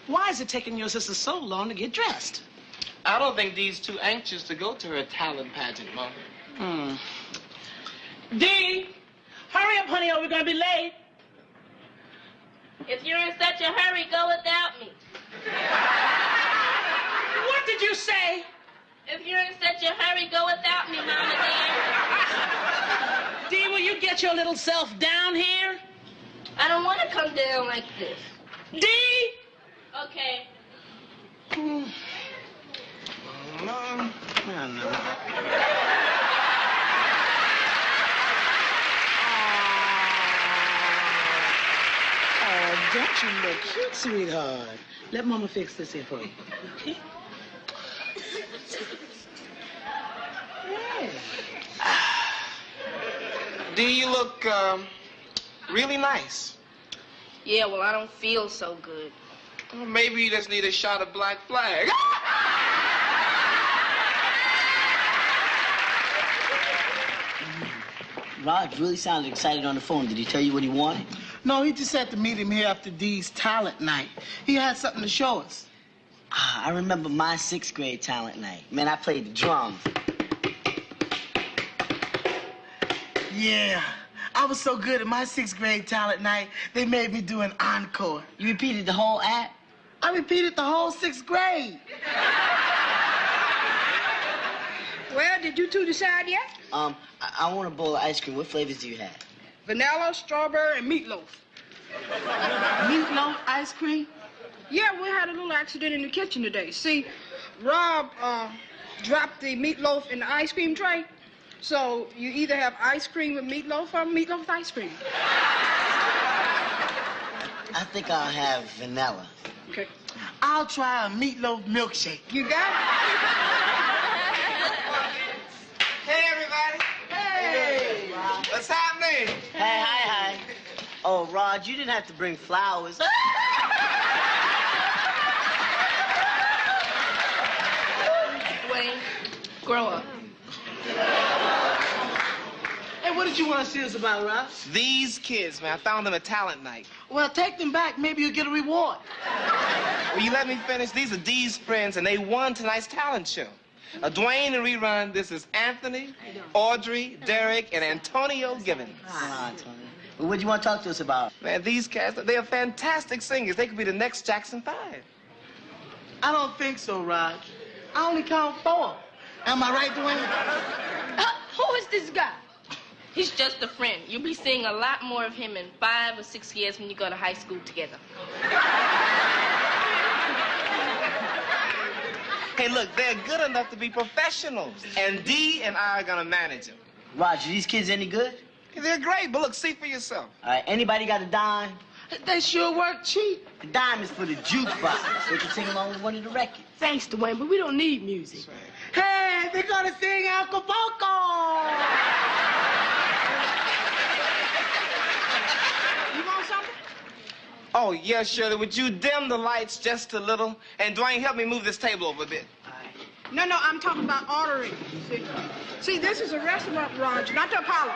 Why is it taking your sister so long to get dressed? I don't think Dee's too anxious to go to her talent pageant, Mom. Dee, hurry up, honey, or we're going to be late. If you're in such a hurry, go without me. What did you say? If you're in such a hurry, go without me, Mama dear. Dee, will you get your little self down here? I don't want to come down like this. Dee! Okay. No. Oh, don't you look cute, sweetheart. Let Mama fix this here for you. Okay? Hey. Dee, you look, really nice. Yeah, well, I don't feel so good. Well, maybe you just need a shot of Black Flag. Raj really sounded excited on the phone. Did he tell you what he wanted? No, he just had to meet him here after Dee's talent night. He had something to show us. I remember my 6th grade talent night. Man, I played the drums. Yeah, I was so good at my 6th grade talent night, they made me do an encore. You repeated the whole act? I repeated the whole 6th grade. Well, did you two decide yet? I want a bowl of ice cream. What flavors do you have? Vanilla, strawberry, and meatloaf. Meatloaf ice cream? Yeah, we had a little accident in the kitchen today. See, Rob dropped the meatloaf in the ice cream tray. So you either have ice cream with meatloaf or meatloaf with ice cream. I think I'll have vanilla. Okay. I'll try a meatloaf milkshake. You got it? Hey, everybody. Hey! What's happening? Hey, hi. Oh, Raj, you didn't have to bring flowers. Dwayne, grow up. Hey, what did you want to see us about, Ross? These kids, man, I found them at talent night. Well, take them back. Maybe you'll get a reward. Will you let me finish? These are Dee's friends, and they won tonight's talent show. Dwayne and Rerun, this is Anthony, Audrey, Derek, and Antonio Gibbons. Tony. Well, what do you want to talk to us about? Man, these cats, they are fantastic singers. They could be the next Jackson 5. I don't think so, Raj. I only count 4. Am I right, Dwayne? Who is this guy? He's just a friend. You'll be seeing a lot more of him in 5 or 6 years when you go to high school together. Hey, look, they're good enough to be professionals, and Dee and I are gonna manage them. Raj, are these kids any good? They're great, but look, see for yourself. All right, anybody got a dime? They sure work cheap. The dime is for the jukebox, so you can sing along with one of the records. Thanks, Dwayne, but we don't need music. Hey, they're gonna sing Acapulco. You want something? Oh, yeah, Shirley, would you dim the lights just a little? And Dwayne, help me move this table over a bit. No, I'm talking about ordering. See, this is a restaurant, Roger, not the Apollo.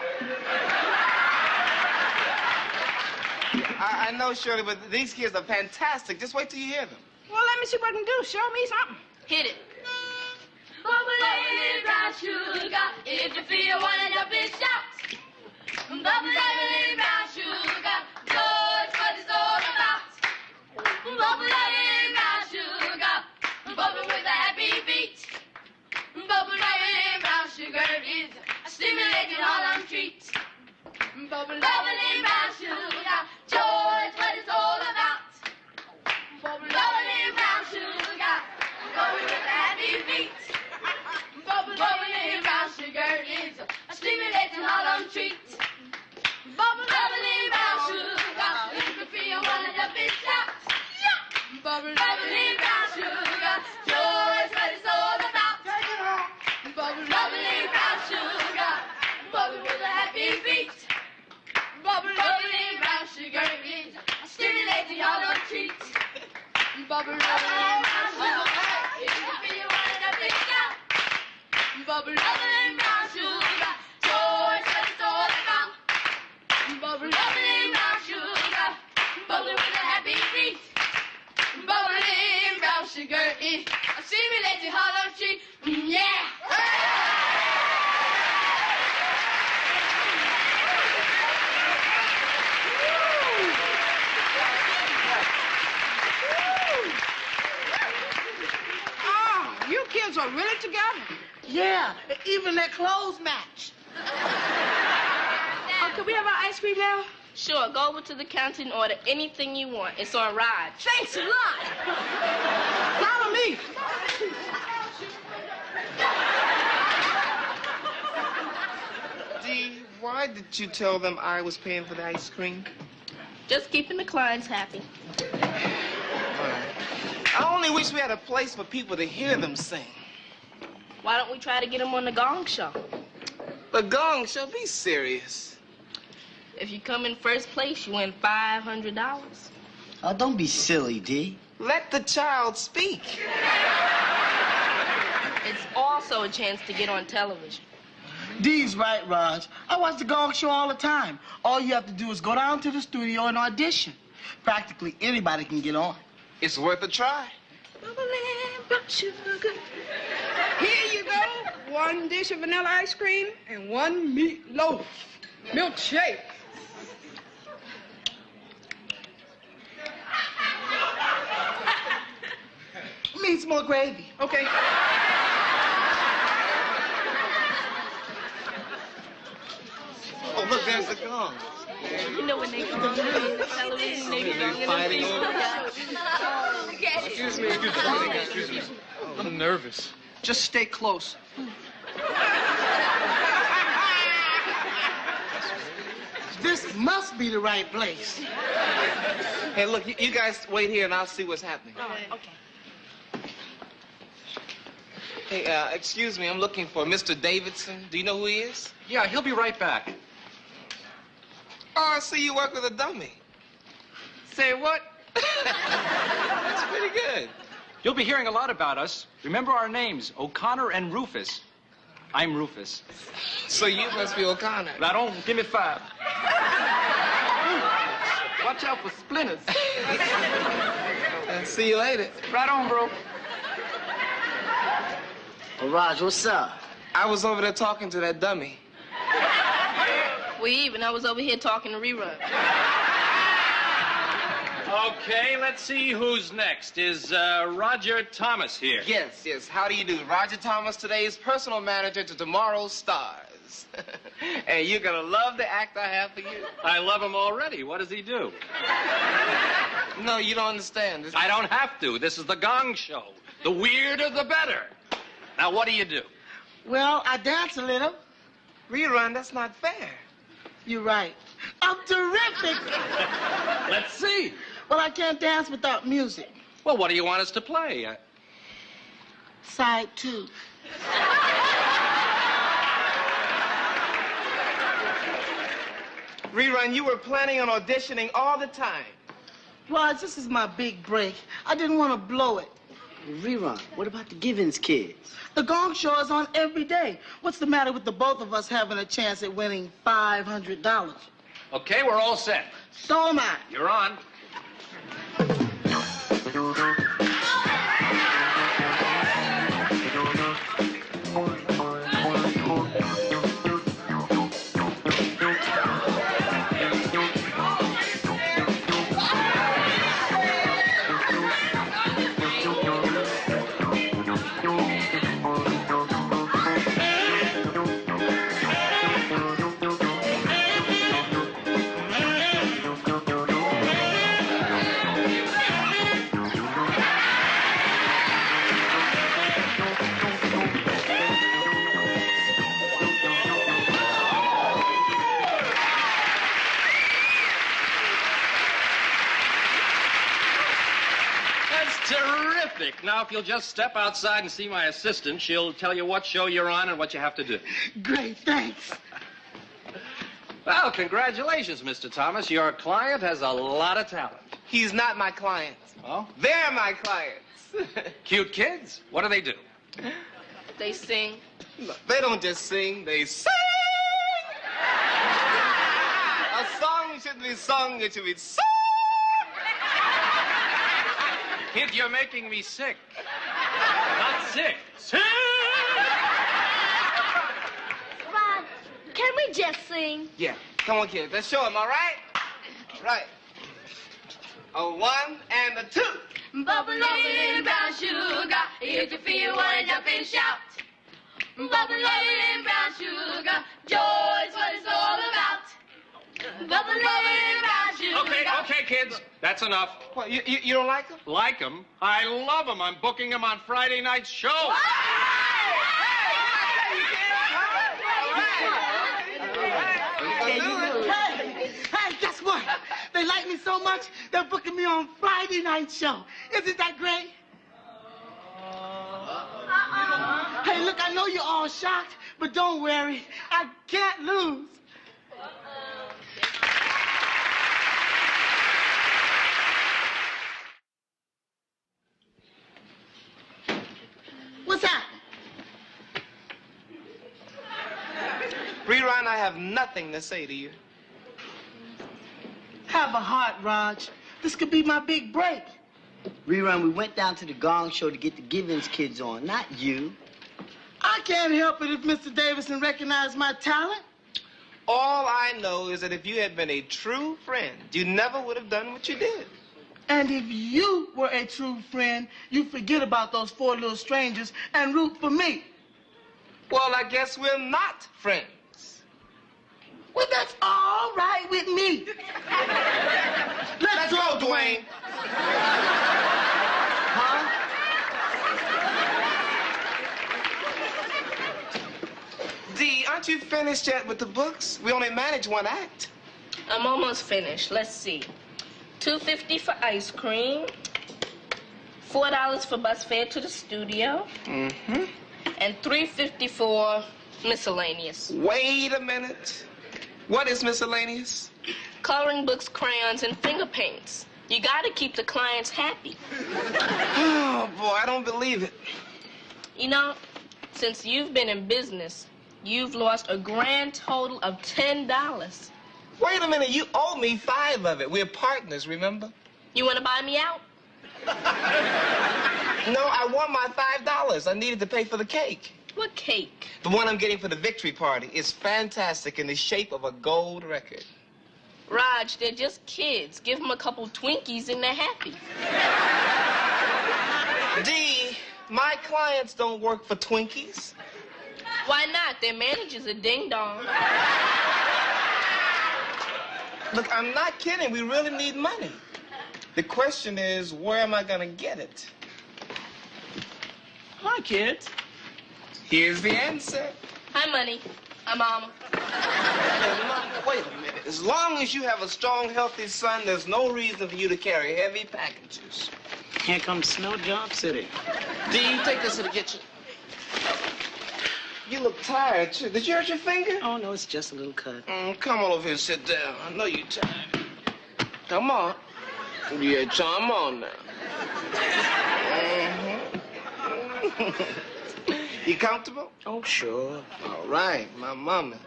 I know, Shirley, but these kids are fantastic. Just wait till you hear them. Well, let me see what I can do. Show me something. Hit it. Bubbly brown sugar, if you feel one up in shout. Bubbly brown sugar, George, what it's all about. Bubbly brown sugar, bubble with a happy beat. Bubbly brown sugar is a stimulating Harlem treat. Bubbly brown sugar, George, what it's all about. Bubbly brown sugar, bubble with a happy beat. Bubbly brown sugar is a stimulating Harlem treat. Bubbly brown sugar, if you feel one of the big shots. Bubbly brown sugar, George, what it's all about. Bubbly brown sugar, bubble with a happy beat. Bubbly brown sugar is a stimulating Harlem treat. Bubbly brown sugar, if you feel one of the big shots. Bubbly brown sugar, George, what it's all about. Bubbly brown sugar, bubble with a happy beat. Bubbly stimulating girl is a stimulating Harlem Street. Yeah. Oh, you kids are really together. Yeah, even that clothes match. Can we have our ice cream now? Sure, go over to the counter and order anything you want. It's on Raj. Thanks a lot. Follow me. Dee, why did you tell them I was paying for the ice cream? Just keeping the clients happy. I only wish we had a place for people to hear them sing. Why don't we try to get them on the Gong Show? The Gong Show, be serious. If you come in first place, you win $500. Oh, don't be silly, D. Let the child speak. It's also a chance to get on television. Dee's right, Raj. I watch the Gong Show all the time. All you have to do is go down to the studio and audition. Practically anybody can get on. It's worth a try. Here you go. One dish of vanilla ice cream and one meatloaf. Milkshake. Needs more gravy. Okay. Oh, look, there's the gong. You know when they go on the television, they be going Fighting over Excuse Excuse me. I'm nervous. Just stay close. This must be the right place. Hey, look, you guys wait here and I'll see what's happening. Okay. Hey, excuse me, I'm looking for Mr. Davidson. Do you know who he is? Yeah, he'll be right back. Oh, I see you work with a dummy. Say what? That's pretty good. You'll be hearing a lot about us. Remember our names, O'Connor and Rufus. I'm Rufus. So you must be O'Connor. Right on, give me 5. Watch out for splinters. See you later. Right on, bro. Oh, Raj, what's up? I was over there talking to that dummy. We even. I was over here talking to Rerun. Okay, let's see who's next. Is Roger Thomas here? Yes, yes. How do you do? Roger Thomas, today's personal manager to tomorrow's stars. And you're gonna love the act I have for you. I love him already. What does he do? No, you don't understand. I don't have to. This is the Gong Show. The weirder, the better. Now, what do you do? Well, I dance a little. Rerun, that's not fair. You're right. I'm terrific. Let's see. Well, I can't dance without music. Well, what do you want us to play? Side 2. Rerun, you were planning on auditioning all the time. Raj, this is my big break. I didn't want to blow it. Rerun, what about the Givens kids? The Gong Show is on every day. What's the matter with the both of us having a chance at winning $500? Okay, we're all set. So am I. You're on. Terrific. Now, if you'll just step outside and see my assistant, she'll tell you what show you're on and what you have to do. Great, thanks. Well, congratulations, Mr. Thomas. Your client has a lot of talent. He's not my client. Oh? They're my clients. Cute kids. What do they do? They sing. Look, they don't just sing, they sing. A song should be sung, it should be sung. Kid, you're making me sick. Not sick. Sick! Rod, can we just sing? Yeah. Come on, kids. Let's show them, all right? Right. A 1 and a 2. Bubbling brown sugar, if you feel wanna jump and shout. Bubbling brown sugar, joy's what it's all about. Bubbling brown sugar. Okay, kids. That's enough. What, you don't like them? Like them? I love them. I'm booking them on Friday night show. Hey, guess what? They like me so much, they're booking me on Friday night show. Isn't that great? Hey, look, I know you're all shocked, but don't worry. I can't lose. What's happening? Rerun, I have nothing to say to you. Have a heart, Raj. This could be my big break. Rerun, we went down to the Gong Show to get the Givens kids on, not you. I can't help it if Mr. Davidson recognized my talent. All I know is that if you had been a true friend, you never would have done what you did. And if you were a true friend, you forget about those 4 little strangers and root for me. Well, I guess we're not friends. Well, that's all right with me. Let's go, Dwayne. Huh? Dee, aren't you finished yet with the books? We only manage 1 act. I'm almost finished. Let's see. $2.50 for ice cream. $4 for bus fare to the studio. Mm-hmm. And $3.50 for miscellaneous. Wait a minute. What is miscellaneous? Coloring books, crayons, and finger paints. You gotta keep the clients happy. Oh, boy, I don't believe it. You know, since you've been in business, you've lost a grand total of $10. Wait a minute, you owe me 5 of it. We're partners, remember? You wanna buy me out? No, I want my $5. I needed to pay for the cake. What cake? The one I'm getting for the victory party is fantastic in the shape of a gold record. Raj, they're just kids. Give them a couple Twinkies and they're happy. Dee, my clients don't work for Twinkies. Why not? Their manager's a ding-dong. Look, I'm not kidding. We really need money. The question is, where am I going to get it? Hi, kids. Here's the answer. Hi, Money. I'm Mama. Wait a minute. As long as you have a strong, healthy son, there's no reason for you to carry heavy packages. Here comes Snow Job City. Dee, take this to the kitchen. You look tired, too. Did you hurt your finger? Oh, no, it's just a little cut. Come on over here and sit down. I know you're tired. Come on. Yeah, come on now. You comfortable? Oh, sure. All right, my mama.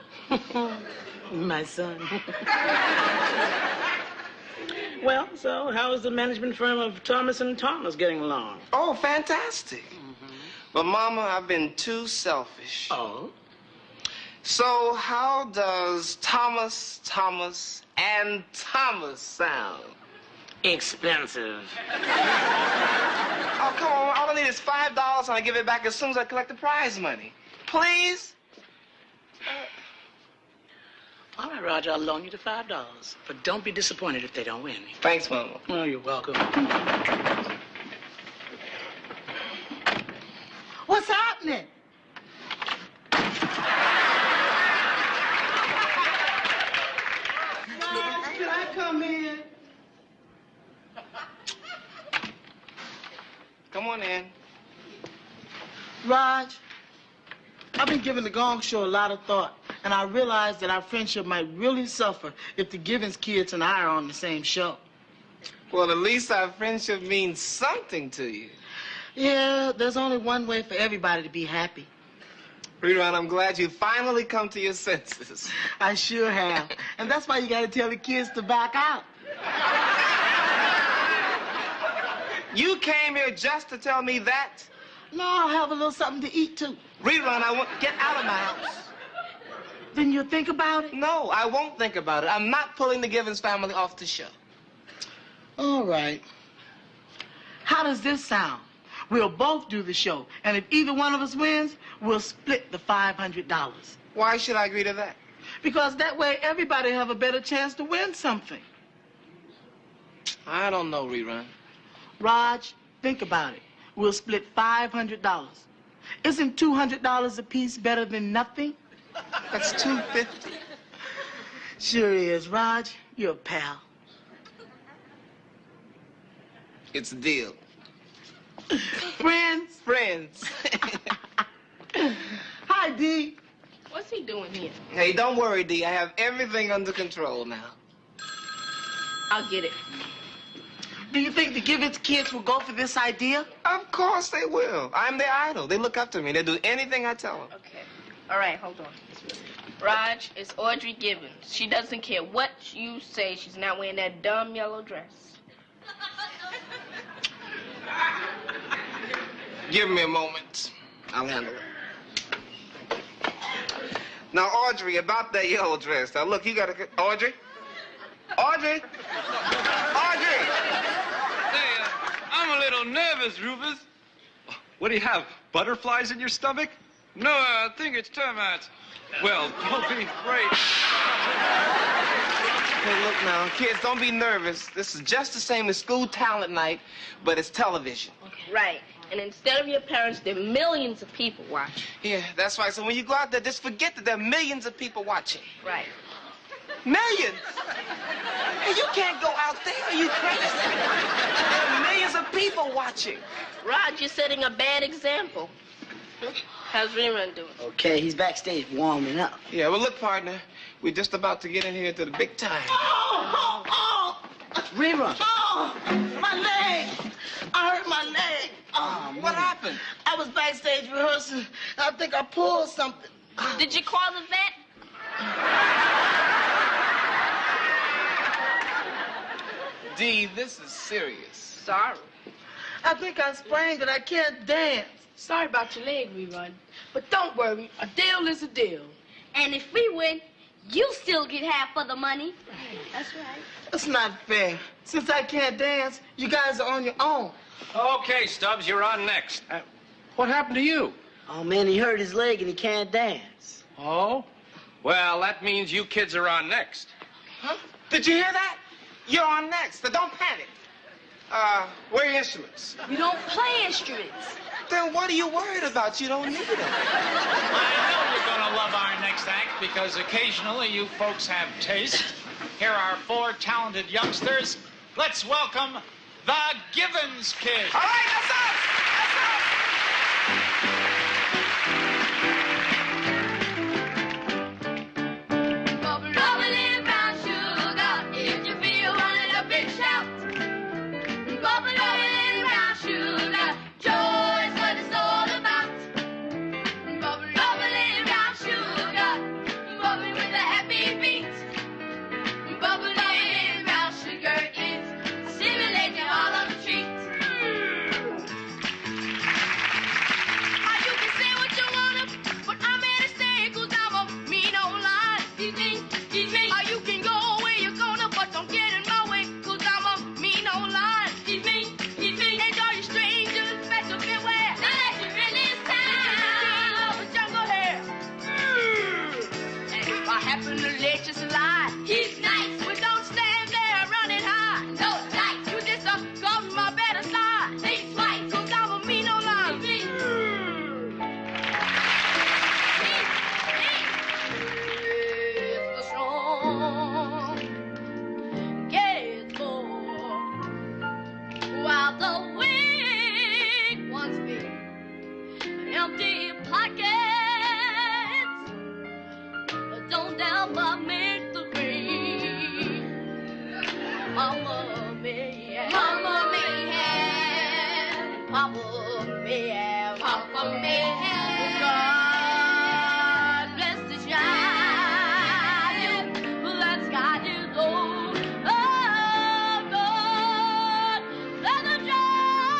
My son. Well, so how is the management firm of Thomas & Thomas getting along? Oh, fantastic. But, Mama, I've been too selfish. Oh? So how does Thomas, and Thomas sound? Expensive. Oh, come on. All I need is $5 and I give it back as soon as I collect the prize money. Please? All right, Roger, I'll loan you the $5. But don't be disappointed if they don't win. Thanks, Mama. Oh, you're welcome. What's happening? Can I come in? Come on in. Raj, I've been giving the Gong Show a lot of thought, and I realized that our friendship might really suffer if the Givens kids and I are on the same show. Well, at least our friendship means something to you. Yeah, there's only one way for everybody to be happy. Rerun, I'm glad you finally come to your senses. I sure have. And that's why you gotta tell the kids to back out. You came here just to tell me that? No, I'll have a little something to eat, too. Rerun, I won't get out of my house. Then you'll think about it? No, I won't think about it. I'm not pulling the Givens family off the show. All right. How does this sound? We'll both do the show, and if either one of us wins, we'll split the $500. Why should I agree to that? Because that way everybody have a better chance to win something. I don't know, Rerun. Raj, think about it. We'll split $500. Isn't $200 apiece better than nothing? That's $250. Sure is, Raj. You're a pal. It's a deal. Friends? Friends. Hi, Dee. What's he doing here? Hey, don't worry, Dee. I have everything under control now. I'll get it. Do you think the Givens kids will go for this idea? Of course they will. I'm their idol. They look up to me. They do anything I tell them. Okay. All right, hold on. Raj, it's Audrey Givens. She doesn't care what you say. She's not wearing that dumb yellow dress. Give me a moment. I'll handle it. Now, Audrey, about that yellow dress. Now, look, you gotta get... Audrey? Audrey? Audrey! Hey, I'm a little nervous, Rufus. What do you have, butterflies in your stomach? No, I think it's termites. Well, don't be afraid. Hey, look now, kids, don't be nervous. This is just the same as school talent night, but it's television. Right. And instead of your parents, there are millions of people watching. Yeah, that's right. So when you go out there, just forget that there are millions of people watching. Right. Millions? Hey, you can't go out there. Are you crazy? There are millions of people watching. Raj, you're setting a bad example. How's Rerun doing? Okay, he's backstage warming up. Yeah, well, look, partner, we're just about to get in here to the big time. Oh! Rerun. Oh! My leg! I hurt my leg. Oh, What happened? I was backstage rehearsing. I think I pulled something. Did you call the vet? Dee, this is serious. Sorry. I think I sprained it. I can't dance. Sorry about your leg, Rerun. But don't worry, a deal is a deal. And if we win, you still get half of the money. That's right. It's not fair. Since I can't dance, you guys are on your own. Okay, Stubbs, you're on next. What happened to you? Oh, man, he hurt his leg and he can't dance. Oh? Well, that means you kids are on next. Huh? Did you hear that? You're on next, so don't panic. Where are your instruments? We don't play instruments. Then what are you worried about? You don't need them. I know you're going to love our next act because occasionally you folks have taste. Here are 4 talented youngsters. Let's welcome the Givens Kids. All right, that's us. That's us. Bubble, bubble in brown sugar. If you feel one of the big shout. Bubble, bubble in brown sugar. Joy's what it's all about. Bubble, bubble in brown sugar. Bubble with a happy beat. Bubble in brown sugar is stimulating all of the treat. You can say what you wanna, but I'm here to stay 'cause I'm a mean old lion. Tease me. You can go where you're gonna, but don't get in my way 'cause I'm a mean old lion. Tease me. And all you strangers better beware. Now that you're in this town of a jungle hair. And if I happen to let you slide, he's nice. But don't stand there running high. No dice. You just come to my better side. Think twice, 'cause I'm a mean old lion. It's the strong gets more, while the weak ones feel empty pockets. But don't doubt my make the green. Mama may have, Papa may have, Papa may have. God bless the child that's got his own. Oh, God, let the child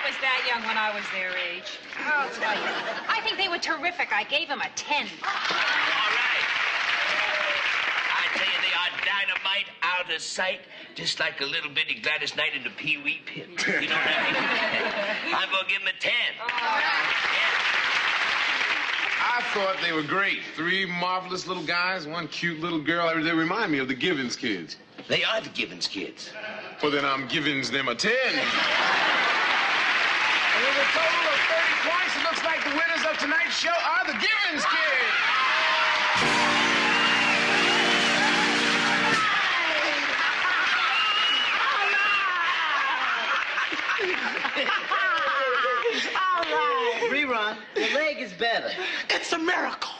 was that young when I was their age. I'll tell you. I think they were terrific. I gave them a 10. All right. I tell you, they are dynamite, out of sight, just like a little bitty Gladys Knight in the Pee Wee pit. You know what I mean? I'm going to give them a 10. All right. I thought they were great. 3 marvelous little guys, 1 cute little girl. They remind me of the Givens kids. They are the Givens kids. Well, then I'm giving them a 10. And with a total of 30 points, it looks like the winners of tonight's show are the Givens kids. All right. Rerun, the leg is better. It's a miracle.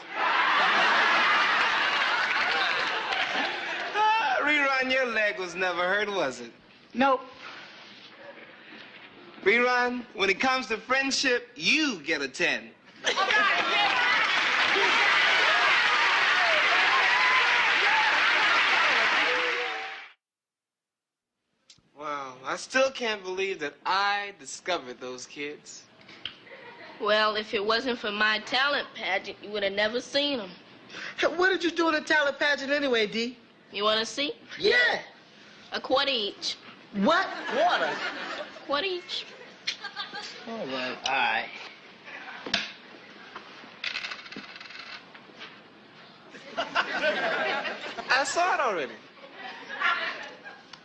Rerun, your leg was never hurt, was it? Nope. Rerun, when it comes to friendship, you get a 10. Wow, I still can't believe that I discovered those kids. Well, if it wasn't for my talent pageant, you would have never seen them. Hey, what did you do in the talent pageant anyway, D? You want to see? Yeah. A quarter each. What? Water. Quarter each. All right. All right. I saw it already.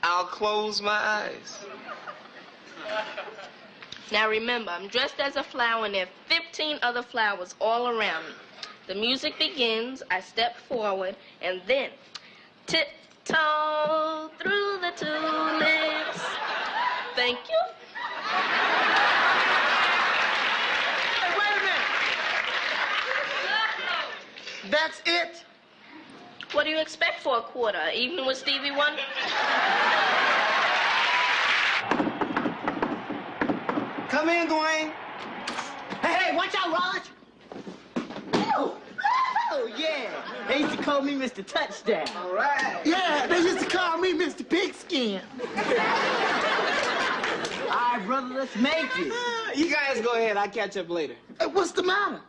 I'll close my eyes. Now remember, I'm dressed as a flower and there are 15 other flowers all around me. The music begins, I step forward, and then tiptoe through the tulips. Thank you. Hey, wait a minute. That's it? What do you expect for a quarter? Evening with Stevie Wonder? Come in, Dwayne. Hey, watch out, Raj. Oh, yeah. They used to call me Mr. Touchdown. All right. Yeah, they used to call me Mr. Pigskin. All right, brother, let's make it. You guys go ahead. I'll catch up later. Hey, what's the matter?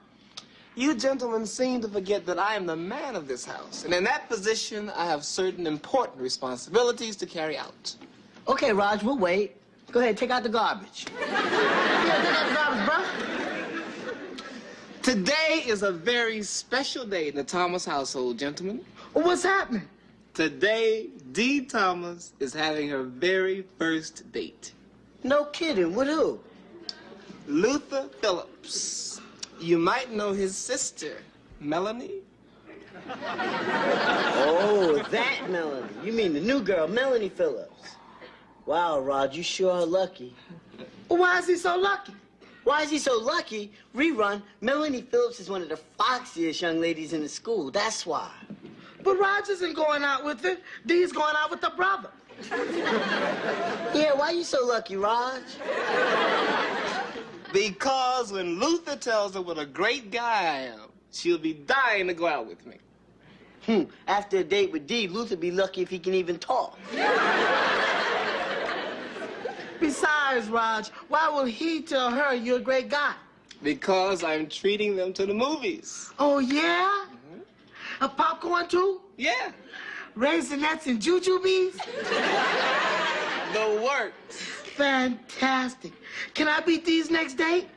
You gentlemen seem to forget that I am the man of this house. And in that position, I have certain important responsibilities to carry out. Okay, Raj, we'll wait. Go ahead, take out the garbage. Yeah, take out the garbage, bro. Today is a very special day in the Thomas household, gentlemen. What's happening? Today, Dee Thomas is having her very first date. No kidding, with who? Luther Phillips. You might know his sister, Melanie. Oh, that Melanie. You mean the new girl, Melanie Phillips. Wow, Rod, you sure are lucky. Why is he so lucky? Why is he so lucky? Rerun, Melanie Phillips is one of the foxiest young ladies in the school. That's why. But Raj isn't going out with her. Dee's going out with her brother. Yeah, why you so lucky, Raj? Because when Luther tells her what a great guy I am, she'll be dying to go out with me. After a date with Dee, Luther be lucky if he can even talk. Besides, Raj, why will he tell her you're a great guy? Because I'm treating them to the movies. Oh, yeah? A popcorn, too? Yeah. Raisinets and jujubes? The works. Fantastic. Can I be Dee's next date?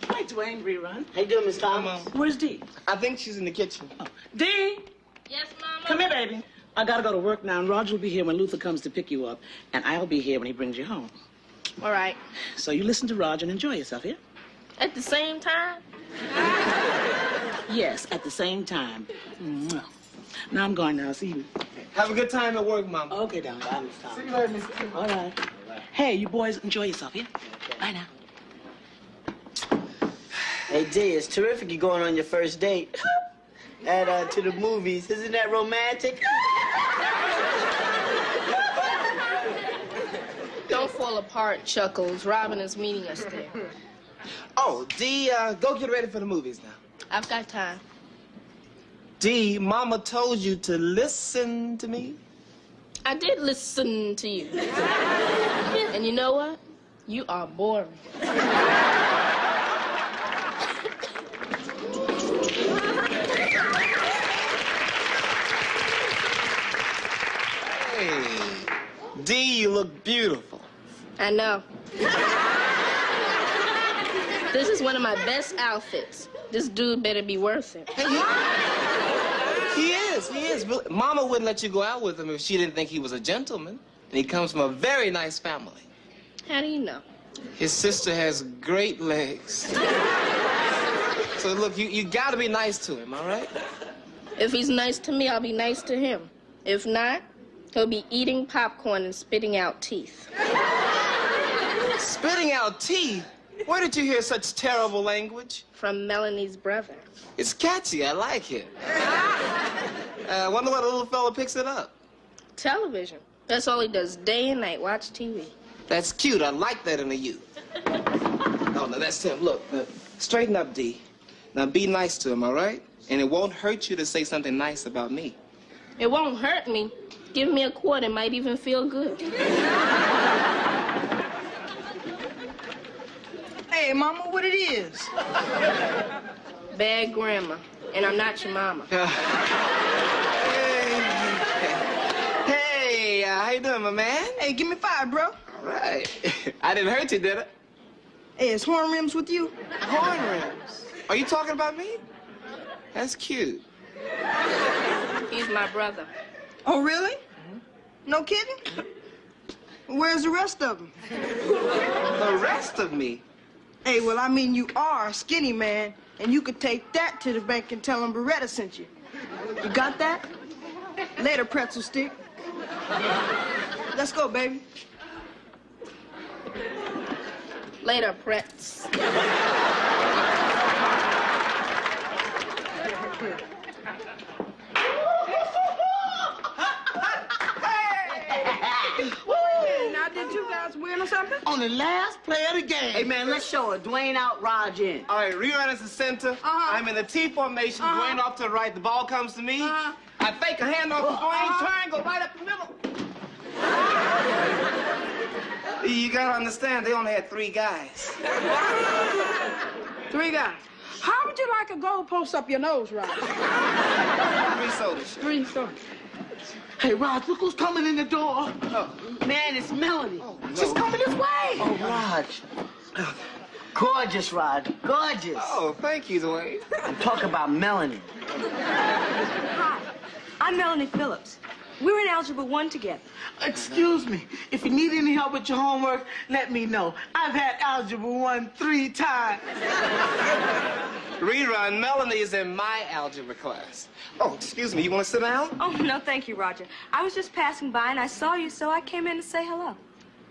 Hi, Dwayne, Rerun. How you doing, Miss Thomas? Where's Dee? I think she's in the kitchen. Oh. Dee! Yes, Mama? Come here, baby. I gotta go to work now, and Roger will be here when Luther comes to pick you up, and I'll be here when he brings you home. All right. So you listen to Roger and enjoy yourself, yeah? At the same time? Yes, at the same time. Now I'm going now. See you. Have a good time at work, Mama. Okay, darling. Bye, Miss Thomas. See you later, Miss. All right. Hey, you boys enjoy yourself, yeah? Okay. Bye now. Hey, Dee, it's terrific you're going on your first date. To the movies. Isn't that romantic? Don't fall apart, Chuckles. Robin is meeting us there. Oh, Dee, go get ready for the movies now. I've got time. Dee, Mama told you to listen to me. I did listen to you. And you know what? You are boring. Hey, D, you look beautiful. I know. This is one of my best outfits. This dude better be worth it. He is. But Mama wouldn't let you go out with him if she didn't think he was a gentleman. And he comes from a very nice family. How do you know? His sister has great legs. So look, you gotta be nice to him, all right? If he's nice to me, I'll be nice to him. If not, he'll be eating popcorn and spitting out teeth. Spitting out teeth? Where did you hear such terrible language? From Melanie's brother. It's catchy. I like it. I wonder why the little fella picks it up. Television. That's all he does day and night, watch TV. That's cute. I like that in a youth. Oh, no, that's him. Look, straighten up, D. Now, be nice to him, all right? And it won't hurt you to say something nice about me. It won't hurt me. Give me a quarter, might even feel good. Hey, Mama, what it is? Bad grammar. And I'm not your mama. Hey, how you doing, my man? Hey, give me 5, bro. All right. I didn't hurt you, did I? Hey, is Horn Rims with you? Horn Rims? Are you talking about me? That's cute. He's my brother. Oh, really? No kidding? Where's the rest of them? The rest of me? Hey, well, I mean, you are a skinny man, and you could take that to the bank and tell them Beretta sent you. You got that? Later, pretzel stick. Let's go, baby. Later, Pretz. Now, did you guys win or something? On the last play of the game. Hey, man, let's show it. Dwayne out, Raj in. All right, rerun is the center. I'm in the T formation. Dwayne off to the right. The ball comes to me. I fake a handoff to Dwayne. Triangle right up the middle. You gotta understand, they only had 3 guys. 3 guys. How would you like a goalpost up your nose, Raj? 3 sodas. 3 sodas. Hey, Raj, look who's coming in the door. Oh. Man, it's Melanie. Oh, no. She's coming this way. Oh, Raj. Gorgeous, Raj. Gorgeous. Oh, thank you, Dwayne. I'm talking about Melanie. Hi, I'm Melanie Phillips. We were in Algebra 1 together. Excuse me. If you need any help with your homework, let me know. I've had Algebra 1 3 times. Rerun, Melanie is in my algebra class. Oh, excuse me, you want to sit down? Oh, no, thank you, Roger. I was just passing by and I saw you, so I came in to say hello.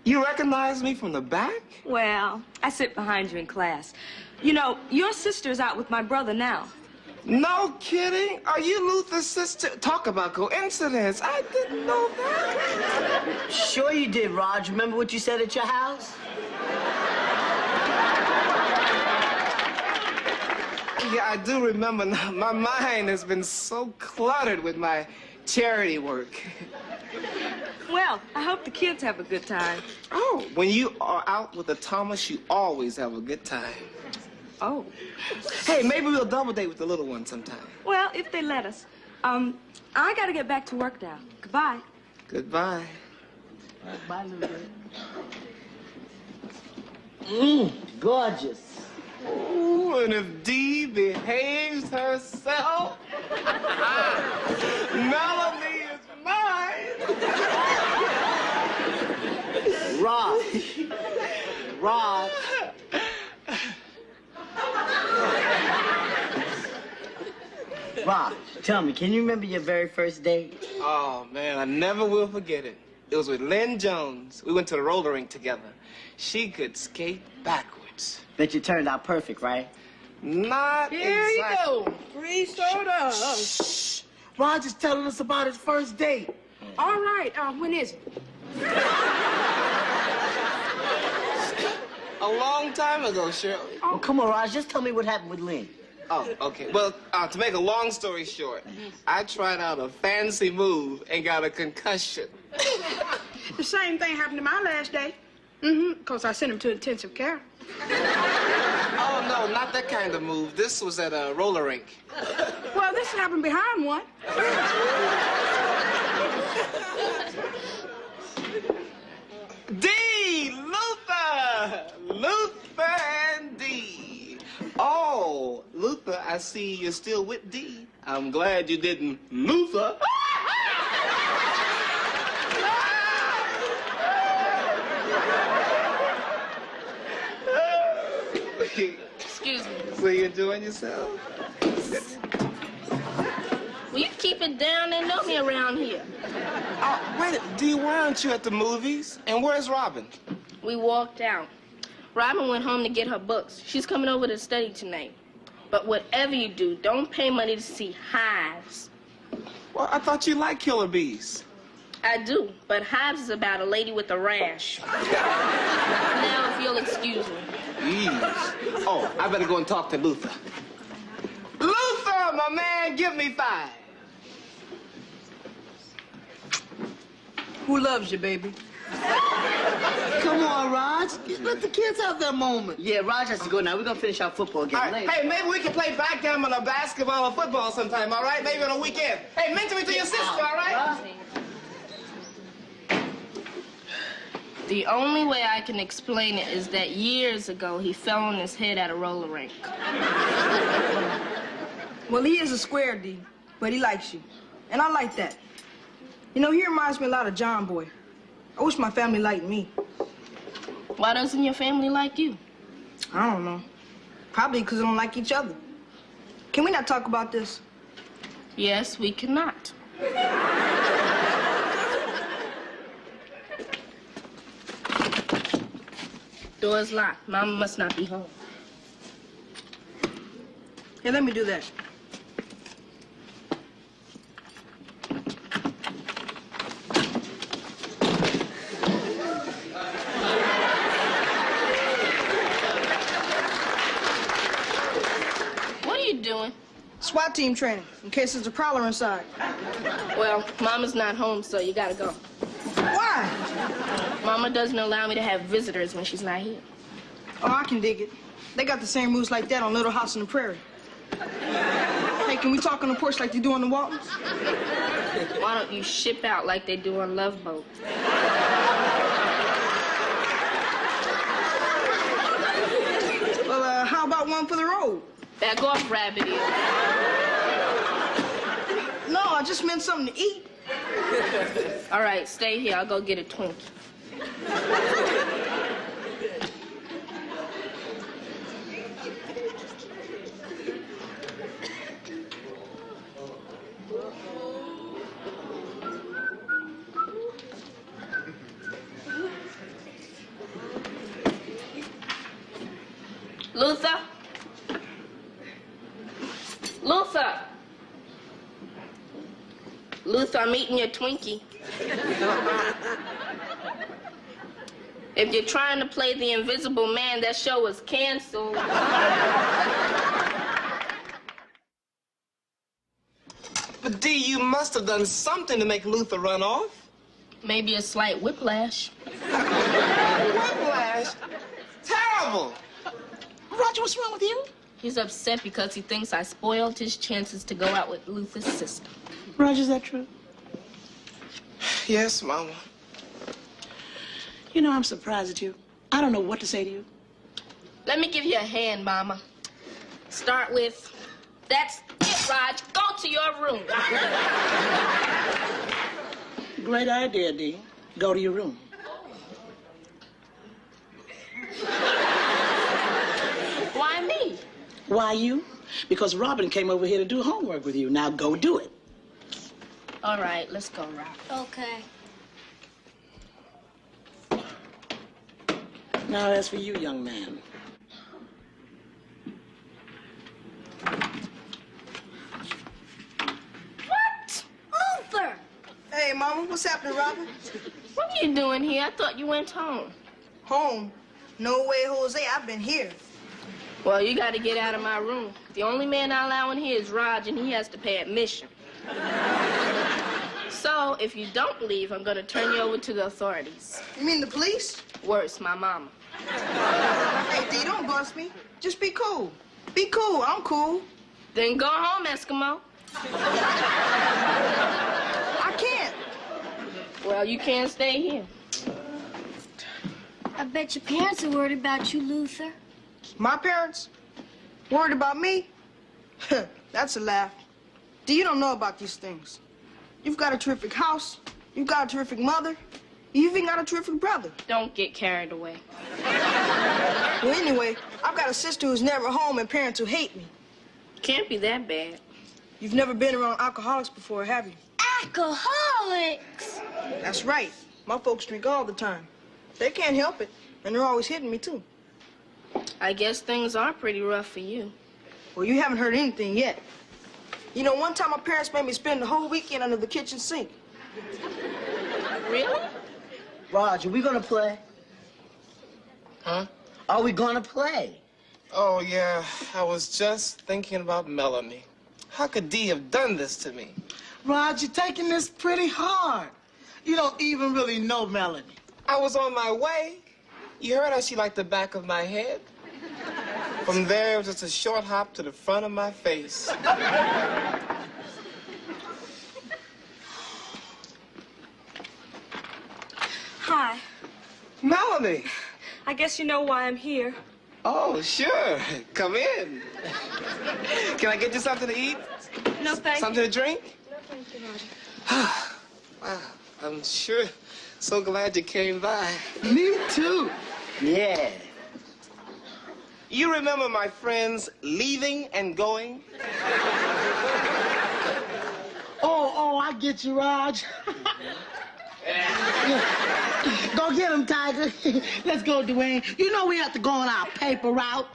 You recognize me from the back? Well, I sit behind you in class. You know, your sister's out with my brother now. No kidding? Are you Luther's sister? Talk about coincidence. I didn't know that. Sure you did, Raj. Remember what you said at your house? Yeah, I do remember now. My mind has been so cluttered with my charity work. Well, I hope the kids have a good time. Oh, when you are out with the Thomas, you always have a good time. Oh. Hey, maybe we'll double date with the little one sometime. Well, if they let us. I gotta get back to work now. Goodbye. Goodbye. Bye, little gorgeous. Ooh, and if Dee behaves herself, Melanie is mine. Raj. Raj, tell me, can you remember your very first date? Oh, man, I never will forget it. It was with Lynn Jones. We went to the roller rink together. She could skate backwards. Bet you turned out perfect, right? Not Here exactly. you go. 3 sodas. Shh. Raj is telling us about his first date. All right, when is it? A long time ago, Shirley. Oh, come on, Raj, just tell me what happened with Lynn. Oh, okay. Well, to make a long story short, I tried out a fancy move and got a concussion. The same thing happened to my last day. Because I sent him to intensive care. Oh, no, not that kind of move. This was at a roller rink. Well, this happened behind one. D! Luther! Luther and D. Oh, Luther, I see you're still with D. I'm glad you didn't Luther. Excuse me. So you enjoying yourself? Will you keep it down? They know me around here. Oh, wait, D, why aren't you at the movies? And where's Robin? We walked out. Robin went home to get her books. She's coming over to study tonight. But whatever you do, don't pay money to see hives. Well, I thought you liked killer bees. I do, but hives is about a lady with a rash. Now, if you'll excuse me. Jeez. Oh, I better go and talk to Luther. Luther, my man, give me 5. Who loves you, baby? Come on, Raj. Let the kids have their moment. Yeah, Raj has to go now. We're going to finish our football game later. Hey, maybe we can play backgammon or basketball or football sometime, all right? Maybe on a weekend. Hey, mention me to your sister, all right? The only way I can explain it is that years ago he fell on his head at a roller rink. Well, he is a square, D, but he likes you. And I like that. You know, he reminds me a lot of John Boy. I wish my family liked me. Why doesn't your family like you? I don't know. Probably because they don't like each other. Can we not talk about this? Yes, we cannot. Door's locked. Mama must not be home. Hey, let me do that. What are you doing? SWAT team training, in case there's a prowler inside. Well, Mama's not home, so you gotta go. Why? Mama doesn't allow me to have visitors when she's not here. Oh, I can dig it. They got the same rules like that on Little House on the Prairie. Hey, can we talk on the porch like they do on the Waltons? Why don't you ship out like they do on Love Boat? Well, how about one for the road? Back off, Rabbit Ear. No, I just meant something to eat. All right, stay here. I'll go get a Twinkie. Luther? Luther! Luther, I'm eating your Twinkie. If you're trying to play the Invisible Man, that show was canceled. But, D, you must have done something to make Luther run off. Maybe a slight whiplash. Whiplash? Terrible! Roger, what's wrong with you? He's upset because he thinks I spoiled his chances to go out with Luther's sister. Roger, is that true? Yes, Mama. You know, I'm surprised at you. I don't know what to say to you. Let me give you a hand, Mama. Start with, that's it, Raj. Go to your room. Great idea, D. Go to your room. Why me? Why you? Because Robin came over here to do homework with you. Now go do it. All right, let's go, Rob. Okay. Now, as for you, young man. What? Luther! Hey, Mama, what's happening, Robin? What are you doing here? I thought you went home. Home? No way, Jose. I've been here. Well, you got to get out of my room. The only man I allow in here is Raj, and he has to pay admission. So, if you don't leave, I'm going to turn you over to the authorities. You mean the police? Worse, my mama. Hey, D, don't bust me. Just be cool. Be cool. I'm cool. Then go home, Eskimo. I can't. Well, you can't stay here. I bet your parents are worried about you, Luther. My parents? Worried about me? That's a laugh. D, you don't know about these things. You've got a terrific house. You've got a terrific mother. You even got a terrific brother. Don't get carried away. Well, anyway, I've got a sister who's never home and parents who hate me. Can't be that bad. You've never been around alcoholics before, have you? Alcoholics! That's right. My folks drink all the time. They can't help it, and they're always hitting me, too. I guess things are pretty rough for you. Well, you haven't heard anything yet. You know, one time my parents made me spend the whole weekend under the kitchen sink. Really? Raj, are we gonna play? Huh? Are we gonna play? Oh, yeah. I was just thinking about Melanie. How could Dee have done this to me? Raj, you're taking this pretty hard. You don't even really know Melanie. I was on my way. You heard how she liked the back of my head? From there, it was just a short hop to the front of my face. Hi. Melanie! I guess you know why I'm here. Oh, sure. Come in. Can I get you something to eat? No, thank Something to drink? No, thank you, Roger. Wow, I'm sure so glad you came by. Me too. Yeah. You remember my friends leaving and going? Oh, I get you, Raj. Go get him, Tiger. Let's go, Dwayne. You know we have to go on our paper route.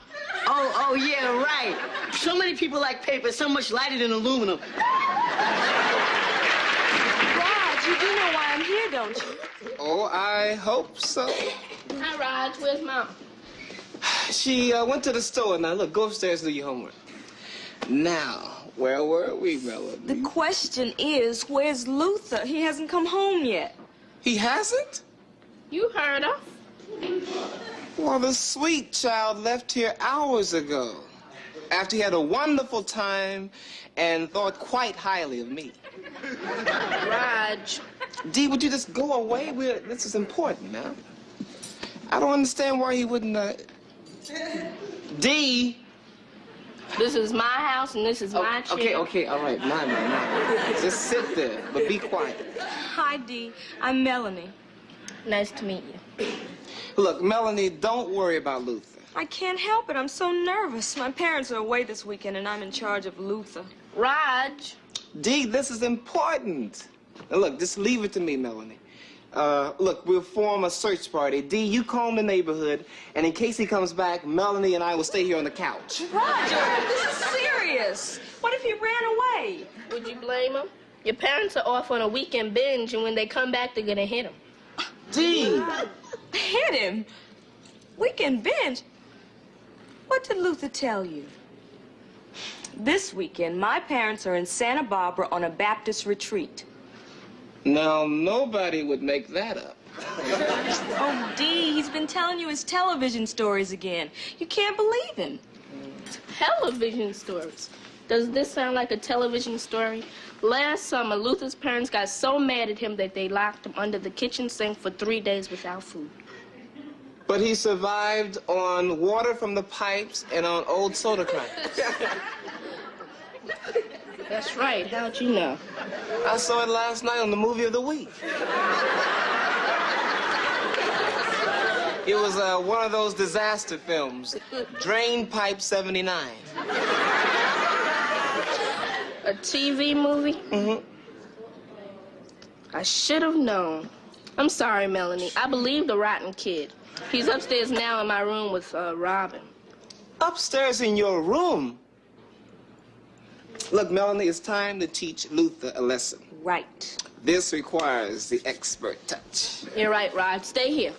Oh, yeah, right. So many people like paper, so much lighter than aluminum. Raj, you do know why I'm here, don't you? Oh, I hope so. Hi, Raj. Where's Mom? She went to the store. Now, look, go upstairs and do your homework. Now, where were we, Melanie? The question is, where's Luther? He hasn't come home yet. He hasn't? You heard her. Well, the sweet child left here hours ago, after he had a wonderful time and thought quite highly of me. Raj. Dee, would you just go away? This is important now. I don't understand why he wouldn't, Dee! This is my house and this is my chair. Okay, all right. Mine. Just sit there, but be quiet. Hi, Dee. I'm Melanie. Nice to meet you. Look, Melanie, don't worry about Luther. I can't help it. I'm so nervous. My parents are away this weekend, and I'm in charge of Luther. Raj. Dee, this is important. Now, look, just leave it to me, Melanie. Look, we'll form a search party. Dee, you comb the neighborhood, and in case he comes back, Melanie and I will stay here on the couch. Roger, this is serious. What if he ran away? Would you blame him? Your parents are off on a weekend binge, and when they come back, they're gonna hit him. Dee! Hit him? Weekend binge? What did Luther tell you? This weekend, my parents are in Santa Barbara on a Baptist retreat. Now, nobody would make that up. Oh, Dee, he's been telling you his television stories again. You can't believe him. Television stories? Does this sound like a television story? Last summer, Luther's parents got so mad at him that they locked him under the kitchen sink for 3 days without food. But he survived on water from the pipes and on old soda crackers. That's right. How'd you know? I saw it last night on the movie of the week. It was one of those disaster films, Drain Pipe 79. A TV movie? Mm-hmm. I should have known. I'm sorry, Melanie. I believed the rotten kid. He's upstairs now in my room with Robin. Upstairs in your room? Look, Melanie, it's time to teach Luther a lesson. Right. This requires the expert touch. You're right, Rod. Stay here.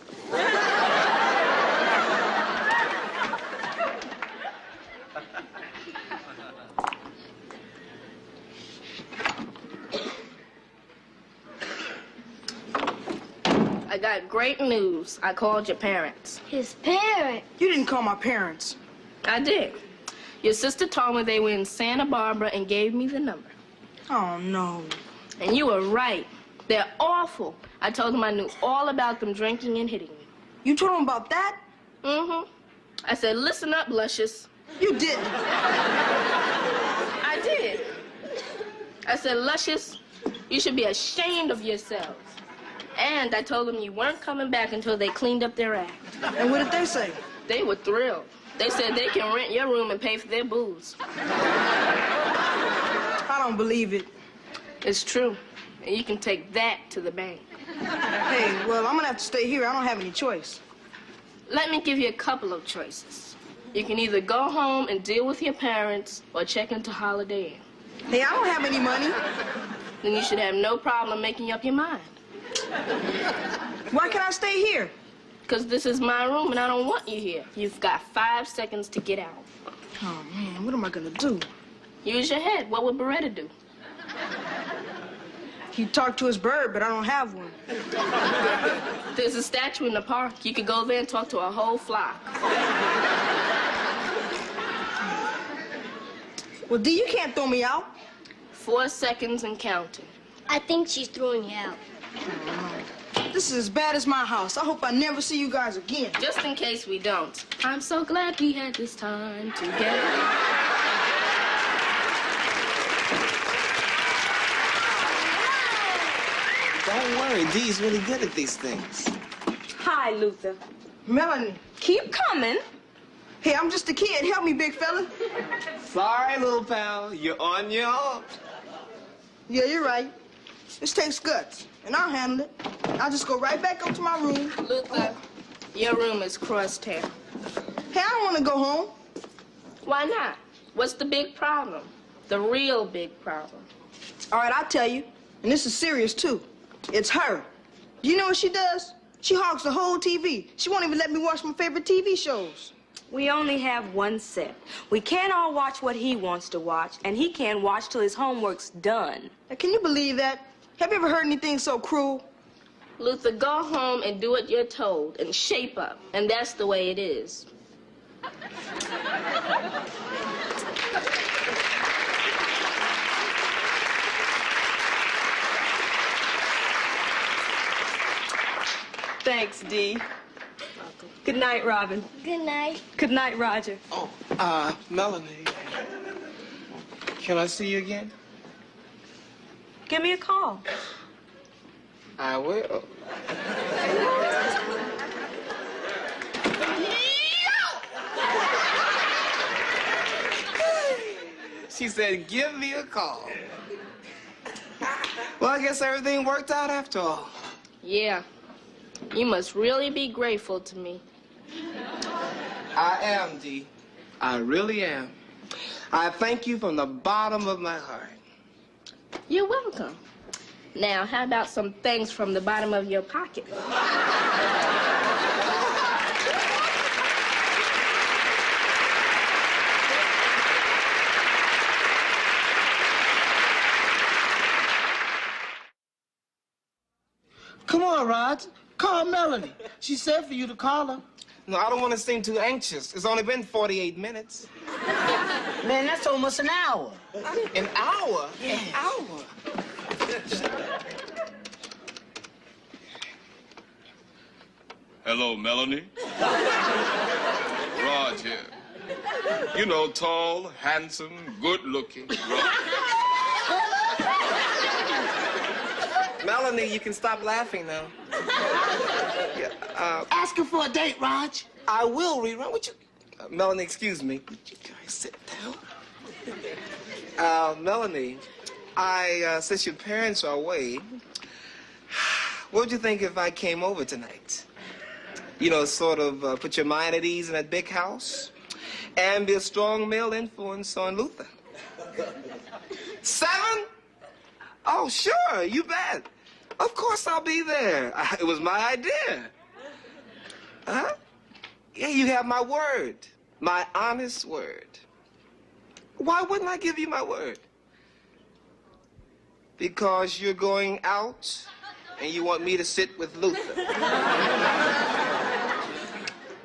great news. I called your parents. His parents? You didn't call my parents. I did. Your sister told me they were in Santa Barbara and gave me the number. Oh, no. And you were right. They're awful. I told them I knew all about them drinking and hitting me. You told them about that? Mm-hmm. I said, listen up, Luscious. You didn't. I did. I said, Luscious, you should be ashamed of yourselves. And I told them you weren't coming back until they cleaned up their act. And what did they say? They were thrilled. They said they can rent your room and pay for their booze. I don't believe it. It's true. And you can take that to the bank. Hey, well, I'm gonna have to stay here. I don't have any choice. Let me give you a couple of choices. You can either go home and deal with your parents or check into Holiday Inn. Hey, I don't have any money. Then you should have no problem making up your mind. Why can't I stay here? Because this is my room and I don't want you here. You've got 5 seconds to get out. Oh, man, what am I gonna do? Use your head. What would Beretta do? He talked to his bird, but I don't have one. There's a statue in the park. You could go there and talk to a whole flock. Well, Dee, you can't throw me out. 4 seconds and counting. I think she's throwing you out. This is as bad as my house. I hope I never see you guys again. Just in case we don't. I'm so glad we had this time together. Don't worry, Dee's really good at these things. Hi, Luther. Melanie. Keep coming. Hey, I'm just a kid. Help me, big fella. Sorry, little pal. You're on your own. Yeah, you're right. This takes guts, and I'll handle it. I'll just go right back up to my room. Luther, your room is crosshair. Hey, I don't want to go home. Why not? What's the big problem? The real big problem. All right, I'll tell you. And this is serious, too. It's her. Do you know what she does? She hogs the whole TV. She won't even let me watch my favorite TV shows. We only have one set. We can't all watch what he wants to watch, and he can't watch till his homework's done. Now, can you believe that? Have you ever heard anything so cruel? Luther, go home and do what you're told and shape up. And that's the way it is. Thanks, Dee. Good night, Robin. Good night. Good night, Roger. Oh, Melanie. Can I see you again? Give me a call. I will. She said, give me a call. Well, I guess everything worked out after all. Yeah. You must really be grateful to me. I am, Dee. I really am. I thank you from the bottom of my heart. You're welcome. Now, how about some things from the bottom of your pocket? Come on, Rod. Call Melanie. She said for you to call her. No, I don't want to seem too anxious. It's only been 48 minutes. Man, that's almost an hour. An hour? Yeah. An hour? Hello, Melanie. Rod here. You know, tall, handsome, good-looking Rod. Melanie, you can stop laughing now. Yeah, Ask her for a date, Raj. I will rerun. Would you... Melanie, excuse me. Would you guys sit down? Melanie, since your parents are away, what would you think if I came over tonight? You know, sort of put your mind at ease in that big house and be a strong male influence on Luther. 7? Oh, sure, you bet. Of course I'll be there. It was my idea. Huh? Yeah, you have my word. My honest word. Why wouldn't I give you my word? Because you're going out and you want me to sit with Luther.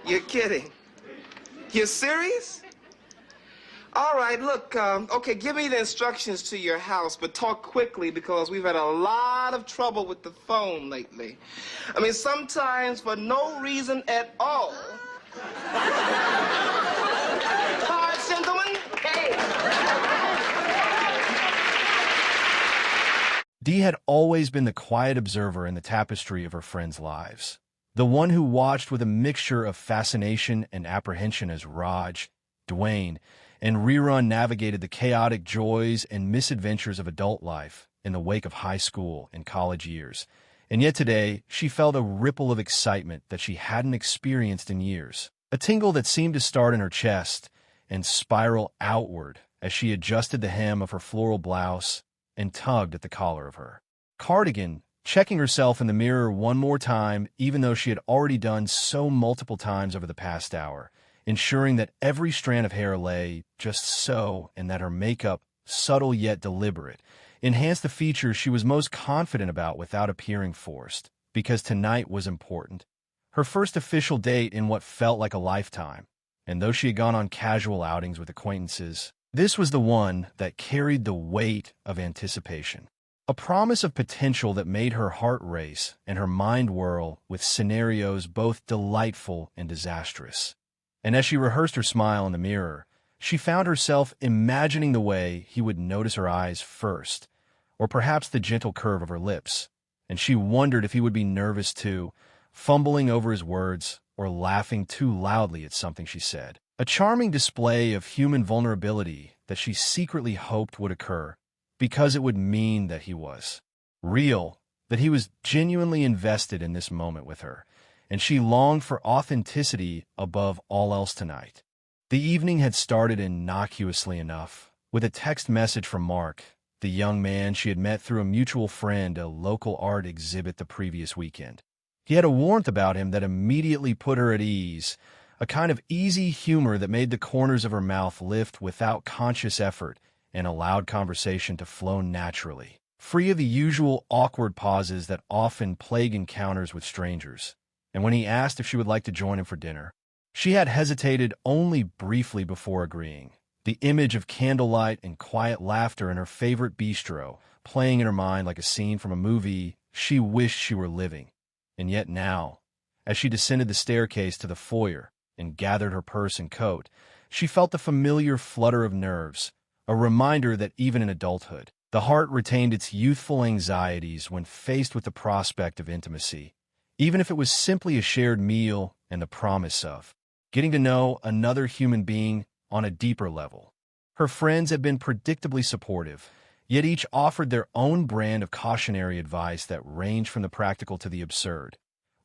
You're kidding. You're serious? All right, look, okay, give me the instructions to your house, but talk quickly because we've had a lot of trouble with the phone lately. I mean, sometimes for no reason at all. Cards, gentlemen? Hey! Dee had always been the quiet observer in the tapestry of her friends' lives. The one who watched with a mixture of fascination and apprehension as Raj, Dwayne, and Rerun navigated the chaotic joys and misadventures of adult life in the wake of high school and college years. And yet today, she felt a ripple of excitement that she hadn't experienced in years. A tingle that seemed to start in her chest and spiral outward as she adjusted the hem of her floral blouse and tugged at the collar of her cardigan, checking herself in the mirror one more time, even though she had already done so multiple times over the past hour, ensuring that every strand of hair lay just so and that her makeup, subtle yet deliberate, enhanced the features she was most confident about without appearing forced, because tonight was important. Her first official date in what felt like a lifetime, and though she had gone on casual outings with acquaintances, this was the one that carried the weight of anticipation. A promise of potential that made her heart race and her mind whirl with scenarios both delightful and disastrous. And as she rehearsed her smile in the mirror, she found herself imagining the way he would notice her eyes first, or perhaps the gentle curve of her lips, and she wondered if he would be nervous too, fumbling over his words or laughing too loudly at something she said. A charming display of human vulnerability that she secretly hoped would occur, because it would mean that he was real, that he was genuinely invested in this moment with her, and she longed for authenticity above all else tonight. The evening had started innocuously enough, with a text message from Mark, the young man she had met through a mutual friend at a local art exhibit the previous weekend. He had a warmth about him that immediately put her at ease, a kind of easy humor that made the corners of her mouth lift without conscious effort and allowed conversation to flow naturally, free of the usual awkward pauses that often plague encounters with strangers. And when he asked if she would like to join him for dinner, she had hesitated only briefly before agreeing, the image of candlelight and quiet laughter in her favorite bistro playing in her mind like a scene from a movie she wished she were living. And yet now, as she descended the staircase to the foyer and gathered her purse and coat, she felt the familiar flutter of nerves, a reminder that even in adulthood, the heart retained its youthful anxieties when faced with the prospect of intimacy, even if it was simply a shared meal and the promise of getting to know another human being on a deeper level. Her friends had been predictably supportive, yet each offered their own brand of cautionary advice that ranged from the practical to the absurd.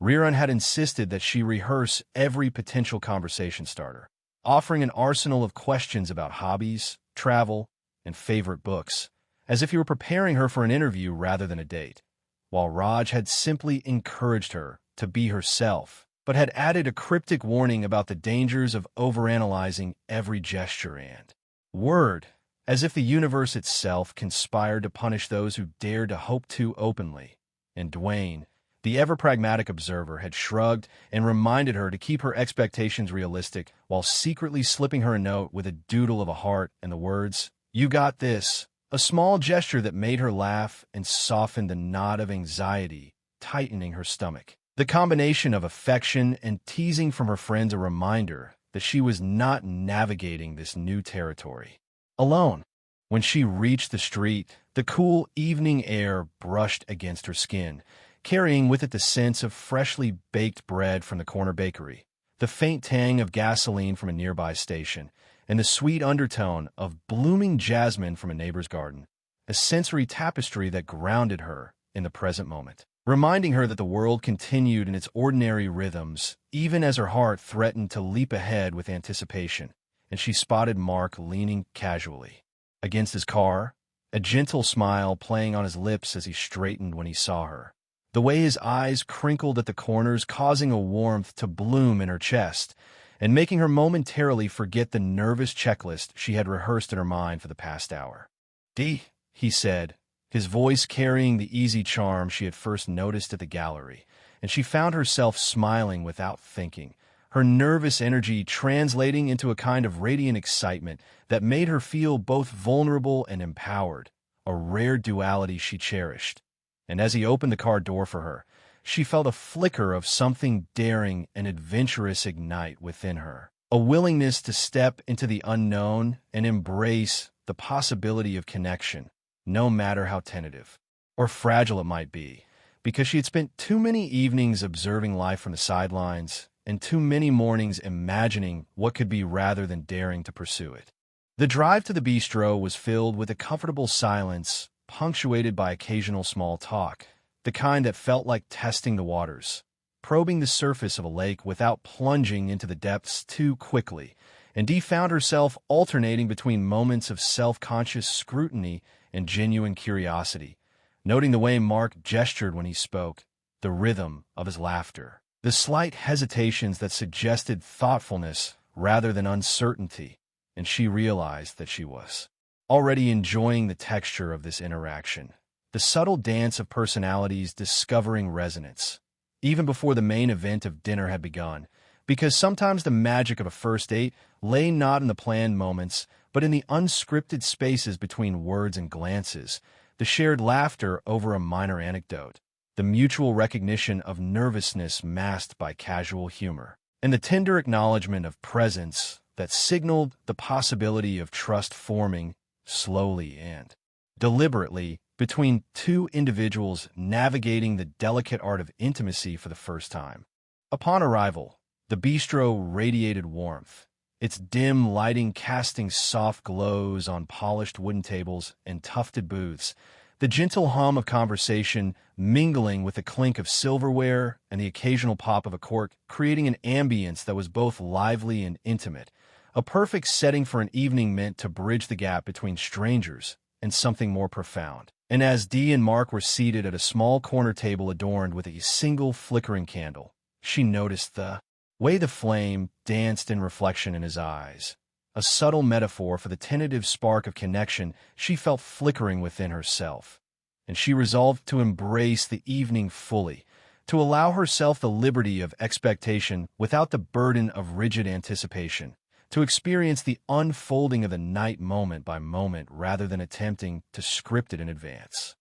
Rerun had insisted that she rehearse every potential conversation starter, offering an arsenal of questions about hobbies, travel, and favorite books, as if he were preparing her for an interview rather than a date, while Raj had simply encouraged her to be herself, but had added a cryptic warning about the dangers of overanalyzing every gesture and word, as if the universe itself conspired to punish those who dared to hope too openly. And Dwayne, the ever-pragmatic observer, had shrugged and reminded her to keep her expectations realistic while secretly slipping her a note with a doodle of a heart and the words, "You got this," a small gesture that made her laugh and softened the knot of anxiety tightening her stomach. The combination of affection and teasing from her friends a reminder that she was not navigating this new territory alone. When she reached the street, the cool evening air brushed against her skin, carrying with it the sense of freshly baked bread from the corner bakery, the faint tang of gasoline from a nearby station, and the sweet undertone of blooming jasmine from a neighbor's garden, a sensory tapestry that grounded her in the present moment, reminding her that the world continued in its ordinary rhythms, even as her heart threatened to leap ahead with anticipation, and she spotted Mark leaning casually against his car, a gentle smile playing on his lips as he straightened when he saw her, the way his eyes crinkled at the corners causing a warmth to bloom in her chest and making her momentarily forget the nervous checklist she had rehearsed in her mind for the past hour. "Dee," he said, his voice carrying the easy charm she had first noticed at the gallery, and she found herself smiling without thinking, her nervous energy translating into a kind of radiant excitement that made her feel both vulnerable and empowered, a rare duality she cherished. And as he opened the car door for her, she felt a flicker of something daring and adventurous ignite within her, a willingness to step into the unknown and embrace the possibility of connection, no matter how tentative or fragile it might be, because she had spent too many evenings observing life from the sidelines and too many mornings imagining what could be rather than daring to pursue it. The drive to the bistro was filled with a comfortable silence, punctuated by occasional small talk, the kind that felt like testing the waters, probing the surface of a lake without plunging into the depths too quickly, and Dee found herself alternating between moments of self-conscious scrutiny and genuine curiosity, noting the way Mark gestured when he spoke, the rhythm of his laughter, the slight hesitations that suggested thoughtfulness rather than uncertainty, and she realized that she was already enjoying the texture of this interaction, the subtle dance of personalities discovering resonance, even before the main event of dinner had begun, because sometimes the magic of a first date lay not in the planned moments, but in the unscripted spaces between words and glances, the shared laughter over a minor anecdote, the mutual recognition of nervousness masked by casual humor, and the tender acknowledgement of presence that signaled the possibility of trust forming slowly and deliberately between two individuals navigating the delicate art of intimacy for the first time. Upon arrival, the bistro radiated warmth, its dim lighting casting soft glows on polished wooden tables and tufted booths, the gentle hum of conversation mingling with the clink of silverware and the occasional pop of a cork, creating an ambience that was both lively and intimate, a perfect setting for an evening meant to bridge the gap between strangers and something more profound. And as Dee and Mark were seated at a small corner table adorned with a single flickering candle, she noticed the way the flame danced in reflection in his eyes, a subtle metaphor for the tentative spark of connection she felt flickering within herself. And she resolved to embrace the evening fully, to allow herself the liberty of expectation without the burden of rigid anticipation, to experience the unfolding of the night moment by moment rather than attempting to script it in advance.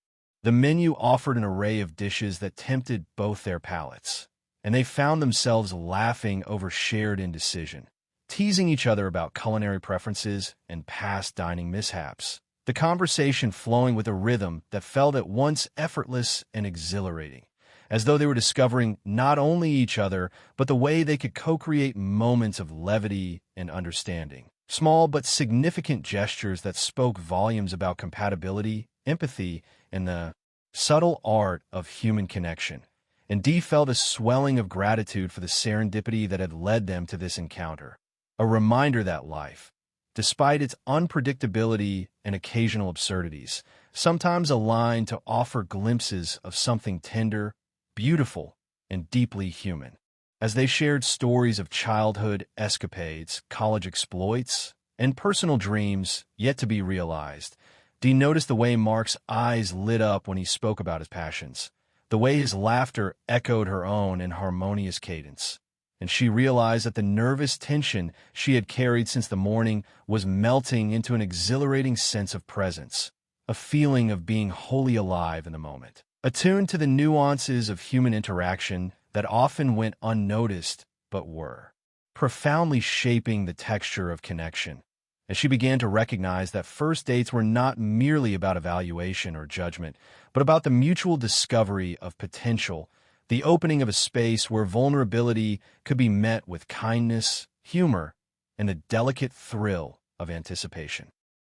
The menu offered an array of dishes that tempted both their palates, and they found themselves laughing over shared indecision, teasing each other about culinary preferences and past dining mishaps, the conversation flowing with a rhythm that felt at once effortless and exhilarating, as though they were discovering not only each other, but the way they could co-create moments of levity and understanding. Small but significant gestures that spoke volumes about compatibility, empathy, and the subtle art of human connection. And Dee felt a swelling of gratitude for the serendipity that had led them to this encounter, a reminder that life, despite its unpredictability and occasional absurdities, sometimes aligned to offer glimpses of something tender, beautiful, and deeply human. As they shared stories of childhood escapades, college exploits, and personal dreams yet to be realized, Dee noticed the way Mark's eyes lit up when he spoke about his passions, the way his laughter echoed her own in harmonious cadence, and she realized that the nervous tension she had carried since the morning was melting into an exhilarating sense of presence, a feeling of being wholly alive in the moment, attuned to the nuances of human interaction that often went unnoticed but were profoundly shaping the texture of connection. As she began to recognize that first dates were not merely about evaluation or judgment, but about the mutual discovery of potential, the opening of a space where vulnerability could be met with kindness, humor, and the delicate thrill of anticipation.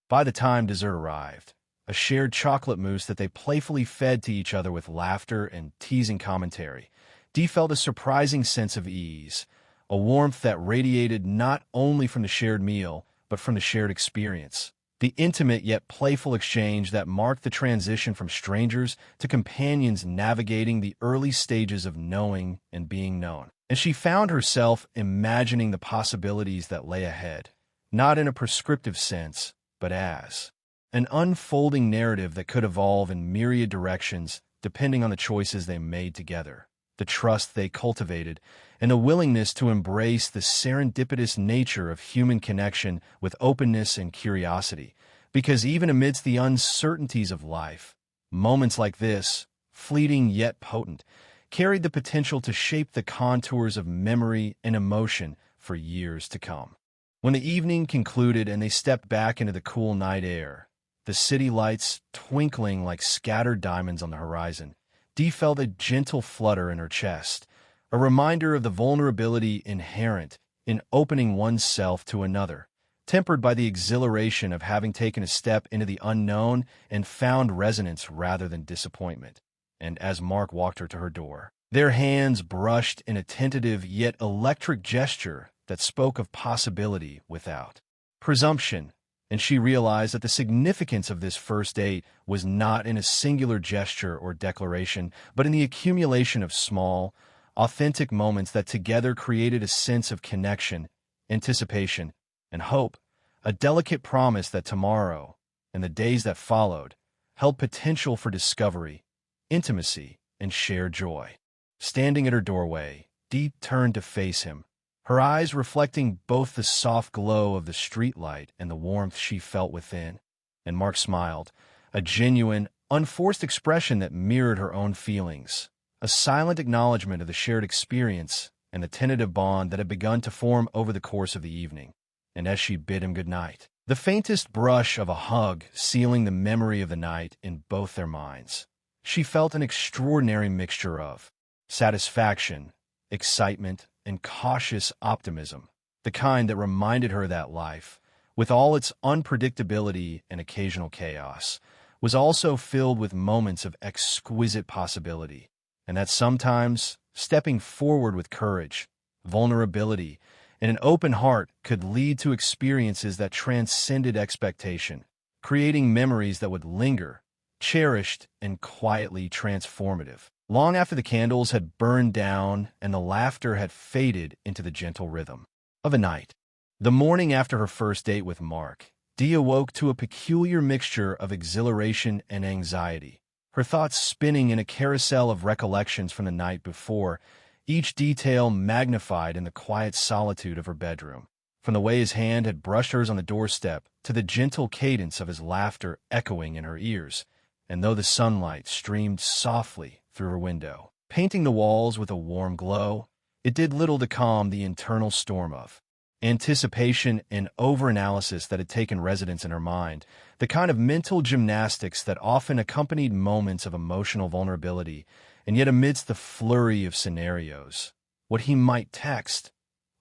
By the time dessert arrived, a shared chocolate mousse that they playfully fed to each other with laughter and teasing commentary, Dee felt a surprising sense of ease, a warmth that radiated not only from the shared meal, but from the shared experience, the intimate yet playful exchange that marked the transition from strangers to companions navigating the early stages of knowing and being known. And she found herself imagining the possibilities that lay ahead, not in a prescriptive sense, but as an unfolding narrative that could evolve in myriad directions depending on the choices they made together, the trust they cultivated, and a willingness to embrace the serendipitous nature of human connection with openness and curiosity. Because even amidst the uncertainties of life, moments like this, fleeting yet potent, carried the potential to shape the contours of memory and emotion for years to come. When the evening concluded and they stepped back into the cool night air, the city lights twinkling like scattered diamonds on the horizon, Dee felt a gentle flutter in her chest, a reminder of the vulnerability inherent in opening oneself to another, tempered by the exhilaration of having taken a step into the unknown and found resonance rather than disappointment. And as Mark walked her to her door, their hands brushed in a tentative yet electric gesture that spoke of possibility without presumption, and she realized that the significance of this first date was not in a singular gesture or declaration, but in the accumulation of small, authentic moments that together created a sense of connection, anticipation, and hope, a delicate promise that tomorrow, and the days that followed, held potential for discovery, intimacy, and shared joy. Standing at her doorway, Dee turned to face him, her eyes reflecting both the soft glow of the streetlight and the warmth she felt within. And Mark smiled, a genuine, unforced expression that mirrored her own feelings, a silent acknowledgement of the shared experience and the tentative bond that had begun to form over the course of the evening. And as she bid him good night, the faintest brush of a hug sealing the memory of the night in both their minds, she felt an extraordinary mixture of satisfaction, excitement, and cautious optimism, the kind that reminded her that life, with all its unpredictability and occasional chaos, was also filled with moments of exquisite possibility, and that sometimes stepping forward with courage, vulnerability, and an open heart could lead to experiences that transcended expectation, creating memories that would linger, cherished and quietly transformative, long after the candles had burned down and the laughter had faded into the gentle rhythm of a night. The morning after her first date with Mark, Dee awoke to a peculiar mixture of exhilaration and anxiety, her thoughts spinning in a carousel of recollections from the night before, each detail magnified in the quiet solitude of her bedroom, from the way his hand had brushed hers on the doorstep to the gentle cadence of his laughter echoing in her ears. And though the sunlight streamed softly through her window, painting the walls with a warm glow, it did little to calm the internal storm of anticipation and overanalysis that had taken residence in her mind, the kind of mental gymnastics that often accompanied moments of emotional vulnerability. And yet amidst the flurry of scenarios, what he might text,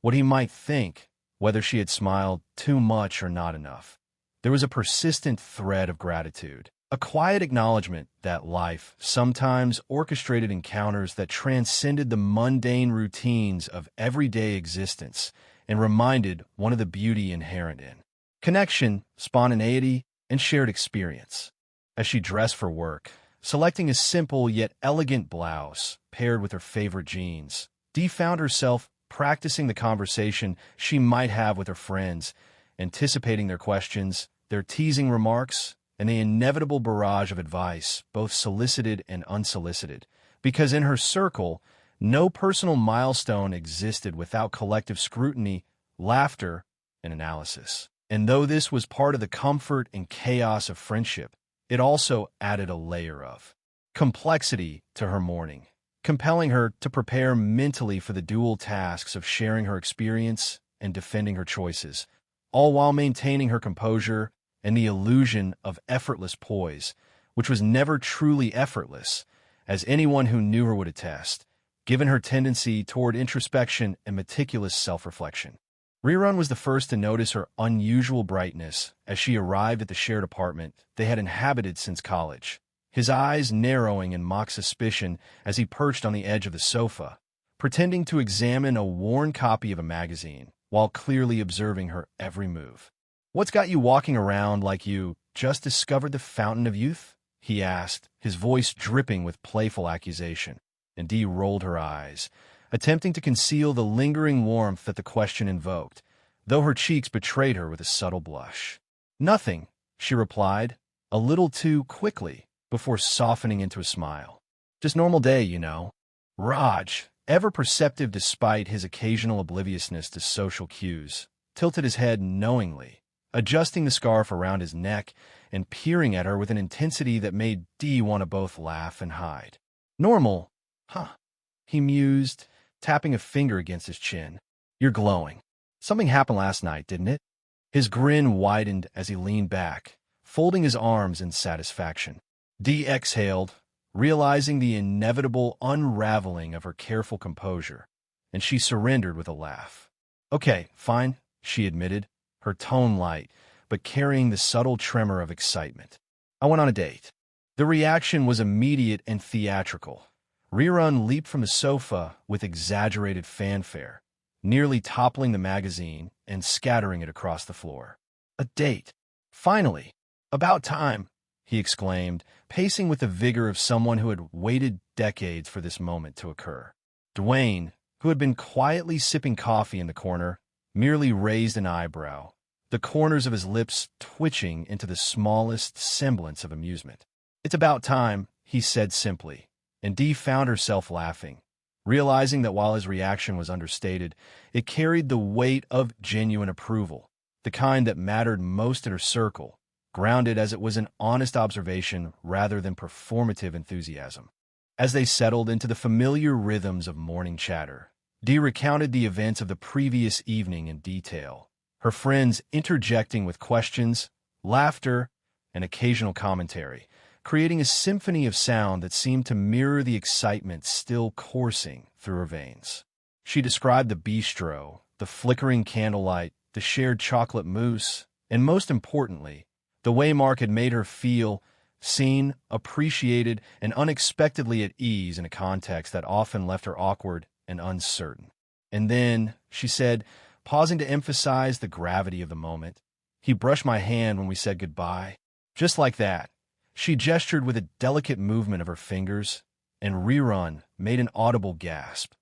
what he might think, whether she had smiled too much or not enough, there was a persistent thread of gratitude, a quiet acknowledgement that life sometimes orchestrated encounters that transcended the mundane routines of everyday existence and reminded one of the beauty inherent in connection, spontaneity, and shared experience. As she dressed for work, selecting a simple yet elegant blouse paired with her favorite jeans, Dee found herself practicing the conversation she might have with her friends, anticipating their questions, their teasing remarks, and the inevitable barrage of advice, both solicited and unsolicited, because in her circle, no personal milestone existed without collective scrutiny, laughter, and analysis. And though this was part of the comfort and chaos of friendship, it also added a layer of complexity to her morning, compelling her to prepare mentally for the dual tasks of sharing her experience and defending her choices, all while maintaining her composure and the illusion of effortless poise, which was never truly effortless, as anyone who knew her would attest, given her tendency toward introspection and meticulous self-reflection. Rerun was the first to notice her unusual brightness as she arrived at the shared apartment they had inhabited since college, his eyes narrowing in mock suspicion as he perched on the edge of the sofa, pretending to examine a worn copy of a magazine while clearly observing her every move. "What's got you walking around like you just discovered the fountain of youth?" he asked, his voice dripping with playful accusation. And Dee rolled her eyes, attempting to conceal the lingering warmth that the question invoked, though her cheeks betrayed her with a subtle blush. "Nothing," she replied, a little too quickly before softening into a smile. Just normal day, you know. Raj, ever perceptive despite his occasional obliviousness to social cues, tilted his head knowingly, adjusting the scarf around his neck and peering at her with an intensity that made Dee want to both laugh and hide. Normal, huh? He mused, tapping a finger against his chin. You're glowing. Something happened last night, didn't it? His grin widened as he leaned back, folding his arms in satisfaction. Dee exhaled, realizing the inevitable unraveling of her careful composure, and she surrendered with a laugh. Okay, fine, she admitted, her tone light, but carrying the subtle tremor of excitement. I went on a date. The reaction was immediate and theatrical. Rerun leaped from the sofa with exaggerated fanfare, nearly toppling the magazine and scattering it across the floor. A date. Finally. About time, he exclaimed, pacing with the vigor of someone who had waited decades for this moment to occur. Dwayne, who had been quietly sipping coffee in the corner, merely raised an eyebrow, the corners of his lips twitching into the smallest semblance of amusement. It's about time, he said simply, and Dee found herself laughing, realizing that while his reaction was understated, it carried the weight of genuine approval, the kind that mattered most in her circle, grounded as it was in honest observation rather than performative enthusiasm. As they settled into the familiar rhythms of morning chatter, Dee recounted the events of the previous evening in detail, her friends interjecting with questions, laughter, and occasional commentary, creating a symphony of sound that seemed to mirror the excitement still coursing through her veins. She described the bistro, the flickering candlelight, the shared chocolate mousse, and most importantly, the way Mark had made her feel seen, appreciated, and unexpectedly at ease in a context that often left her awkward and uncertain. And then, she said, pausing to emphasize the gravity of the moment, he brushed my hand when we said goodbye. Just like that, she gestured with a delicate movement of her fingers, and Rerun made an audible gasp,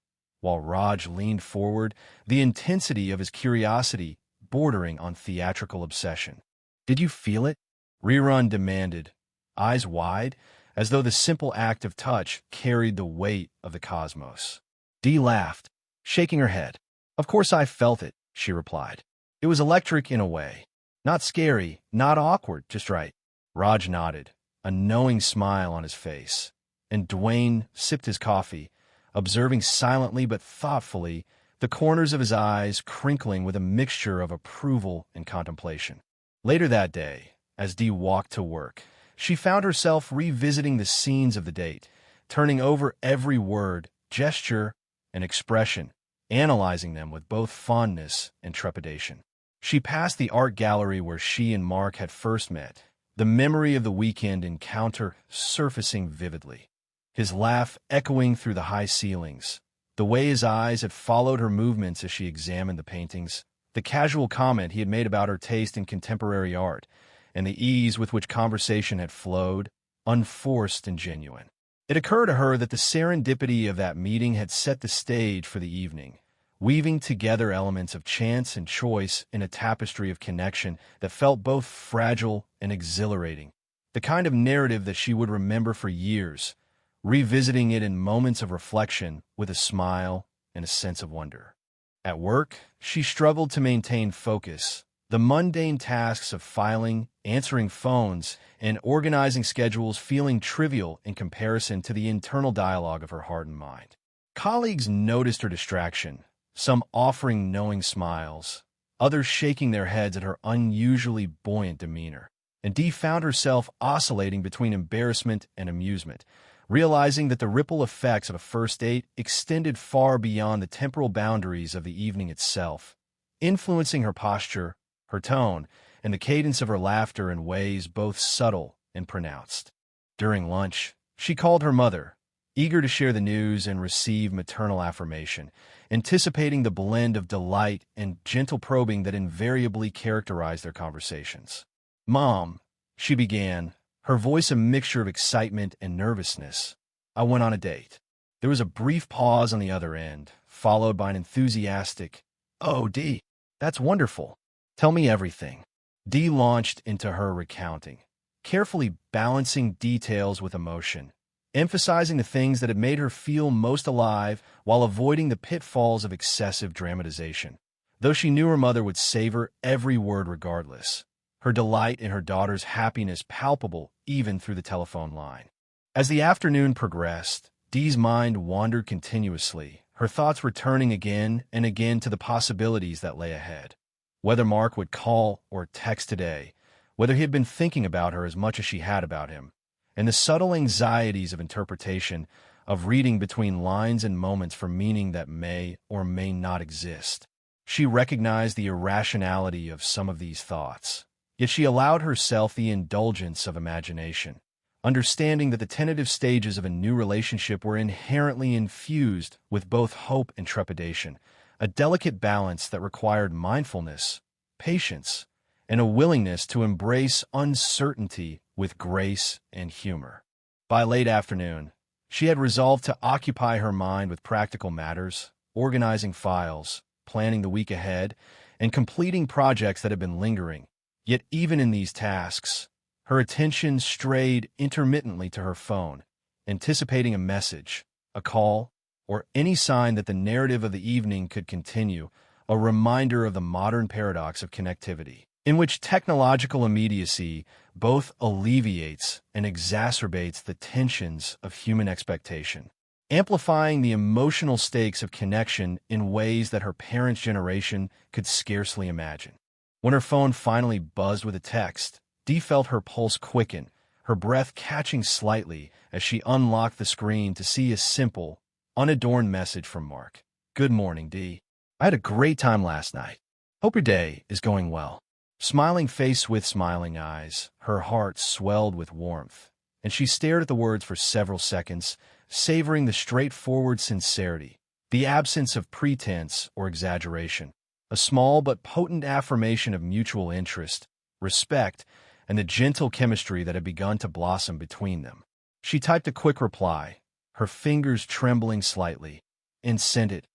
while Raj leaned forward, the intensity of his curiosity bordering on theatrical obsession. Did you feel it? Rerun demanded, eyes wide, as though the simple act of touch carried the weight of the cosmos. Dee laughed, shaking her head. Of course I felt it, she replied. It was electric in a way. Not scary, not awkward, just right. Raj nodded, a knowing smile on his face, and Dwayne sipped his coffee, observing silently but thoughtfully, the corners of his eyes crinkling with a mixture of approval and contemplation. Later that day, as Dee walked to work, she found herself revisiting the scenes of the date, turning over every word, gesture, and expression, analyzing them with both fondness and trepidation. She passed the art gallery where she and Mark had first met, the memory of the weekend encounter surfacing vividly, his laugh echoing through the high ceilings, the way his eyes had followed her movements as she examined the paintings, the casual comment he had made about her taste in contemporary art, and the ease with which conversation had flowed, unforced and genuine. It occurred to her that the serendipity of that meeting had set the stage for the evening, weaving together elements of chance and choice in a tapestry of connection that felt both fragile and exhilarating, the kind of narrative that she would remember for years, revisiting it in moments of reflection with a smile and a sense of wonder. At work, she struggled to maintain focus, the mundane tasks of filing, answering phones, and organizing schedules feeling trivial in comparison to the internal dialogue of her heart and mind. Colleagues noticed her distraction, some offering knowing smiles, others shaking their heads at her unusually buoyant demeanor, and Dee found herself oscillating between embarrassment and amusement, realizing that the ripple effects of a first date extended far beyond the temporal boundaries of the evening itself, influencing her posture, her tone, and the cadence of her laughter in ways both subtle and pronounced. During lunch, she called her mother, eager to share the news and receive maternal affirmation, anticipating the blend of delight and gentle probing that invariably characterized their conversations. "Mom," she began, her voice a mixture of excitement and nervousness, "I went on a date." There was a brief pause on the other end, followed by an enthusiastic, "Oh, Dee, that's wonderful. Tell me everything." Dee launched into her recounting, carefully balancing details with emotion, emphasizing the things that had made her feel most alive while avoiding the pitfalls of excessive dramatization. Though she knew her mother would savor every word regardless, her delight in her daughter's happiness palpable even through the telephone line. As the afternoon progressed, Dee's mind wandered continuously, her thoughts returning again and again to the possibilities that lay ahead. Whether Mark would call or text today, whether he had been thinking about her as much as she had about him, and the subtle anxieties of interpretation, of reading between lines and moments for meaning that may or may not exist. She recognized the irrationality of some of these thoughts, yet she allowed herself the indulgence of imagination, understanding that the tentative stages of a new relationship were inherently infused with both hope and trepidation, a delicate balance that required mindfulness, patience, and a willingness to embrace uncertainty with grace and humor. By late afternoon, she had resolved to occupy her mind with practical matters, organizing files, planning the week ahead, and completing projects that had been lingering. Yet even in these tasks, her attention strayed intermittently to her phone, anticipating a message, a call, or any sign that the narrative of the evening could continue, a reminder of the modern paradox of connectivity, in which technological immediacy both alleviates and exacerbates the tensions of human expectation, amplifying the emotional stakes of connection in ways that her parents' generation could scarcely imagine. When her phone finally buzzed with a text, Dee felt her pulse quicken, her breath catching slightly as she unlocked the screen to see a simple, unadorned message from Mark. "Good morning, Dee. I had a great time last night. Hope your day is going well." Smiling face with smiling eyes, her heart swelled with warmth, and she stared at the words for several seconds, savoring the straightforward sincerity, the absence of pretense or exaggeration, a small but potent affirmation of mutual interest, respect, and the gentle chemistry that had begun to blossom between them. She typed a quick reply, her fingers trembling slightly, and sent it.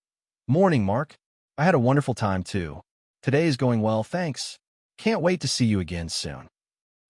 "Morning, Mark. I had a wonderful time, too. Today is going well, thanks. Can't wait to see you again soon."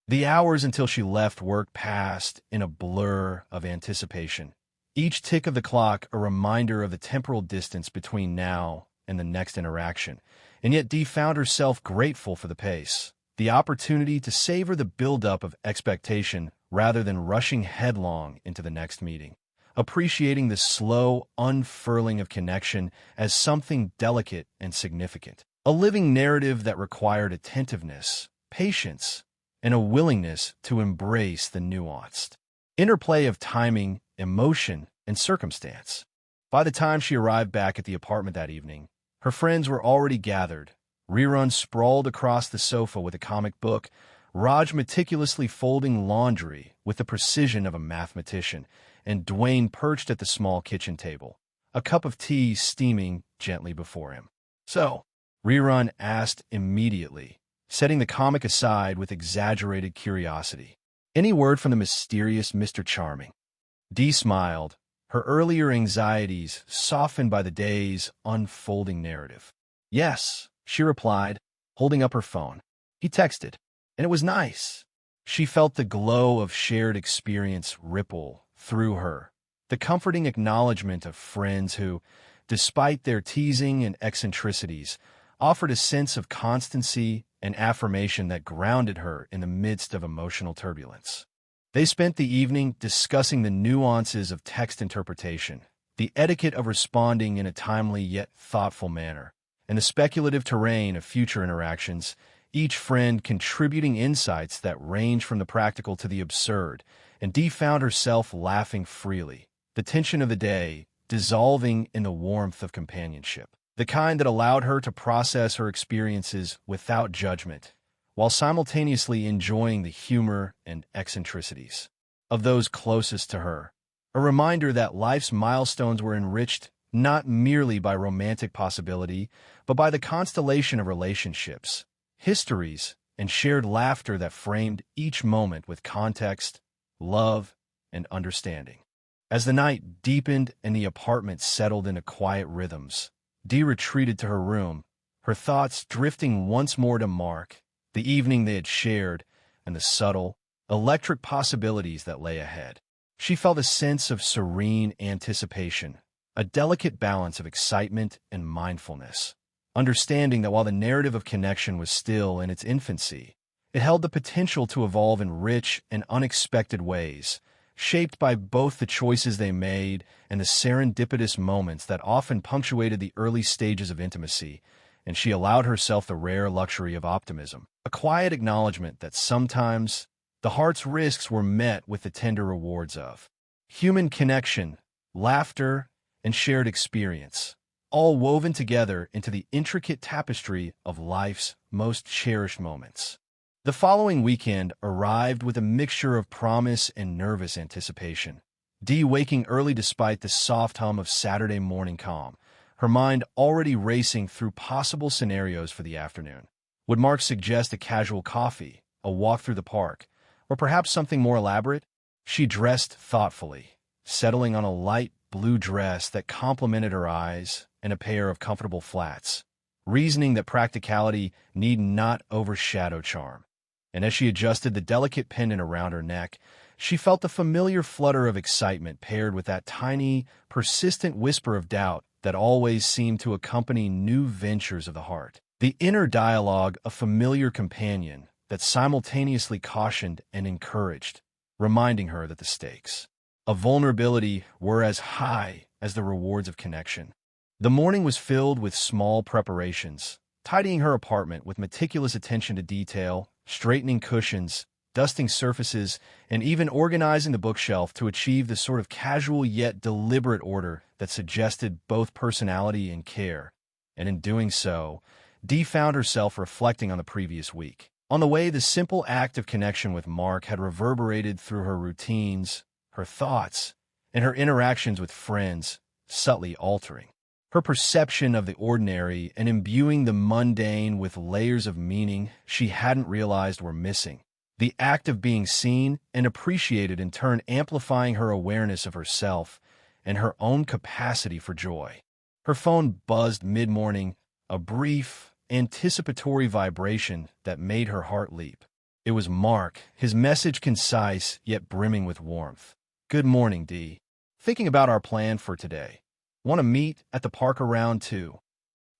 The hours until she left work passed in a blur of anticipation, each tick of the clock a reminder of the temporal distance between now and the next interaction, and yet Dee found herself grateful for the pace, the opportunity to savor the buildup of expectation rather than rushing headlong into the next meeting, appreciating the slow unfurling of connection as something delicate and significant, a living narrative that required attentiveness, patience, and a willingness to embrace the nuanced interplay of timing, emotion, and circumstance. By the time she arrived back at the apartment that evening, her friends were already gathered, Rerun sprawled across the sofa with a comic book, Raj meticulously folding laundry with the precision of a mathematician, and Dwayne perched at the small kitchen table, a cup of tea steaming gently before him. "So," Rerun asked immediately, setting the comic aside with exaggerated curiosity, "any word from the mysterious Mr. Charming?" Dee smiled, her earlier anxieties softened by the day's unfolding narrative. "Yes," she replied, holding up her phone. "He texted, and it was nice." She felt the glow of shared experience ripple through her, the comforting acknowledgement of friends who, despite their teasing and eccentricities, offered a sense of constancy and affirmation that grounded her in the midst of emotional turbulence. They spent the evening discussing the nuances of text interpretation, the etiquette of responding in a timely yet thoughtful manner, and the speculative terrain of future interactions, each friend contributing insights that range from the practical to the absurd, and Dee found herself laughing freely, the tension of the day dissolving in the warmth of companionship, the kind that allowed her to process her experiences without judgment, while simultaneously enjoying the humor and eccentricities of those closest to her, a reminder that life's milestones were enriched not merely by romantic possibility, but by the constellation of relationships, histories, and shared laughter that framed each moment with context, love, and understanding. As the night deepened and the apartment settled into quiet rhythms, Dee retreated to her room, her thoughts drifting once more to Mark, the evening they had shared, and the subtle, electric possibilities that lay ahead. She felt a sense of serene anticipation, a delicate balance of excitement and mindfulness, understanding that while the narrative of connection was still in its infancy, it held the potential to evolve in rich and unexpected ways, shaped by both the choices they made and the serendipitous moments that often punctuated the early stages of intimacy, and she allowed herself the rare luxury of optimism, a quiet acknowledgement that sometimes the heart's risks were met with the tender rewards of human connection, laughter, and shared experience, all woven together into the intricate tapestry of life's most cherished moments. The following weekend arrived with a mixture of promise and nervous anticipation. Dee waking early despite the soft hum of Saturday morning calm, her mind already racing through possible scenarios for the afternoon. Would Mark suggest a casual coffee, a walk through the park, or perhaps something more elaborate? She dressed thoughtfully, settling on a light blue dress that complemented her eyes and a pair of comfortable flats, reasoning that practicality need not overshadow charm. And as she adjusted the delicate pendant around her neck, she felt the familiar flutter of excitement paired with that tiny, persistent whisper of doubt that always seemed to accompany new ventures of the heart. The inner dialogue, a familiar companion that simultaneously cautioned and encouraged, reminding her that the stakes of vulnerability were as high as the rewards of connection. The morning was filled with small preparations, tidying her apartment with meticulous attention to detail, straightening cushions, dusting surfaces, and even organizing the bookshelf to achieve the sort of casual yet deliberate order that suggested both personality and care. And in doing so, Dee found herself reflecting on the previous week, on the way the simple act of connection with Mark had reverberated through her routines, her thoughts, and her interactions with friends, subtly altering her perception of the ordinary and imbuing the mundane with layers of meaning she hadn't realized were missing. The act of being seen and appreciated in turn amplifying her awareness of herself and her own capacity for joy. Her phone buzzed mid-morning, a brief, anticipatory vibration that made her heart leap. It was Mark, his message concise yet brimming with warmth. "Good morning, Dee. Thinking about our plan for today. Want to meet at the park around 2?"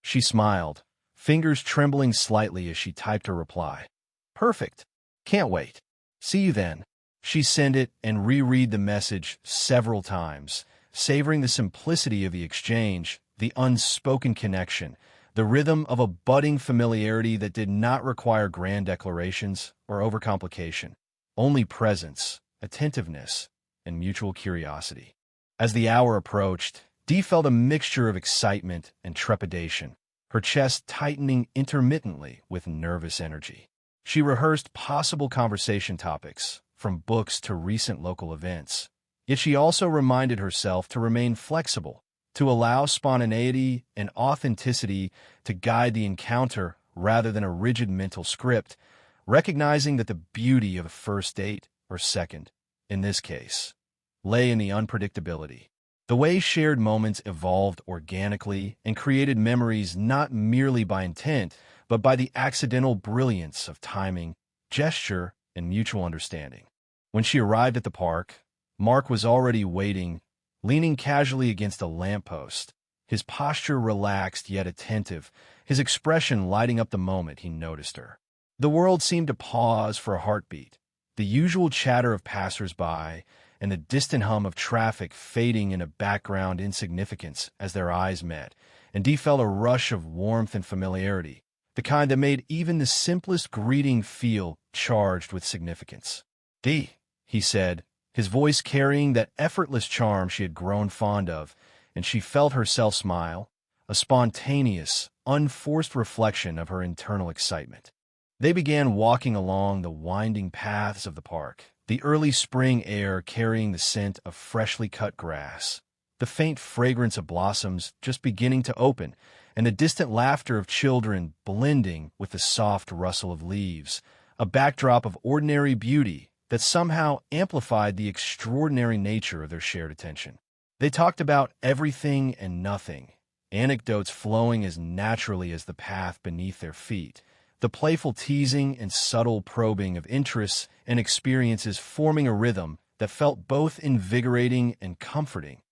She smiled, fingers trembling slightly as she typed her reply. "Perfect. Can't wait. See you then." She sent it and reread the message several times, savoring the simplicity of the exchange, the unspoken connection, the rhythm of a budding familiarity that did not require grand declarations or overcomplication, only presence, attentiveness, and mutual curiosity. As the hour approached, Dee felt a mixture of excitement and trepidation, her chest tightening intermittently with nervous energy. She rehearsed possible conversation topics, from books to recent local events. Yet she also reminded herself to remain flexible, to allow spontaneity and authenticity to guide the encounter rather than a rigid mental script, recognizing that the beauty of a first date, or second, in this case, lay in the unpredictability. The way shared moments evolved organically and created memories not merely by intent, but by the accidental brilliance of timing, gesture, and mutual understanding. When she arrived at the park, Mark was already waiting, leaning casually against a lamppost, his posture relaxed yet attentive, his expression lighting up the moment he noticed her. The world seemed to pause for a heartbeat, the usual chatter of passers-by and the distant hum of traffic fading into background insignificance as their eyes met, and Dee felt a rush of warmth and familiarity, the kind that made even the simplest greeting feel charged with significance. "Dee," he said, his voice carrying that effortless charm she had grown fond of, and she felt herself smile, a spontaneous, unforced reflection of her internal excitement. They began walking along the winding paths of the park, the early spring air carrying the scent of freshly cut grass, the faint fragrance of blossoms just beginning to open, and the distant laughter of children blending with the soft rustle of leaves, a backdrop of ordinary beauty that somehow amplified the extraordinary nature of their shared attention. They talked about everything and nothing, anecdotes flowing as naturally as the path beneath their feet, the playful teasing and subtle probing of interests and experiences forming a rhythm that felt both invigorating and comforting,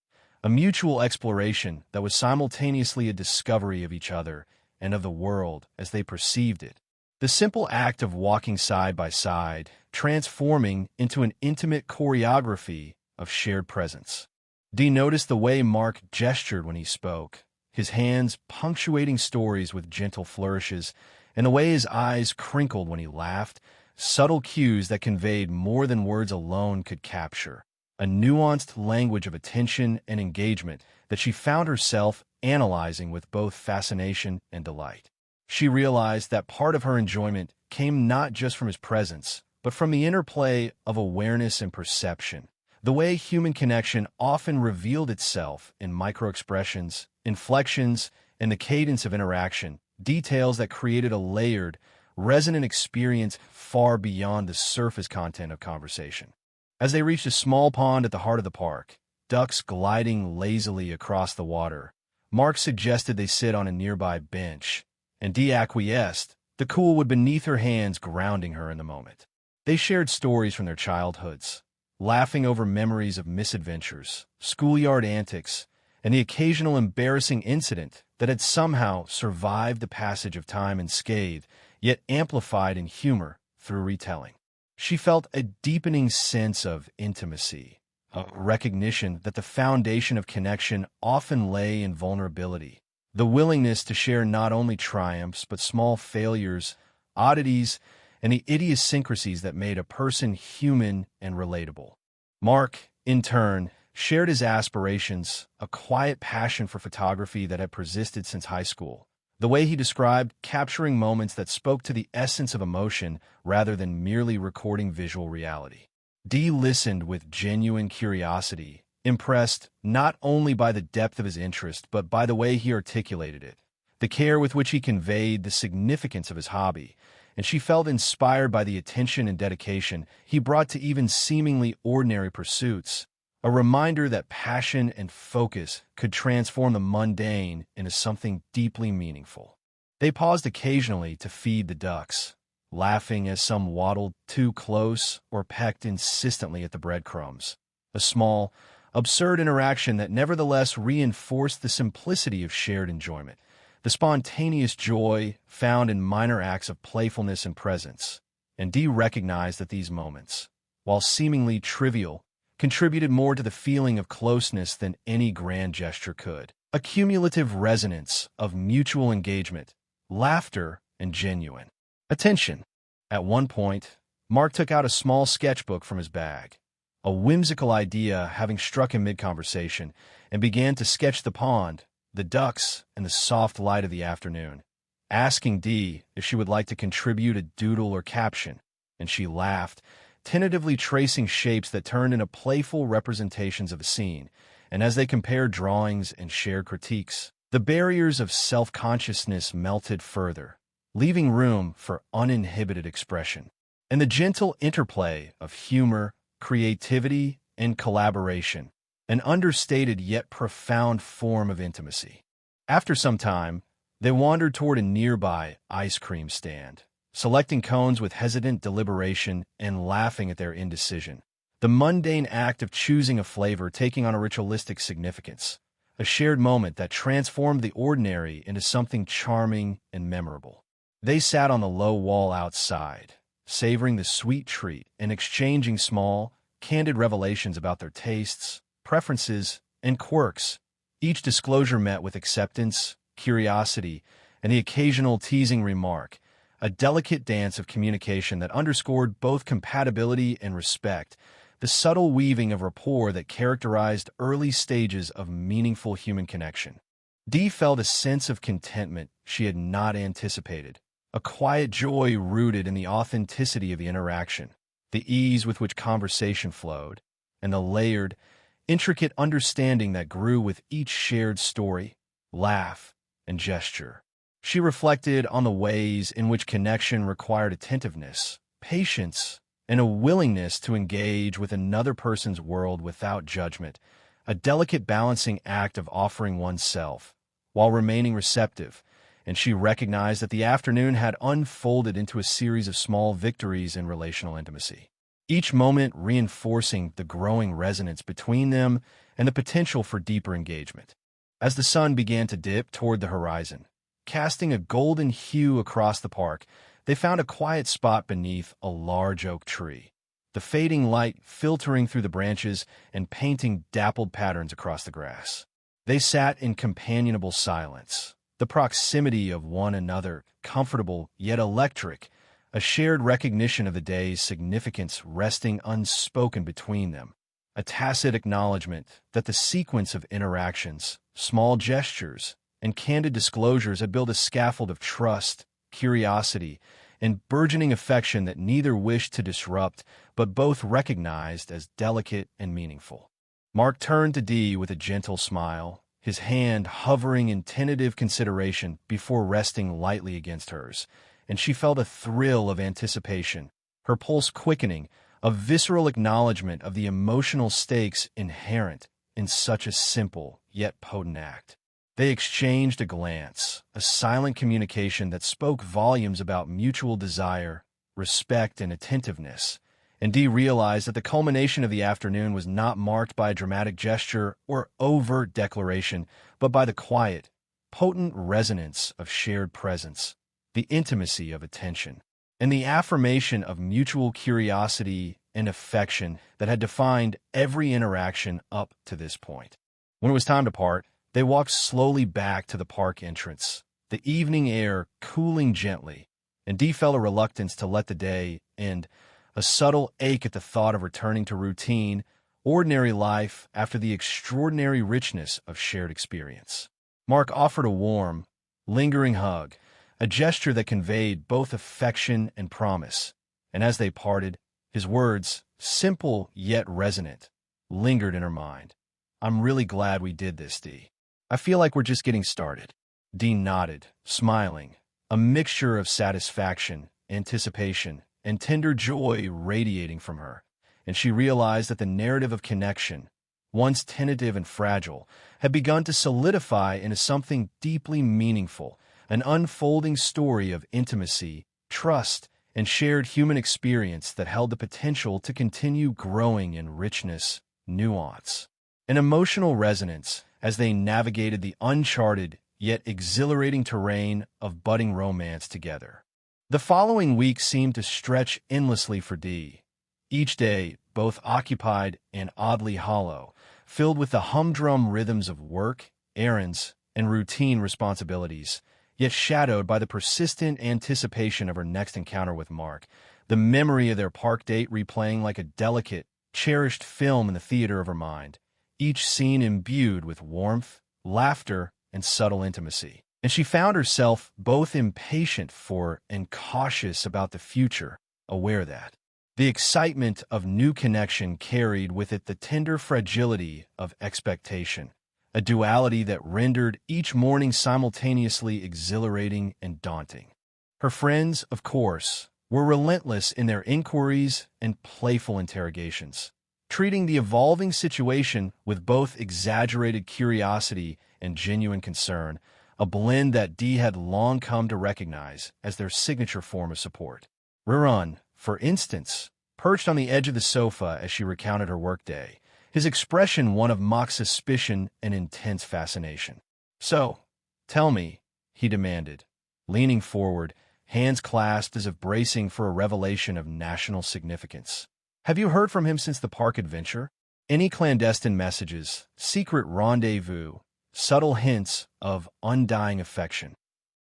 a mutual exploration that was simultaneously a discovery of each other and of the world as they perceived it. The simple act of walking side by side, transforming into an intimate choreography of shared presence. Dee noticed the way Mark gestured when he spoke, his hands punctuating stories with gentle flourishes, and the way his eyes crinkled when he laughed, subtle cues that conveyed more than words alone could capture, a nuanced language of attention and engagement that she found herself analyzing with both fascination and delight. She realized that part of her enjoyment came not just from his presence, but from the interplay of awareness and perception, the way human connection often revealed itself in microexpressions, inflections, and the cadence of interaction, details that created a layered, resonant experience far beyond the surface content of conversation. As they reached a small pond at the heart of the park, ducks gliding lazily across the water, Mark suggested they sit on a nearby bench, and Dee acquiesced, the cool wood beneath her hands grounding her in the moment. They shared stories from their childhoods, laughing over memories of misadventures, schoolyard antics, and the occasional embarrassing incident that had somehow survived the passage of time unscathed, yet amplified in humor through retelling. She felt a deepening sense of intimacy, a recognition that the foundation of connection often lay in vulnerability, the willingness to share not only triumphs but small failures, oddities, and the idiosyncrasies that made a person human and relatable. Mark, in turn, shared his aspirations, a quiet passion for photography that had persisted since high school. The way he described capturing moments that spoke to the essence of emotion rather than merely recording visual reality. Dee listened with genuine curiosity, impressed not only by the depth of his interest but by the way he articulated it, the care with which he conveyed the significance of his hobby, and she felt inspired by the attention and dedication he brought to even seemingly ordinary pursuits, a reminder that passion and focus could transform the mundane into something deeply meaningful. They paused occasionally to feed the ducks, laughing as some waddled too close or pecked insistently at the breadcrumbs, a small, absurd interaction that nevertheless reinforced the simplicity of shared enjoyment, the spontaneous joy found in minor acts of playfulness and presence. And Dee recognized that these moments, while seemingly trivial, contributed more to the feeling of closeness than any grand gesture could. A cumulative resonance of mutual engagement, laughter, and genuine attention. At one point, Mark took out a small sketchbook from his bag, a whimsical idea having struck him mid-conversation, and began to sketch the pond, the ducks, and the soft light of the afternoon, asking Dee if she would like to contribute a doodle or caption, and she laughed, tentatively tracing shapes that turned into playful representations of a scene, and as they compared drawings and shared critiques, the barriers of self-consciousness melted further, leaving room for uninhibited expression, and the gentle interplay of humor, creativity, and collaboration, an understated yet profound form of intimacy. After some time, they wandered toward a nearby ice cream stand, selecting cones with hesitant deliberation and laughing at their indecision. The mundane act of choosing a flavor taking on a ritualistic significance, a shared moment that transformed the ordinary into something charming and memorable. They sat on the low wall outside, savoring the sweet treat and exchanging small, candid revelations about their tastes, preferences, and quirks, each disclosure met with acceptance, curiosity, and the occasional teasing remark, a delicate dance of communication that underscored both compatibility and respect, the subtle weaving of rapport that characterized early stages of meaningful human connection. Dee felt a sense of contentment she had not anticipated, a quiet joy rooted in the authenticity of the interaction, the ease with which conversation flowed, and the layered, intricate understanding that grew with each shared story, laugh, and gesture. She reflected on the ways in which connection required attentiveness, patience, and a willingness to engage with another person's world without judgment, a delicate balancing act of offering oneself, while remaining receptive, and she recognized that the afternoon had unfolded into a series of small victories in relational intimacy, each moment reinforcing the growing resonance between them and the potential for deeper engagement. As the sun began to dip toward the horizon, casting a golden hue across the park, they found a quiet spot beneath a large oak tree, the fading light filtering through the branches and painting dappled patterns across the grass. They sat in companionable silence, the proximity of one another comfortable yet electric, a shared recognition of the day's significance resting unspoken between them, a tacit acknowledgement that the sequence of interactions, small gestures, and candid disclosures had built a scaffold of trust, curiosity, and burgeoning affection that neither wished to disrupt, but both recognized as delicate and meaningful. Mark turned to Dee with a gentle smile, his hand hovering in tentative consideration before resting lightly against hers, and she felt a thrill of anticipation, her pulse quickening, a visceral acknowledgement of the emotional stakes inherent in such a simple yet potent act. They exchanged a glance, a silent communication that spoke volumes about mutual desire, respect, and attentiveness, and Dee realized that the culmination of the afternoon was not marked by a dramatic gesture or overt declaration, but by the quiet, potent resonance of shared presence, the intimacy of attention, and the affirmation of mutual curiosity and affection that had defined every interaction up to this point. When it was time to part, they walked slowly back to the park entrance, the evening air cooling gently, and Dee felt a reluctance to let the day end, a subtle ache at the thought of returning to routine, ordinary life after the extraordinary richness of shared experience. Mark offered a warm, lingering hug, a gesture that conveyed both affection and promise, and as they parted, his words, simple yet resonant, lingered in her mind. "I'm really glad we did this, Dee. I feel like we're just getting started." Dee nodded, smiling, a mixture of satisfaction, anticipation, and tender joy radiating from her, and she realized that the narrative of connection, once tentative and fragile, had begun to solidify into something deeply meaningful, an unfolding story of intimacy, trust, and shared human experience that held the potential to continue growing in richness, nuance, and emotional resonance as they navigated the uncharted yet exhilarating terrain of budding romance together. The following week seemed to stretch endlessly for Dee, each day both occupied and oddly hollow, filled with the humdrum rhythms of work, errands, and routine responsibilities, yet shadowed by the persistent anticipation of her next encounter with Mark, the memory of their park date replaying like a delicate, cherished film in the theater of her mind, each scene imbued with warmth, laughter, and subtle intimacy. And she found herself both impatient for and cautious about the future, aware that the excitement of new connection carried with it the tender fragility of expectation, a duality that rendered each morning simultaneously exhilarating and daunting. Her friends, of course, were relentless in their inquiries and playful interrogations, treating the evolving situation with both exaggerated curiosity and genuine concern, a blend that Dee had long come to recognize as their signature form of support. Rirun, for instance, perched on the edge of the sofa as she recounted her workday, his expression one of mock suspicion and intense fascination. "So, tell me," he demanded, leaning forward, hands clasped as if bracing for a revelation of national significance. "Have you heard from him since the park adventure? Any clandestine messages, secret rendezvous, subtle hints of undying affection?"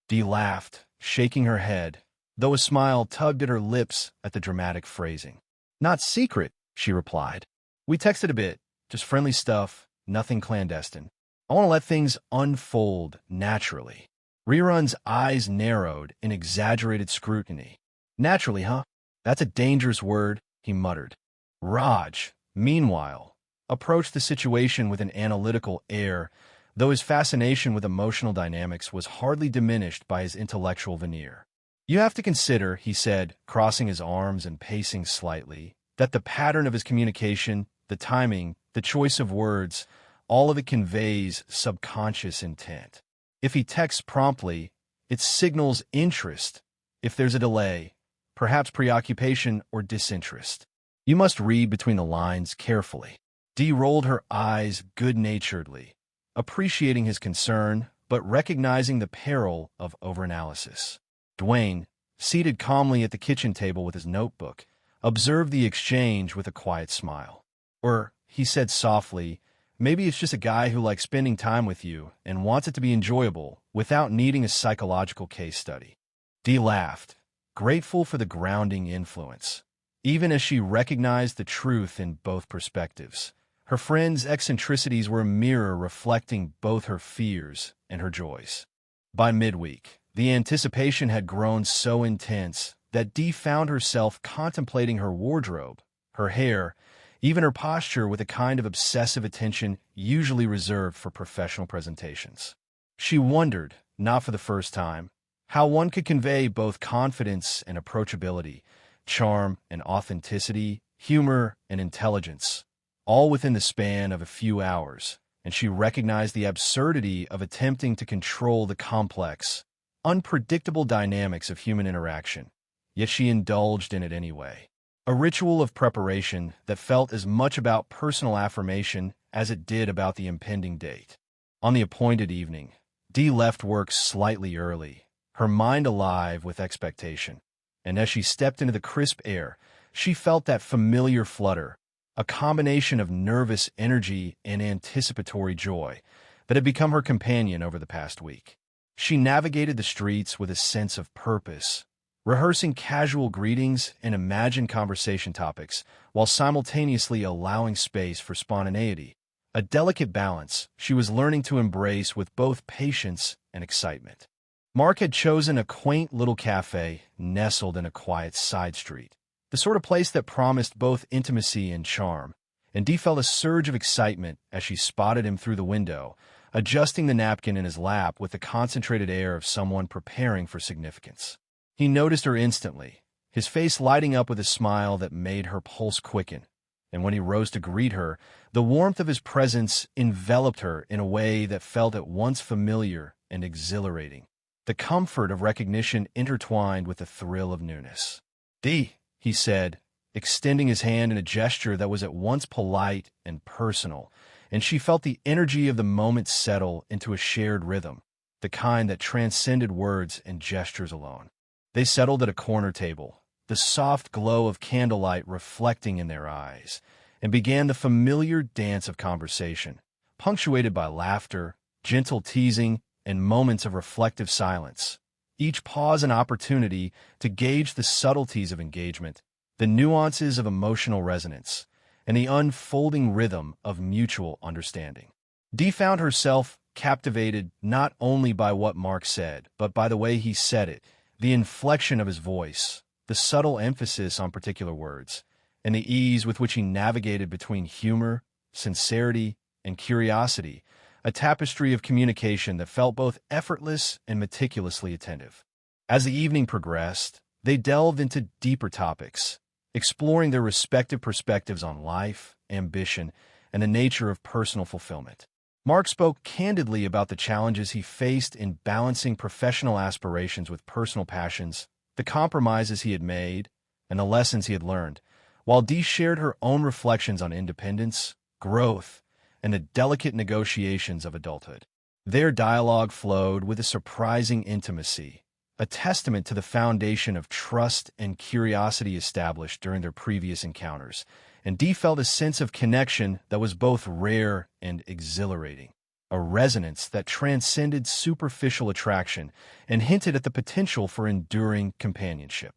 Dee laughed, shaking her head, though a smile tugged at her lips at the dramatic phrasing. "Not secret," she replied. "We texted a bit, just friendly stuff, nothing clandestine. I want to let things unfold naturally." Rirun's eyes narrowed in exaggerated scrutiny. "Naturally, huh? That's a dangerous word," he muttered. Raj, meanwhile, approached the situation with an analytical air, though his fascination with emotional dynamics was hardly diminished by his intellectual veneer. "You have to consider," he said, crossing his arms and pacing slightly, "that the pattern of his communication, the timing, the choice of words, all of it conveys subconscious intent. If he texts promptly, It signals interest. If there's a delay, perhaps preoccupation or disinterest. You must read between the lines carefully. Dee rolled her eyes good-naturedly, appreciating his concern, but recognizing the peril of overanalysis. Dwayne, seated calmly at the kitchen table with his notebook, observed the exchange with a quiet smile. Or, he said softly, maybe it's just a guy who likes spending time with you and wants it to be enjoyable without needing a psychological case study. Dee laughed, grateful for the grounding influence. Even as she recognized the truth in both perspectives, her friend's eccentricities were a mirror reflecting both her fears and her joys. By midweek, the anticipation had grown so intense that Dee found herself contemplating her wardrobe, her hair, even her posture with a kind of obsessive attention usually reserved for professional presentations. She wondered, not for the first time, how one could convey both confidence and approachability, charm and authenticity, humor and intelligence, all within the span of a few hours, and she recognized the absurdity of attempting to control the complex, unpredictable dynamics of human interaction, yet she indulged in it anyway. A ritual of preparation that felt as much about personal affirmation as it did about the impending date. On the appointed evening, Dee left work slightly early, her mind alive with expectation, and as she stepped into the crisp air, she felt that familiar flutter, a combination of nervous energy and anticipatory joy that had become her companion over the past week. She navigated the streets with a sense of purpose, rehearsing casual greetings and imagined conversation topics while simultaneously allowing space for spontaneity, a delicate balance she was learning to embrace with both patience and excitement. Mark had chosen a quaint little cafe nestled in a quiet side street, the sort of place that promised both intimacy and charm, and Dee felt a surge of excitement as she spotted him through the window, adjusting the napkin in his lap with the concentrated air of someone preparing for significance. He noticed her instantly, his face lighting up with a smile that made her pulse quicken, and when he rose to greet her, the warmth of his presence enveloped her in a way that felt at once familiar and exhilarating, the comfort of recognition intertwined with the thrill of newness. "Dee," he said, extending his hand in a gesture that was at once polite and personal, and she felt the energy of the moment settle into a shared rhythm, the kind that transcended words and gestures alone. They settled at a corner table, the soft glow of candlelight reflecting in their eyes, and began the familiar dance of conversation, punctuated by laughter, gentle teasing, and moments of reflective silence, each pause an opportunity to gauge the subtleties of engagement, the nuances of emotional resonance, and the unfolding rhythm of mutual understanding. Dee found herself captivated not only by what Mark said, but by the way he said it, the inflection of his voice, the subtle emphasis on particular words, and the ease with which he navigated between humor, sincerity, and curiosity, a tapestry of communication that felt both effortless and meticulously attentive. As the evening progressed, they delved into deeper topics, exploring their respective perspectives on life, ambition, and the nature of personal fulfillment. Mark spoke candidly about the challenges he faced in balancing professional aspirations with personal passions, the compromises he had made, and the lessons he had learned, while Dee shared her own reflections on independence, growth, and the delicate negotiations of adulthood. Their dialogue flowed with a surprising intimacy, a testament to the foundation of trust and curiosity established during their previous encounters, and Dee felt a sense of connection that was both rare and exhilarating, a resonance that transcended superficial attraction and hinted at the potential for enduring companionship.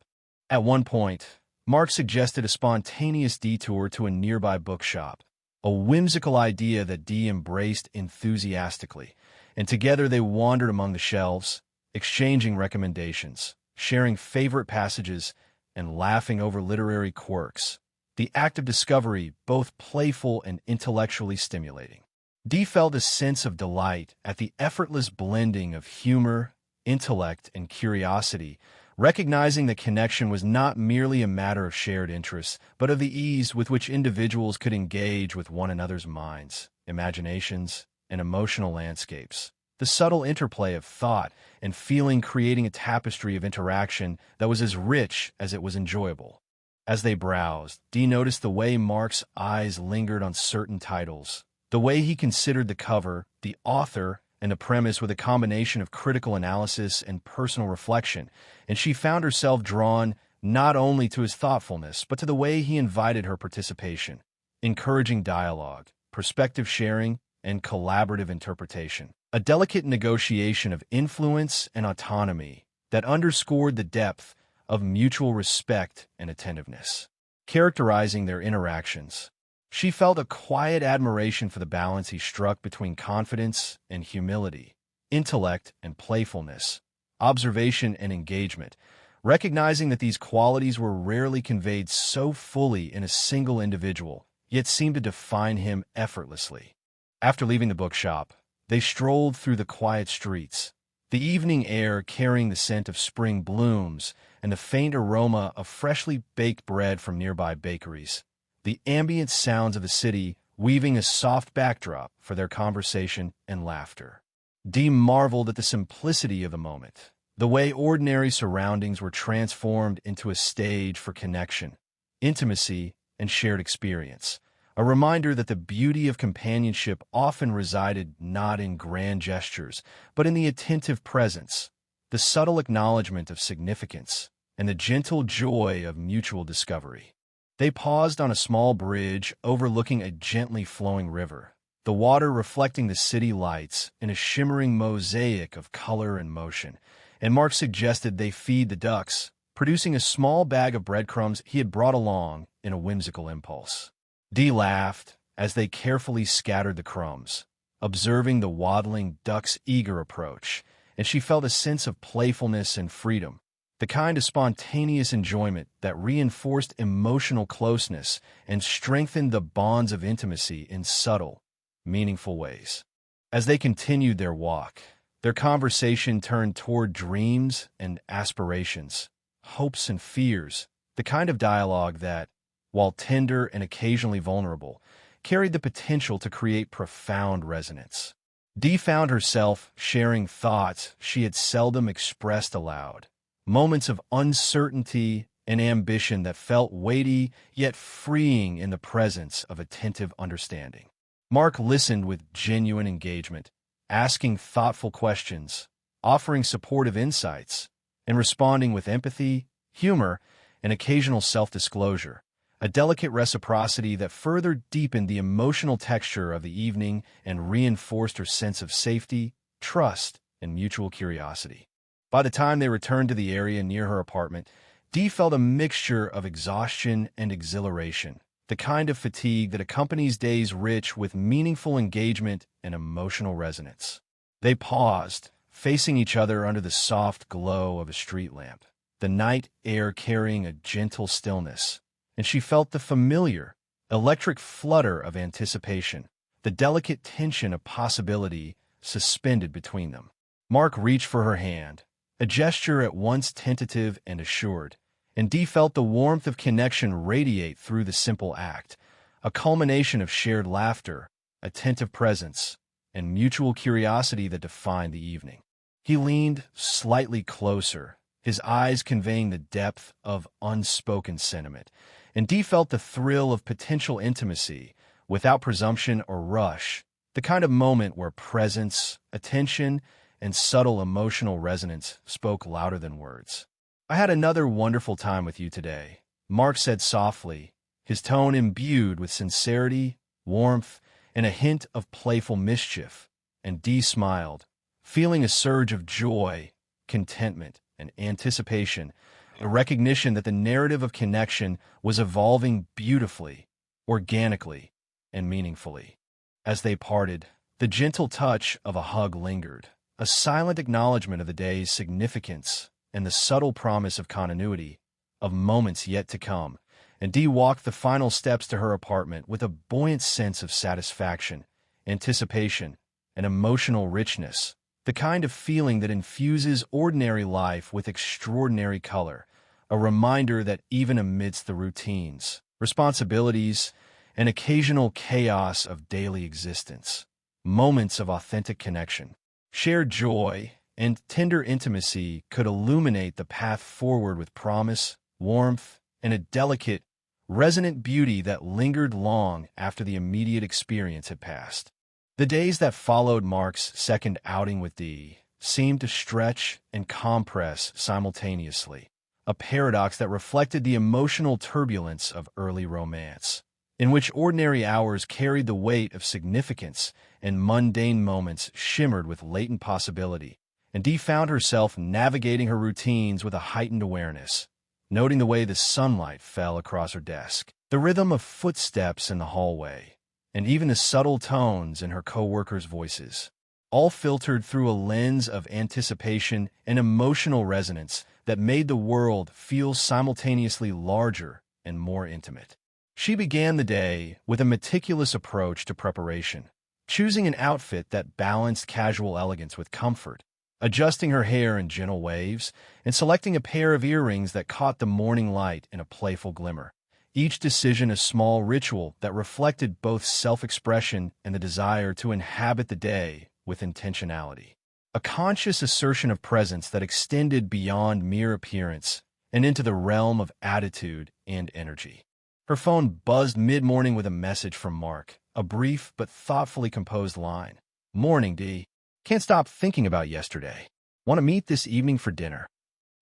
At one point, Mark suggested a spontaneous detour to a nearby bookshop, a whimsical idea that Dee embraced enthusiastically, and together they wandered among the shelves, exchanging recommendations, sharing favorite passages, and laughing over literary quirks, the act of discovery both playful and intellectually stimulating. Dee felt a sense of delight at the effortless blending of humor, intellect, and curiosity, recognizing that connection was not merely a matter of shared interests, but of the ease with which individuals could engage with one another's minds, imaginations, and emotional landscapes, the subtle interplay of thought and feeling creating a tapestry of interaction that was as rich as it was enjoyable. As they browsed, Dee noticed the way Mark's eyes lingered on certain titles, the way he considered the cover, the author, and the premise with a combination of critical analysis and personal reflection, and she found herself drawn not only to his thoughtfulness, but to the way he invited her participation, encouraging dialogue, perspective sharing, and collaborative interpretation. A delicate negotiation of influence and autonomy that underscored the depth of mutual respect and attentiveness. Characterizing their interactions, she felt a quiet admiration for the balance he struck between confidence and humility, intellect and playfulness, observation and engagement, recognizing that these qualities were rarely conveyed so fully in a single individual, yet seemed to define him effortlessly. After leaving the bookshop, they strolled through the quiet streets, the evening air carrying the scent of spring blooms and the faint aroma of freshly baked bread from nearby bakeries, the ambient sounds of the city weaving a soft backdrop for their conversation and laughter. Dee marveled at the simplicity of the moment, the way ordinary surroundings were transformed into a stage for connection, intimacy, and shared experience, a reminder that the beauty of companionship often resided not in grand gestures, but in the attentive presence, the subtle acknowledgement of significance, and the gentle joy of mutual discovery. They paused on a small bridge overlooking a gently flowing river, the water reflecting the city lights in a shimmering mosaic of color and motion, and Mark suggested they feed the ducks, producing a small bag of breadcrumbs he had brought along in a whimsical impulse. Dee laughed as they carefully scattered the crumbs, observing the waddling duck's eager approach, and she felt a sense of playfulness and freedom, the kind of spontaneous enjoyment that reinforced emotional closeness and strengthened the bonds of intimacy in subtle, meaningful ways. As they continued their walk, their conversation turned toward dreams and aspirations, hopes and fears, the kind of dialogue that, while tender and occasionally vulnerable, carried the potential to create profound resonance. Dee found herself sharing thoughts she had seldom expressed aloud, moments of uncertainty and ambition that felt weighty yet freeing in the presence of attentive understanding. Mark listened with genuine engagement, asking thoughtful questions, offering supportive insights, and responding with empathy, humor, and occasional self-disclosure, a delicate reciprocity that further deepened the emotional texture of the evening and reinforced her sense of safety, trust, and mutual curiosity. By the time they returned to the area near her apartment, Dee felt a mixture of exhaustion and exhilaration, the kind of fatigue that accompanies days rich with meaningful engagement and emotional resonance. They paused, facing each other under the soft glow of a street lamp, the night air carrying a gentle stillness, and she felt the familiar, electric flutter of anticipation, the delicate tension of possibility suspended between them. Mark reached for her hand, a gesture at once tentative and assured, and Dee felt the warmth of connection radiate through the simple act, a culmination of shared laughter, attentive presence, and mutual curiosity that defined the evening. He leaned slightly closer, his eyes conveying the depth of unspoken sentiment, and Dee felt the thrill of potential intimacy without presumption or rush, the kind of moment where presence, attention, and subtle emotional resonance spoke louder than words. "I had another wonderful time with you today," Mark said softly, his tone imbued with sincerity, warmth, and a hint of playful mischief, and Dee smiled, feeling a surge of joy, contentment, and anticipation, a recognition that the narrative of connection was evolving beautifully, organically, and meaningfully. As they parted, the gentle touch of a hug lingered, a silent acknowledgement of the day's significance and the subtle promise of continuity, of moments yet to come, and Dee walked the final steps to her apartment with a buoyant sense of satisfaction, anticipation, and emotional richness, the kind of feeling that infuses ordinary life with extraordinary color, a reminder that even amidst the routines, responsibilities, and occasional chaos of daily existence, moments of authentic connection, Shared joy and tender intimacy could illuminate the path forward with promise, warmth, and a delicate, resonant beauty that lingered long after the immediate experience had passed. The days that followed Mark's second outing with Dee seemed to stretch and compress simultaneously, a paradox that reflected the emotional turbulence of early romance, in which ordinary hours carried the weight of significance and mundane moments shimmered with latent possibility, and Dee found herself navigating her routines with a heightened awareness, noting the way the sunlight fell across her desk, the rhythm of footsteps in the hallway, and even the subtle tones in her coworkers' voices, all filtered through a lens of anticipation and emotional resonance that made the world feel simultaneously larger and more intimate. She began the day with a meticulous approach to preparation, choosing an outfit that balanced casual elegance with comfort, adjusting her hair in gentle waves, and selecting a pair of earrings that caught the morning light in a playful glimmer. Each decision a small ritual that reflected both self-expression and the desire to inhabit the day with intentionality. A conscious assertion of presence that extended beyond mere appearance and into the realm of attitude and energy. Her phone buzzed mid-morning with a message from Mark, a brief but thoughtfully composed line. "Morning, Dee. Can't stop thinking about yesterday. Want to meet this evening for dinner?"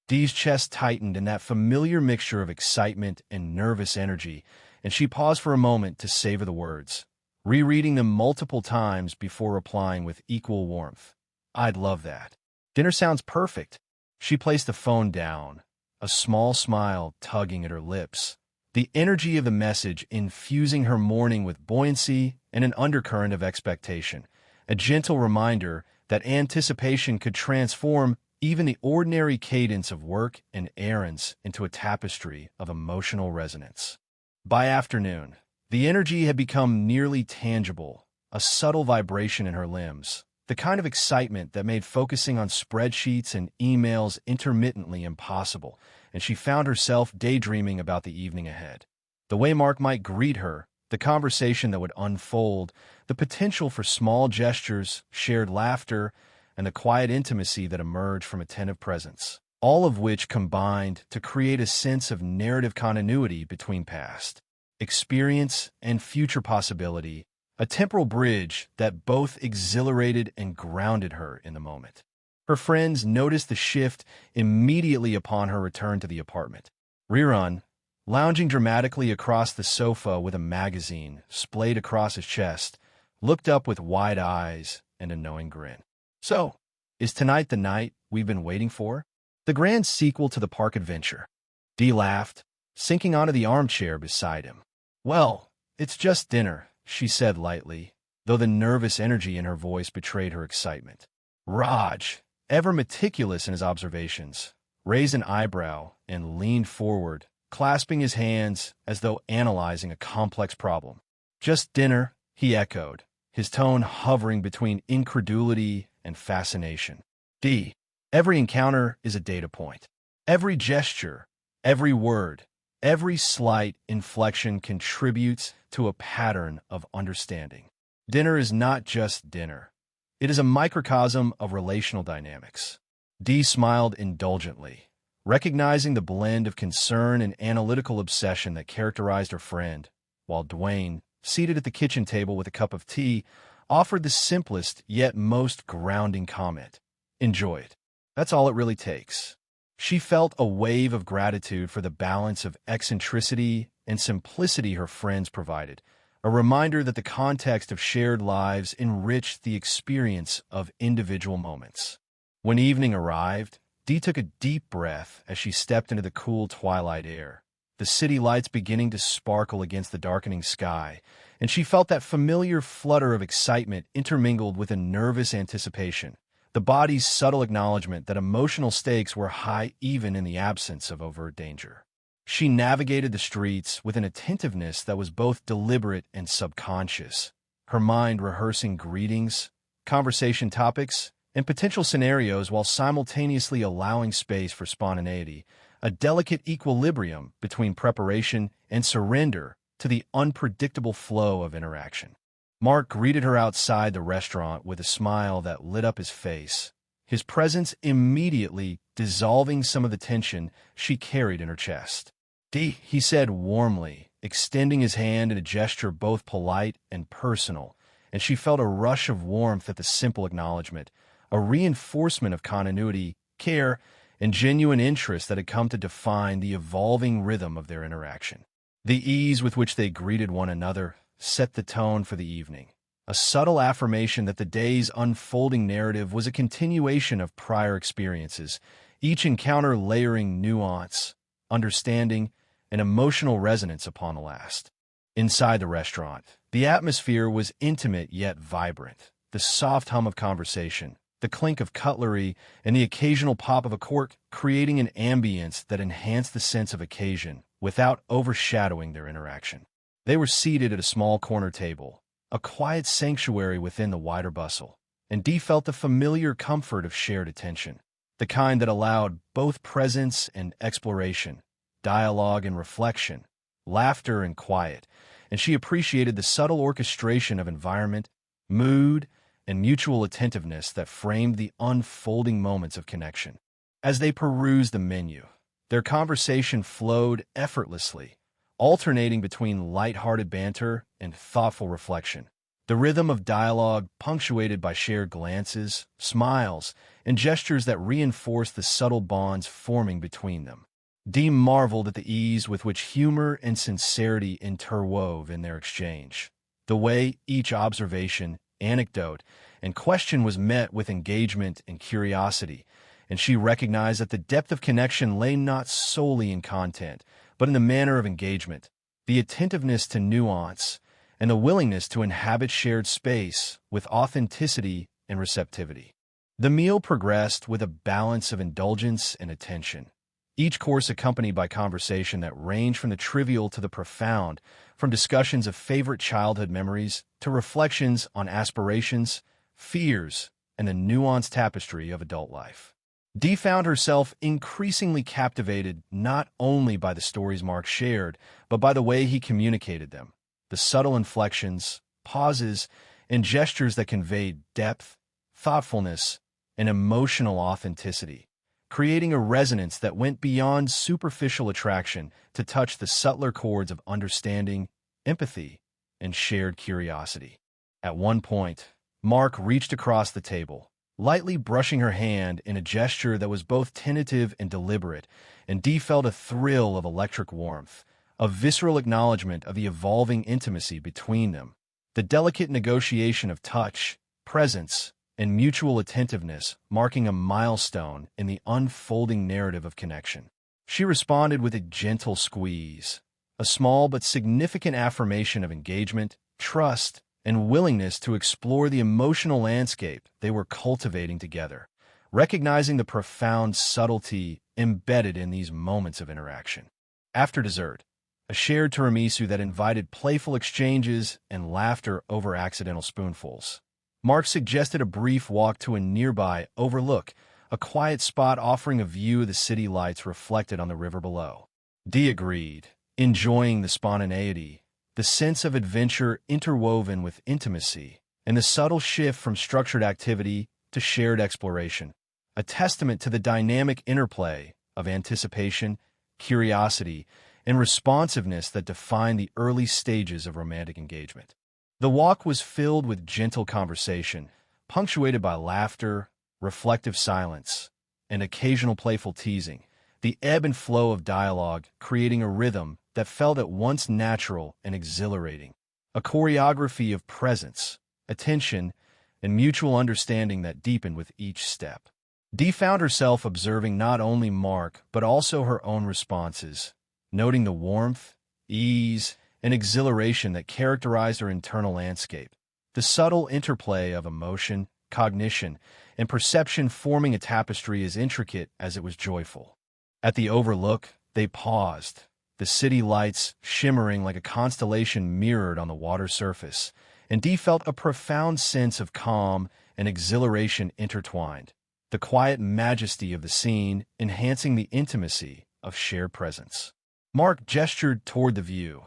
Dee's chest tightened in that familiar mixture of excitement and nervous energy, and she paused for a moment to savor the words, rereading them multiple times before replying with equal warmth. "I'd love that. Dinner sounds perfect." She placed the phone down, a small smile tugging at her lips, the energy of the message infusing her morning with buoyancy and an undercurrent of expectation, a gentle reminder that anticipation could transform even the ordinary cadence of work and errands into a tapestry of emotional resonance. By afternoon, the energy had become nearly tangible, a subtle vibration in her limbs, the kind of excitement that made focusing on spreadsheets and emails intermittently impossible, and she found herself daydreaming about the evening ahead. The way Mark might greet her, the conversation that would unfold, the potential for small gestures, shared laughter, and the quiet intimacy that emerged from attentive presence, all of which combined to create a sense of narrative continuity between past experience and future possibility, a temporal bridge that both exhilarated and grounded her in the moment. Her friends noticed the shift immediately upon her return to the apartment. Rerun, lounging dramatically across the sofa with a magazine splayed across his chest, looked up with wide eyes and a knowing grin. "So, is tonight the night we've been waiting for? The grand sequel to the park adventure?" Dee laughed, sinking onto the armchair beside him. "Well, it's just dinner," she said lightly, though the nervous energy in her voice betrayed her excitement. Raj, ever meticulous in his observations, raised an eyebrow and leaned forward, clasping his hands as though analyzing a complex problem. "Just dinner," he echoed, his tone hovering between incredulity and fascination. "Dee, every encounter is a data point. Every gesture, every word, every slight inflection contributes to a pattern of understanding. Dinner is not just dinner. It is a microcosm of relational dynamics." Dee smiled indulgently, recognizing the blend of concern and analytical obsession that characterized her friend, while Dwayne, seated at the kitchen table with a cup of tea, offered the simplest yet most grounding comment. "Enjoy it. That's all it really takes." She felt a wave of gratitude for the balance of eccentricity and simplicity her friends provided, a reminder that the context of shared lives enriched the experience of individual moments. When evening arrived, Dee took a deep breath as she stepped into the cool twilight air, the city lights beginning to sparkle against the darkening sky, and she felt that familiar flutter of excitement intermingled with a nervous anticipation, the body's subtle acknowledgement that emotional stakes were high even in the absence of overt danger. She navigated the streets with an attentiveness that was both deliberate and subconscious, her mind rehearsing greetings, conversation topics, and potential scenarios while simultaneously allowing space for spontaneity, a delicate equilibrium between preparation and surrender to the unpredictable flow of interaction. Mark greeted her outside the restaurant with a smile that lit up his face, his presence immediately dissolving some of the tension she carried in her chest. "Dee," he said warmly, extending his hand in a gesture both polite and personal, and she felt a rush of warmth at the simple acknowledgement, a reinforcement of continuity, care, and genuine interest that had come to define the evolving rhythm of their interaction. The ease with which they greeted one another set the tone for the evening, a subtle affirmation that the day's unfolding narrative was a continuation of prior experiences, each encounter layering nuance, understanding, and emotional resonance upon the last. Inside the restaurant, the atmosphere was intimate yet vibrant, the soft hum of conversation, the clink of cutlery, and the occasional pop of a cork creating an ambience that enhanced the sense of occasion without overshadowing their interaction. They were seated at a small corner table, a quiet sanctuary within the wider bustle, and Dee felt the familiar comfort of shared attention, the kind that allowed both presence and exploration, dialogue and reflection, laughter and quiet, and she appreciated the subtle orchestration of environment, mood, and mutual attentiveness that framed the unfolding moments of connection. As they perused the menu, their conversation flowed effortlessly, alternating between light-hearted banter and thoughtful reflection. The rhythm of dialogue punctuated by shared glances, smiles, and gestures that reinforced the subtle bonds forming between them. Dee marveled at the ease with which humor and sincerity interwove in their exchange, the way each observation, anecdote, and question was met with engagement and curiosity, and she recognized that the depth of connection lay not solely in content, but in the manner of engagement, the attentiveness to nuance, and the willingness to inhabit shared space with authenticity and receptivity. The meal progressed with a balance of indulgence and attention, each course accompanied by conversation that ranged from the trivial to the profound, from discussions of favorite childhood memories to reflections on aspirations, fears, and the nuanced tapestry of adult life. Dee found herself increasingly captivated not only by the stories Mark shared, but by the way he communicated them, the subtle inflections, pauses, and gestures that conveyed depth, thoughtfulness, and emotional authenticity, creating a resonance that went beyond superficial attraction to touch the subtler chords of understanding, empathy, and shared curiosity. At one point, Mark reached across the table, lightly brushing her hand in a gesture that was both tentative and deliberate, and Dee felt a thrill of electric warmth, a visceral acknowledgement of the evolving intimacy between them, the delicate negotiation of touch, presence, and mutual attentiveness marking a milestone in the unfolding narrative of connection. She responded with a gentle squeeze, a small but significant affirmation of engagement, trust, and willingness to explore the emotional landscape they were cultivating together, recognizing the profound subtlety embedded in these moments of interaction. After dessert, a shared tiramisu that invited playful exchanges and laughter over accidental spoonfuls, Mark suggested a brief walk to a nearby overlook, a quiet spot offering a view of the city lights reflected on the river below. Dee agreed, enjoying the spontaneity, the sense of adventure interwoven with intimacy, and the subtle shift from structured activity to shared exploration, a testament to the dynamic interplay of anticipation, curiosity, and responsiveness that define the early stages of romantic engagement. The walk was filled with gentle conversation, punctuated by laughter, reflective silence, and occasional playful teasing, the ebb and flow of dialogue creating a rhythm that felt at once natural and exhilarating, a choreography of presence, attention, and mutual understanding that deepened with each step. Dee found herself observing not only Mark, but also her own responses, noting the warmth, ease, and exhilaration that characterized her internal landscape, the subtle interplay of emotion, cognition, and perception forming a tapestry as intricate as it was joyful. At the overlook, they paused, the city lights shimmering like a constellation mirrored on the water's surface, and Dee felt a profound sense of calm and exhilaration intertwined, the quiet majesty of the scene enhancing the intimacy of shared presence. Mark gestured toward the view,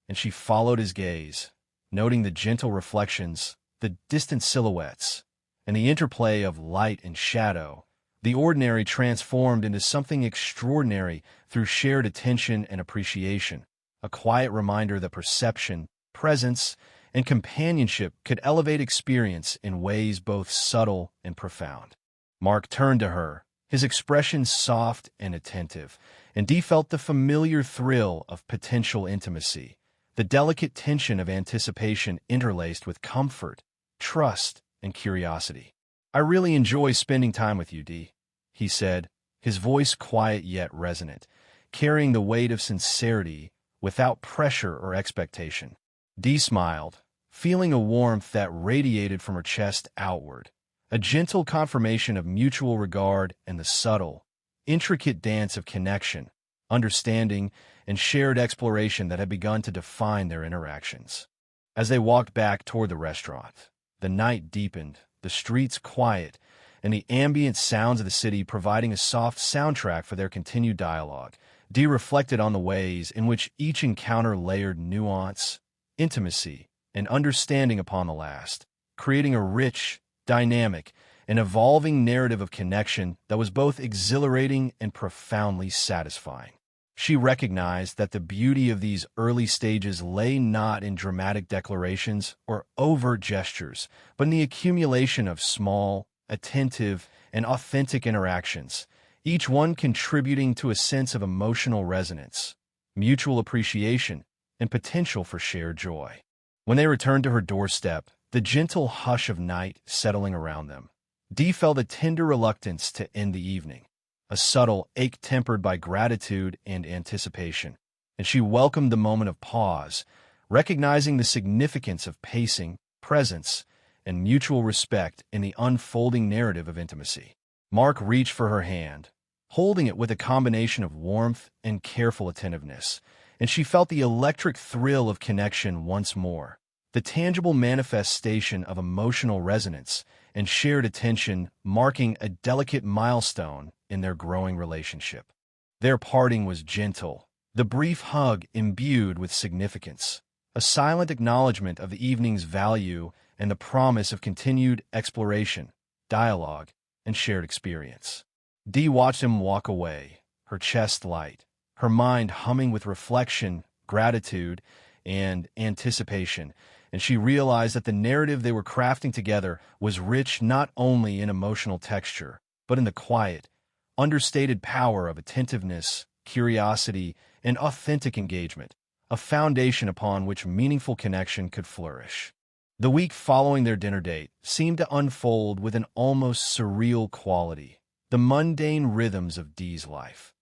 and she followed his gaze, noting the gentle reflections, the distant silhouettes, and the interplay of light and shadow. The ordinary transformed into something extraordinary through shared attention and appreciation, a quiet reminder that perception, presence, and companionship could elevate experience in ways both subtle and profound. Mark turned to her, his expression soft and attentive, and Dee felt the familiar thrill of potential intimacy, the delicate tension of anticipation interlaced with comfort, trust, and curiosity. "I really enjoy spending time with you, Dee," he said, his voice quiet yet resonant, carrying the weight of sincerity without pressure or expectation. Dee smiled, feeling a warmth that radiated from her chest outward, a gentle confirmation of mutual regard and the subtle, intricate dance of connection, understanding, and shared exploration that had begun to define their interactions. As they walked back toward the restaurant, the night deepened, the streets quiet, and the ambient sounds of the city providing a soft soundtrack for their continued dialogue. Dee reflected on the ways in which each encounter layered nuance, intimacy, and understanding upon the last, creating a rich, dynamic, and evolving narrative of connection that was both exhilarating and profoundly satisfying. She recognized that the beauty of these early stages lay not in dramatic declarations or overt gestures, but in the accumulation of small, attentive, and authentic interactions, each one contributing to a sense of emotional resonance, mutual appreciation, and potential for shared joy. When they returned to her doorstep, the gentle hush of night settling around them, Dee felt a tender reluctance to end the evening, a subtle ache tempered by gratitude and anticipation, and she welcomed the moment of pause, recognizing the significance of pacing, presence, and mutual respect in the unfolding narrative of intimacy. Mark reached for her hand, holding it with a combination of warmth and careful attentiveness, and she felt the electric thrill of connection once more, the tangible manifestation of emotional resonance and shared attention marking a delicate milestone in their growing relationship. Their parting was gentle, the brief hug imbued with significance, a silent acknowledgement of the evening's value and the promise of continued exploration, dialogue, and shared experience. Dee watched him walk away, her chest light, her mind humming with reflection, gratitude, and anticipation, and she realized that the narrative they were crafting together was rich not only in emotional texture, but in the quiet, understated power of attentiveness, curiosity, and authentic engagement, a foundation upon which meaningful connection could flourish. The week following their dinner date seemed to unfold with an almost surreal quality, the mundane rhythms of Dee's life.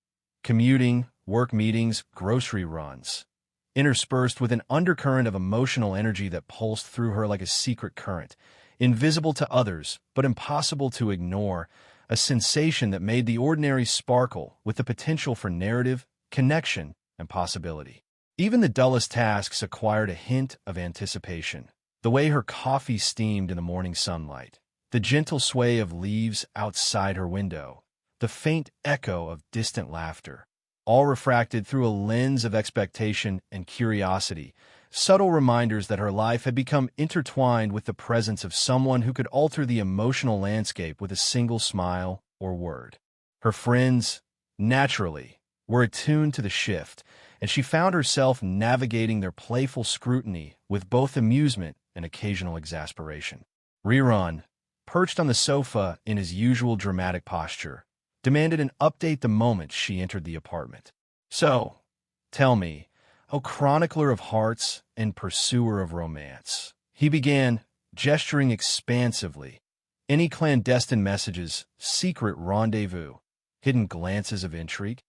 Commuting, work meetings, grocery runs, interspersed with an undercurrent of emotional energy that pulsed through her like a secret current, invisible to others but impossible to ignore, a sensation that made the ordinary sparkle with the potential for narrative, connection, and possibility. Even the dullest tasks acquired a hint of anticipation. The way her coffee steamed in the morning sunlight, the gentle sway of leaves outside her window, the faint echo of distant laughter, all refracted through a lens of expectation and curiosity, subtle reminders that her life had become intertwined with the presence of someone who could alter the emotional landscape with a single smile or word. Her friends, naturally, were attuned to the shift, and she found herself navigating their playful scrutiny with both amusement and occasional exasperation. Rerun, perched on the sofa in his usual dramatic posture, demanded an update the moment she entered the apartment. "So, tell me, O chronicler of hearts and pursuer of romance," he began, gesturing expansively. "Any clandestine messages, secret rendezvous, hidden glances of intrigue?"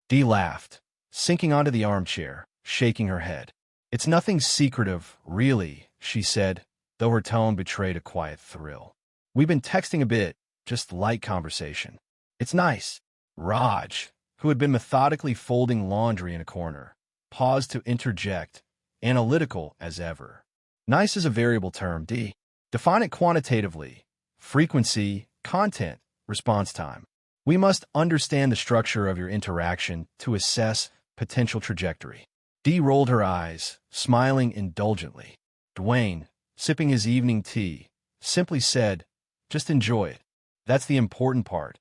Dee laughed, sinking onto the armchair, shaking her head. "It's nothing secretive, really," she said, though her tone betrayed a quiet thrill. "We've been texting a bit, just light conversation. It's nice." Raj, who had been methodically folding laundry in a corner, paused to interject, analytical as ever. "Nice is a variable term, Dee. Define it quantitatively. Frequency, content, response time. We must understand the structure of your interaction to assess potential trajectory." Dee rolled her eyes, smiling indulgently. Dwayne, sipping his evening tea, simply said, "Just enjoy it. That's the important part."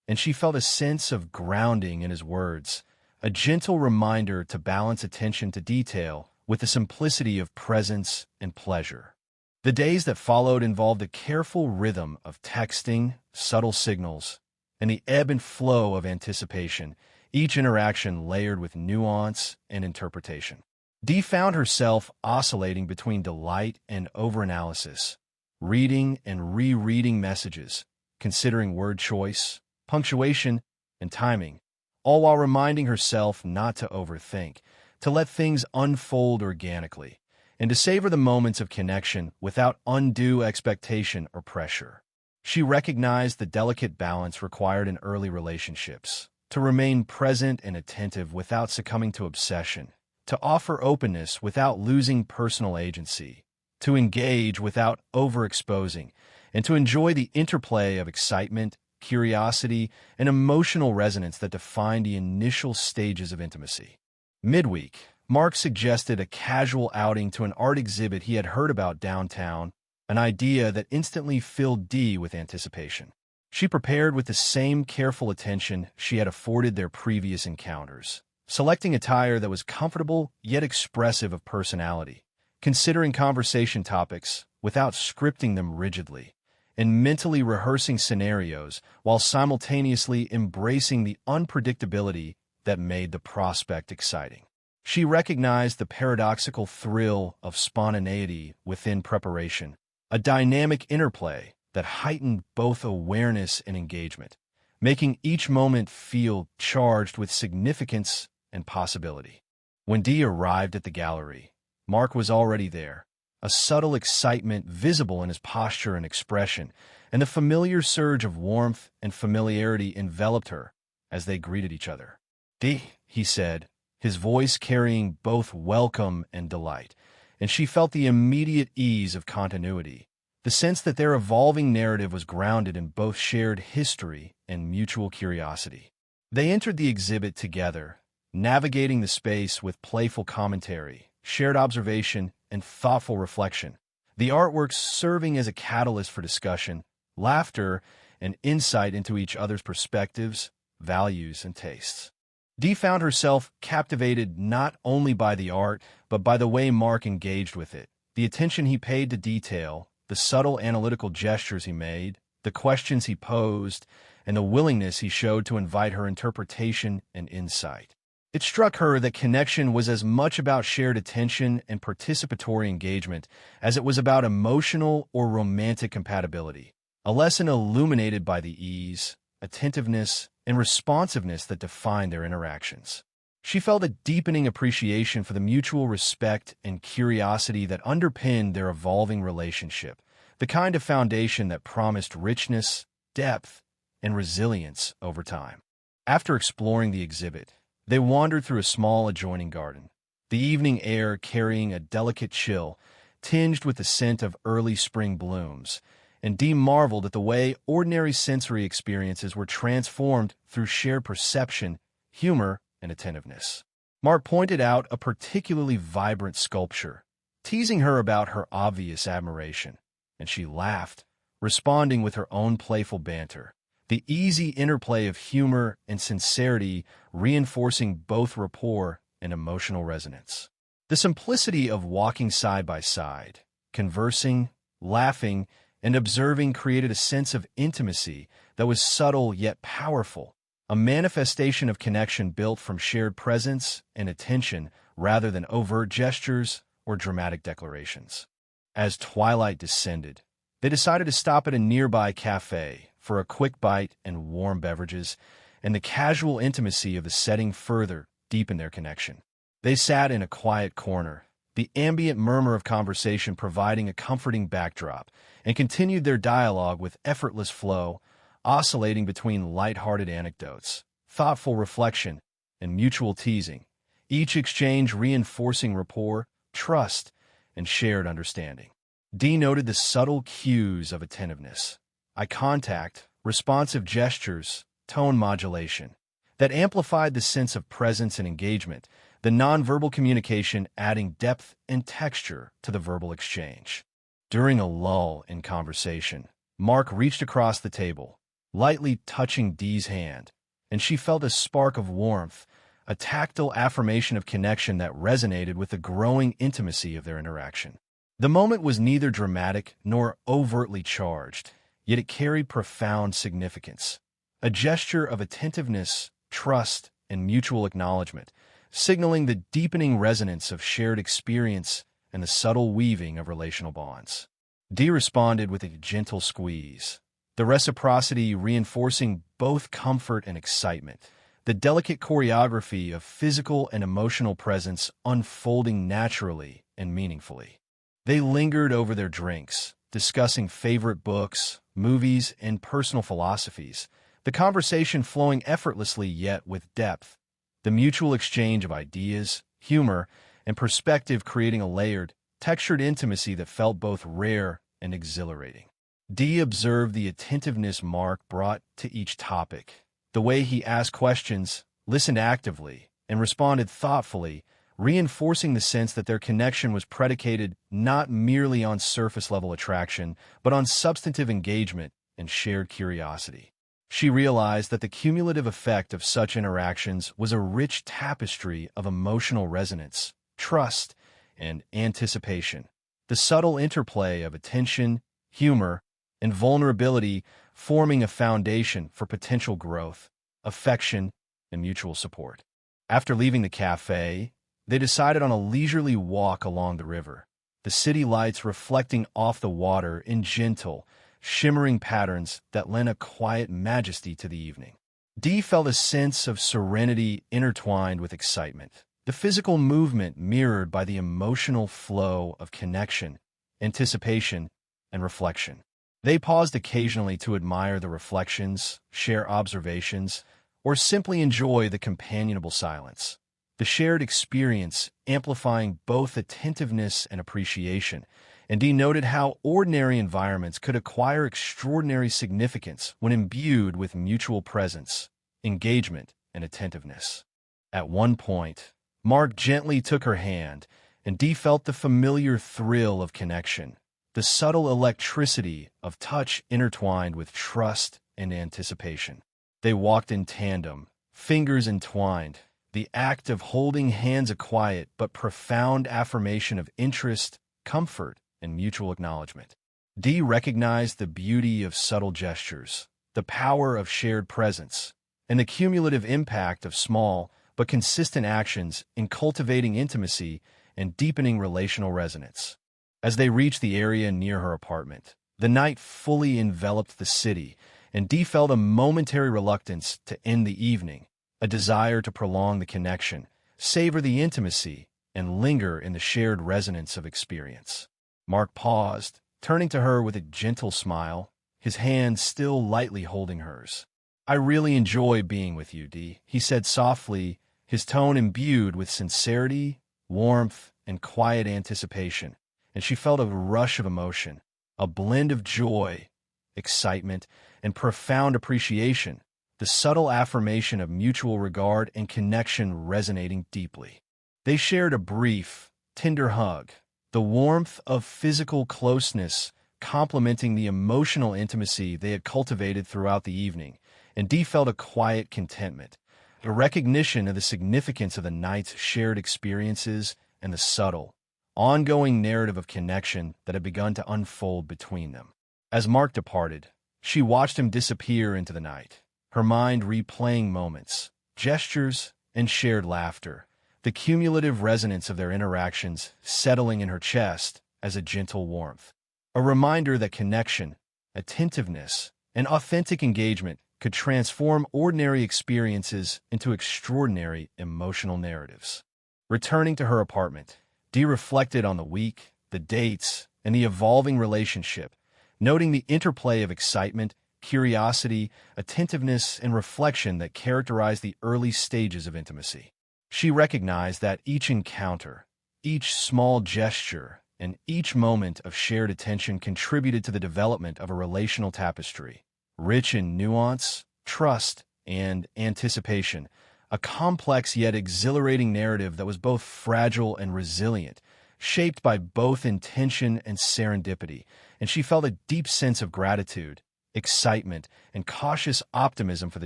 And she felt a sense of grounding in his words, a gentle reminder to balance attention to detail with the simplicity of presence and pleasure. The days that followed involved a careful rhythm of texting, subtle signals, and the ebb and flow of anticipation, each interaction layered with nuance and interpretation. Dee found herself oscillating between delight and overanalysis, reading and rereading messages, considering word choice, punctuation, and timing, all while reminding herself not to overthink, to let things unfold organically, and to savor the moments of connection without undue expectation or pressure. She recognized the delicate balance required in early relationships, to remain present and attentive without succumbing to obsession, to offer openness without losing personal agency, to engage without overexposing, and to enjoy the interplay of excitement, curiosity, and emotional resonance that define the initial stages of intimacy. Midweek, Mark suggested a casual outing to an art exhibit he had heard about downtown, an idea that instantly filled Dee with anticipation. She prepared with the same careful attention she had afforded their previous encounters, selecting attire that was comfortable yet expressive of personality, considering conversation topics without scripting them rigidly, and mentally rehearsing scenarios while simultaneously embracing the unpredictability that made the prospect exciting. She recognized the paradoxical thrill of spontaneity within preparation, a dynamic interplay that heightened both awareness and engagement, making each moment feel charged with significance and possibility. When Dee arrived at the gallery, Mark was already there, a subtle excitement visible in his posture and expression, and the familiar surge of warmth and familiarity enveloped her as they greeted each other. "Dee," he said, his voice carrying both welcome and delight, and she felt the immediate ease of continuity, the sense that their evolving narrative was grounded in both shared history and mutual curiosity. They entered the exhibit together, navigating the space with playful commentary, shared observation, and thoughtful reflection, the artworks serving as a catalyst for discussion, laughter, and insight into each other's perspectives, values, and tastes. Dee found herself captivated not only by the art, but by the way Mark engaged with it, the attention he paid to detail, the subtle analytical gestures he made, the questions he posed, and the willingness he showed to invite her interpretation and insight. It struck her that connection was as much about shared attention and participatory engagement as it was about emotional or romantic compatibility, a lesson illuminated by the ease, attentiveness, and responsiveness that defined their interactions. She felt a deepening appreciation for the mutual respect and curiosity that underpinned their evolving relationship, the kind of foundation that promised richness, depth, and resilience over time. After exploring the exhibit, they wandered through a small adjoining garden, the evening air carrying a delicate chill, tinged with the scent of early spring blooms, and Dee marveled at the way ordinary sensory experiences were transformed through shared perception, humor, and attentiveness. Mark pointed out a particularly vibrant sculpture, teasing her about her obvious admiration, and she laughed, responding with her own playful banter, the easy interplay of humor and sincerity reinforcing both rapport and emotional resonance. The simplicity of walking side by side, conversing, laughing, and observing created a sense of intimacy that was subtle yet powerful, a manifestation of connection built from shared presence and attention rather than overt gestures or dramatic declarations. As twilight descended, they decided to stop at a nearby cafe for a quick bite and warm beverages, and the casual intimacy of the setting further deepened their connection. They sat in a quiet corner, the ambient murmur of conversation providing a comforting backdrop, and continued their dialogue with effortless flow, oscillating between light-hearted anecdotes, thoughtful reflection, and mutual teasing, each exchange reinforcing rapport, trust, and shared understanding. Dee noted the subtle cues of attentiveness, eye contact, responsive gestures, tone modulation, that amplified the sense of presence and engagement, the nonverbal communication adding depth and texture to the verbal exchange. During a lull in conversation, Mark reached across the table, lightly touching Dee's hand, and she felt a spark of warmth, a tactile affirmation of connection that resonated with the growing intimacy of their interaction. The moment was neither dramatic nor overtly charged, yet it carried profound significance. A gesture of attentiveness, trust, and mutual acknowledgement, signaling the deepening resonance of shared experience and the subtle weaving of relational bonds. Dee responded with a gentle squeeze, the reciprocity reinforcing both comfort and excitement, the delicate choreography of physical and emotional presence unfolding naturally and meaningfully. They lingered over their drinks, discussing favorite books, movies, and personal philosophies, the conversation flowing effortlessly yet with depth, the mutual exchange of ideas, humor, and perspective creating a layered, textured intimacy that felt both rare and exhilarating. Dee observed the attentiveness Mark brought to each topic, the way he asked questions, listened actively, and responded thoughtfully, reinforcing the sense that their connection was predicated not merely on surface-level attraction, but on substantive engagement and shared curiosity. She realized that the cumulative effect of such interactions was a rich tapestry of emotional resonance, trust, and anticipation. The subtle interplay of attention, humor, and vulnerability forming a foundation for potential growth, affection, and mutual support. After leaving the cafe, they decided on a leisurely walk along the river, the city lights reflecting off the water in gentle, shimmering patterns that lent a quiet majesty to the evening. Dee felt a sense of serenity intertwined with excitement, the physical movement mirrored by the emotional flow of connection, anticipation, and reflection. They paused occasionally to admire the reflections, share observations, or simply enjoy the companionable silence. The shared experience amplifying both attentiveness and appreciation, and Dee noted how ordinary environments could acquire extraordinary significance when imbued with mutual presence, engagement, and attentiveness. At one point, Mark gently took her hand, and Dee felt the familiar thrill of connection, the subtle electricity of touch intertwined with trust and anticipation. They walked in tandem, fingers entwined, the act of holding hands a quiet but profound affirmation of interest, comfort, and mutual acknowledgement. Dee recognized the beauty of subtle gestures, the power of shared presence, and the cumulative impact of small but consistent actions in cultivating intimacy and deepening relational resonance. As they reached the area near her apartment, the night fully enveloped the city, and Dee felt a momentary reluctance to end the evening, a desire to prolong the connection, savor the intimacy, and linger in the shared resonance of experience. Mark paused, turning to her with a gentle smile, his hand still lightly holding hers. "I really enjoy being with you, Dee," he said softly, his tone imbued with sincerity, warmth, and quiet anticipation, and she felt a rush of emotion, a blend of joy, excitement, and profound appreciation, the subtle affirmation of mutual regard and connection resonating deeply. They shared a brief, tender hug, the warmth of physical closeness complementing the emotional intimacy they had cultivated throughout the evening, and Dee felt a quiet contentment, a recognition of the significance of the night's shared experiences and the subtle, ongoing narrative of connection that had begun to unfold between them. As Mark departed, she watched him disappear into the night, her mind replaying moments, gestures, and shared laughter, the cumulative resonance of their interactions settling in her chest as a gentle warmth, a reminder that connection, attentiveness, and authentic engagement could transform ordinary experiences into extraordinary emotional narratives. Returning to her apartment, Dee reflected on the week, the dates, and the evolving relationship, noting the interplay of excitement, curiosity, attentiveness, and reflection that characterized the early stages of intimacy. She recognized that each encounter, each small gesture, and each moment of shared attention contributed to the development of a relational tapestry, rich in nuance, trust, and anticipation, a complex yet exhilarating narrative that was both fragile and resilient, shaped by both intention and serendipity, and she felt a deep sense of gratitude, excitement, and cautious optimism for the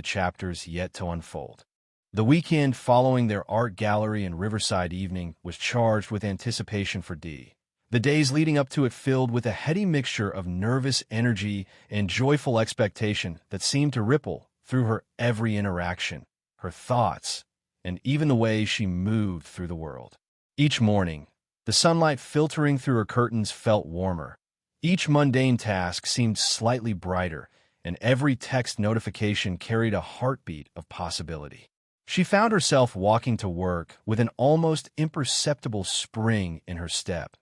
chapters yet to unfold. The weekend following their art gallery and Riverside evening was charged with anticipation for Dee. The days leading up to it filled with a heady mixture of nervous energy and joyful expectation that seemed to ripple through her every interaction, her thoughts, and even the way she moved through the world. Each morning, the sunlight filtering through her curtains felt warmer. Each mundane task seemed slightly brighter, and every text notification carried a heartbeat of possibility. She found herself walking to work with an almost imperceptible spring in her step,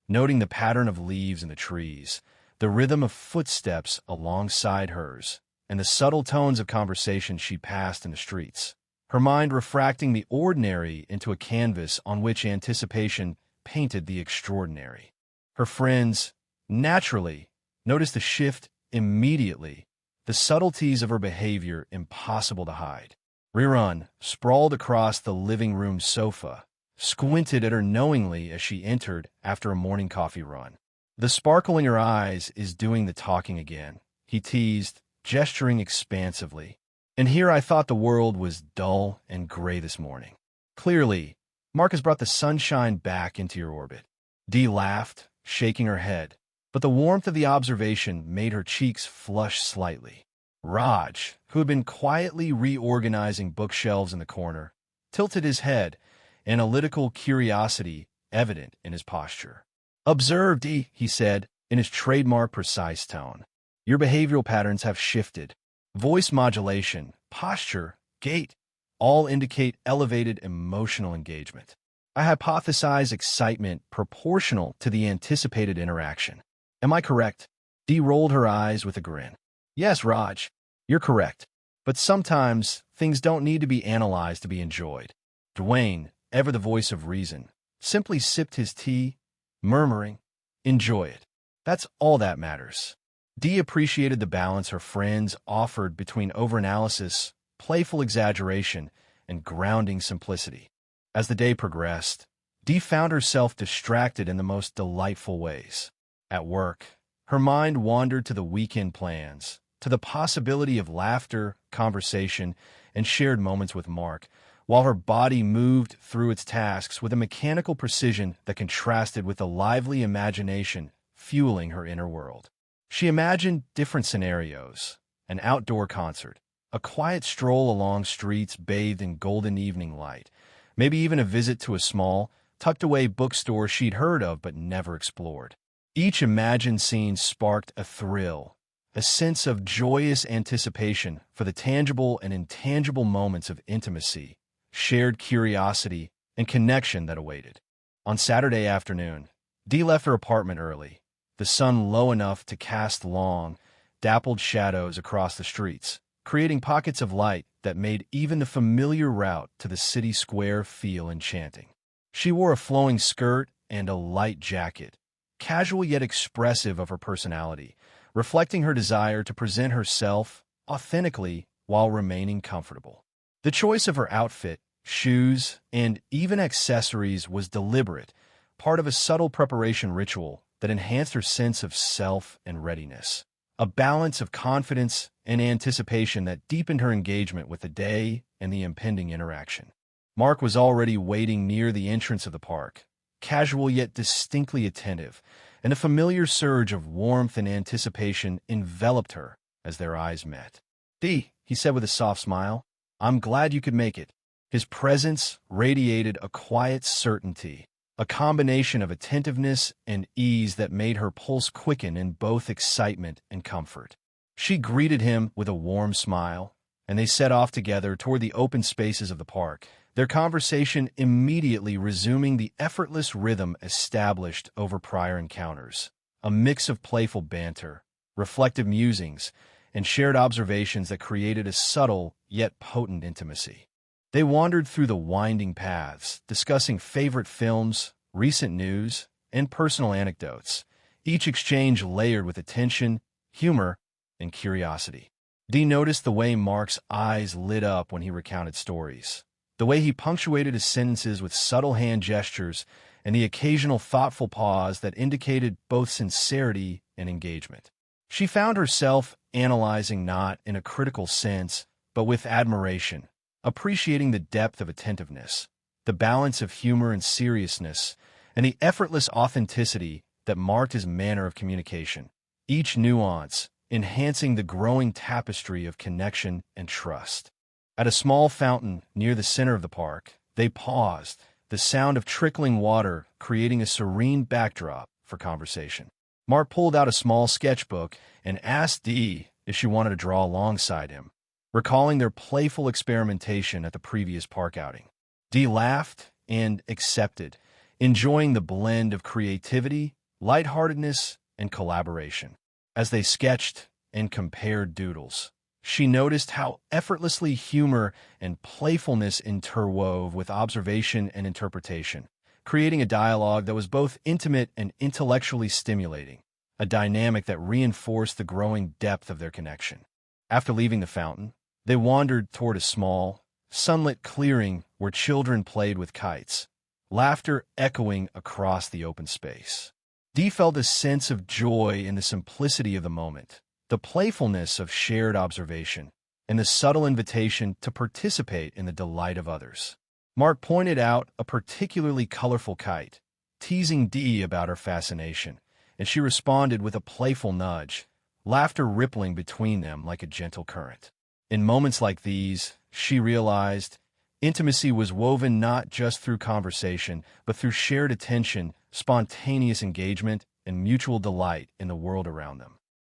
noting the pattern of leaves in the trees, the rhythm of footsteps alongside hers, and the subtle tones of conversation she passed in the streets, her mind refracting the ordinary into a canvas on which anticipation painted the extraordinary. Her friends, naturally, noticed the shift immediately, the subtleties of her behavior impossible to hide. Rerun, sprawled across the living room sofa, squinted at her knowingly as she entered after a morning coffee run. The sparkle in your eyes is doing the talking again, he teased, gesturing expansively. And here I thought the world was dull and gray this morning. Clearly, Mark has brought the sunshine back into your orbit. Dee laughed, shaking her head, but the warmth of the observation made her cheeks flush slightly. Raj, who had been quietly reorganizing bookshelves in the corner, tilted his head, analytical curiosity evident in his posture. "Observe, Dee," he said, in his trademark precise tone. "Your behavioral patterns have shifted. Voice modulation, posture, gait, all indicate elevated emotional engagement. I hypothesize excitement proportional to the anticipated interaction. Am I correct?" Dee rolled her eyes with a grin. "Yes, Raj, you're correct. But sometimes things don't need to be analyzed to be enjoyed." Dwayne, ever the voice of reason, simply sipped his tea, murmuring, "Enjoy it. That's all that matters." Dee appreciated the balance her friends offered between overanalysis, playful exaggeration, and grounding simplicity. As the day progressed, Dee found herself distracted in the most delightful ways. At work, her mind wandered to the weekend plans, to the possibility of laughter, conversation, and shared moments with Mark, while her body moved through its tasks with a mechanical precision that contrasted with the lively imagination fueling her inner world. She imagined different scenarios: an outdoor concert, a quiet stroll along streets bathed in golden evening light, maybe even a visit to a small, tucked-away bookstore she'd heard of but never explored. Each imagined scene sparked a thrill, a sense of joyous anticipation for the tangible and intangible moments of intimacy, shared curiosity, and connection that awaited. On Saturday afternoon, Dee left her apartment early, the sun low enough to cast long, dappled shadows across the streets, creating pockets of light that made even the familiar route to the city square feel enchanting. She wore a flowing skirt and a light jacket, casual yet expressive of her personality, reflecting her desire to present herself authentically while remaining comfortable. The choice of her outfit, shoes, and even accessories was deliberate, part of a subtle preparation ritual that enhanced her sense of self and readiness, a balance of confidence and anticipation that deepened her engagement with the day and the impending interaction. Mark was already waiting near the entrance of the park, casual yet distinctly attentive, and a familiar surge of warmth and anticipation enveloped her as their eyes met. "Dee," he said with a soft smile, "I'm glad you could make it." His presence radiated a quiet certainty, a combination of attentiveness and ease that made her pulse quicken in both excitement and comfort. She greeted him with a warm smile, and they set off together toward the open spaces of the park, their conversation immediately resuming the effortless rhythm established over prior encounters, a mix of playful banter, reflective musings, and shared observations that created a subtle yet potent intimacy. They wandered through the winding paths, discussing favorite films, recent news, and personal anecdotes, each exchange layered with attention, humor, and curiosity. Dee noticed the way Mark's eyes lit up when he recounted stories, the way he punctuated his sentences with subtle hand gestures, and the occasional thoughtful pause that indicated both sincerity and engagement. She found herself analyzing not in a critical sense, but with admiration, appreciating the depth of attentiveness, the balance of humor and seriousness, and the effortless authenticity that marked his manner of communication, each nuance enhancing the growing tapestry of connection and trust. At a small fountain near the center of the park, they paused, the sound of trickling water creating a serene backdrop for conversation. Mark pulled out a small sketchbook and asked Dee if she wanted to draw alongside him, recalling their playful experimentation at the previous park outing. Dee laughed and accepted, enjoying the blend of creativity, lightheartedness, and collaboration. As they sketched and compared doodles, she noticed how effortlessly humor and playfulness interwove with observation and interpretation, creating a dialogue that was both intimate and intellectually stimulating, a dynamic that reinforced the growing depth of their connection. After leaving the fountain, they wandered toward a small, sunlit clearing where children played with kites, laughter echoing across the open space. Dee felt a sense of joy in the simplicity of the moment, the playfulness of shared observation, and the subtle invitation to participate in the delight of others. Mark pointed out a particularly colorful kite, teasing Dee about her fascination, and she responded with a playful nudge, laughter rippling between them like a gentle current. In moments like these, she realized intimacy was woven not just through conversation, but through shared attention, spontaneous engagement, and mutual delight in the world around them.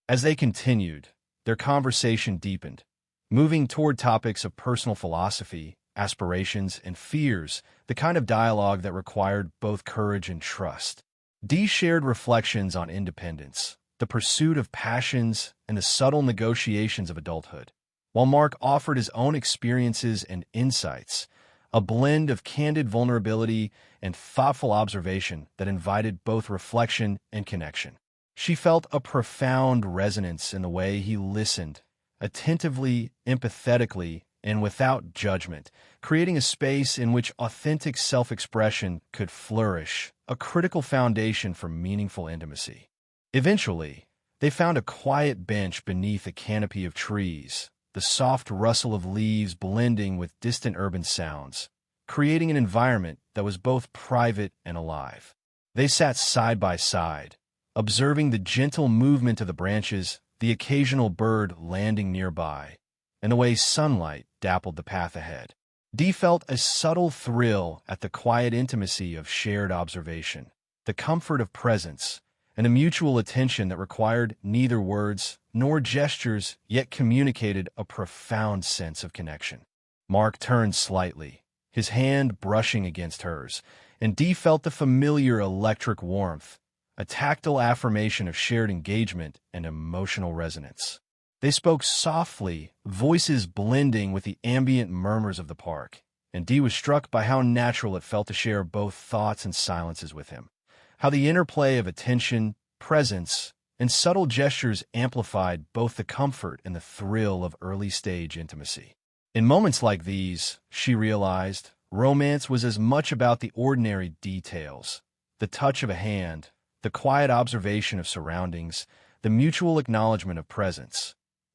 As they continued, their conversation deepened, moving toward topics of personal philosophy, aspirations, and fears, the kind of dialogue that required both courage and trust. Dee shared reflections on independence, the pursuit of passions, and the subtle negotiations of adulthood, while Mark offered his own experiences and insights, a blend of candid vulnerability and thoughtful observation that invited both reflection and connection. She felt a profound resonance in the way he listened, attentively, empathetically, and without judgment, creating a space in which authentic self-expression could flourish, a critical foundation for meaningful intimacy. Eventually, they found a quiet bench beneath a canopy of trees, the soft rustle of leaves blending with distant urban sounds, creating an environment that was both private and alive. They sat side by side, observing the gentle movement of the branches, the occasional bird landing nearby, and the way sunlight dappled the path ahead. Dee felt a subtle thrill at the quiet intimacy of shared observation, the comfort of presence, and a mutual attention that required neither words nor gestures, yet communicated a profound sense of connection. Mark turned slightly, his hand brushing against hers, and Dee felt the familiar electric warmth, a tactile affirmation of shared engagement and emotional resonance. They spoke softly, voices blending with the ambient murmurs of the park, and Dee was struck by how natural it felt to share both thoughts and silences with him, how the interplay of attention, presence, and subtle gestures amplified both the comfort and the thrill of early-stage intimacy. In moments like these, she realized, romance was as much about the ordinary details, the touch of a hand, the quiet observation of surroundings, the mutual acknowledgement of presence,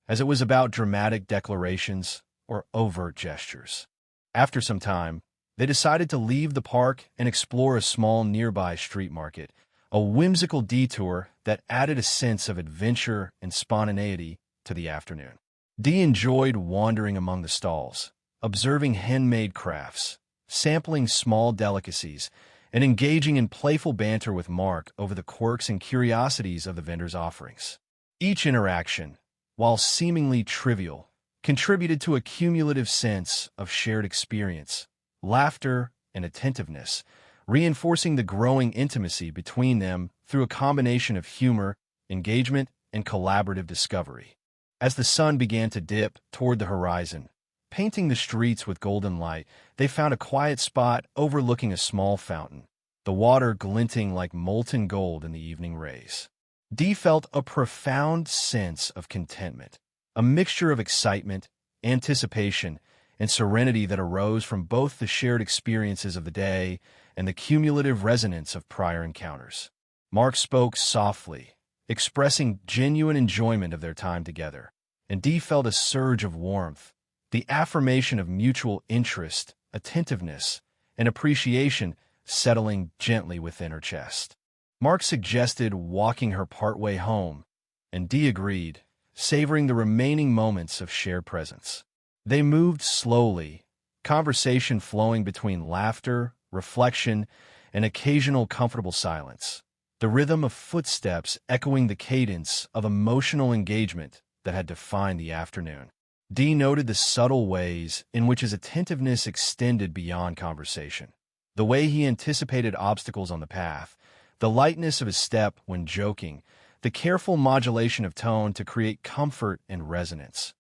as it was about dramatic declarations or overt gestures. After some time, they decided to leave the park and explore a small nearby street market, a whimsical detour that added a sense of adventure and spontaneity to the afternoon. Dee enjoyed wandering among the stalls, observing handmade crafts, sampling small delicacies, and engaging in playful banter with Mark over the quirks and curiosities of the vendors' offerings. Each interaction, while seemingly trivial, contributed to a cumulative sense of shared experience, laughter, and attentiveness, reinforcing the growing intimacy between them through a combination of humor, engagement, and collaborative discovery. As the sun began to dip toward the horizon, painting the streets with golden light, they found a quiet spot overlooking a small fountain, the water glinting like molten gold in the evening rays. Dee felt a profound sense of contentment, a mixture of excitement, anticipation, and serenity that arose from both the shared experiences of the day and the cumulative resonance of prior encounters. Mark spoke softly, expressing genuine enjoyment of their time together, and Dee felt a surge of warmth, the affirmation of mutual interest, attentiveness, and appreciation settling gently within her chest. Mark suggested walking her partway home, and Dee agreed, savoring the remaining moments of shared presence. They moved slowly, conversation flowing between laughter, reflection, and occasional comfortable silence, the rhythm of footsteps echoing the cadence of emotional engagement that had defined the afternoon. Dee noted the subtle ways in which his attentiveness extended beyond conversation, the way he anticipated obstacles on the path, the lightness of his step when joking, the careful modulation of tone to create comfort and resonance.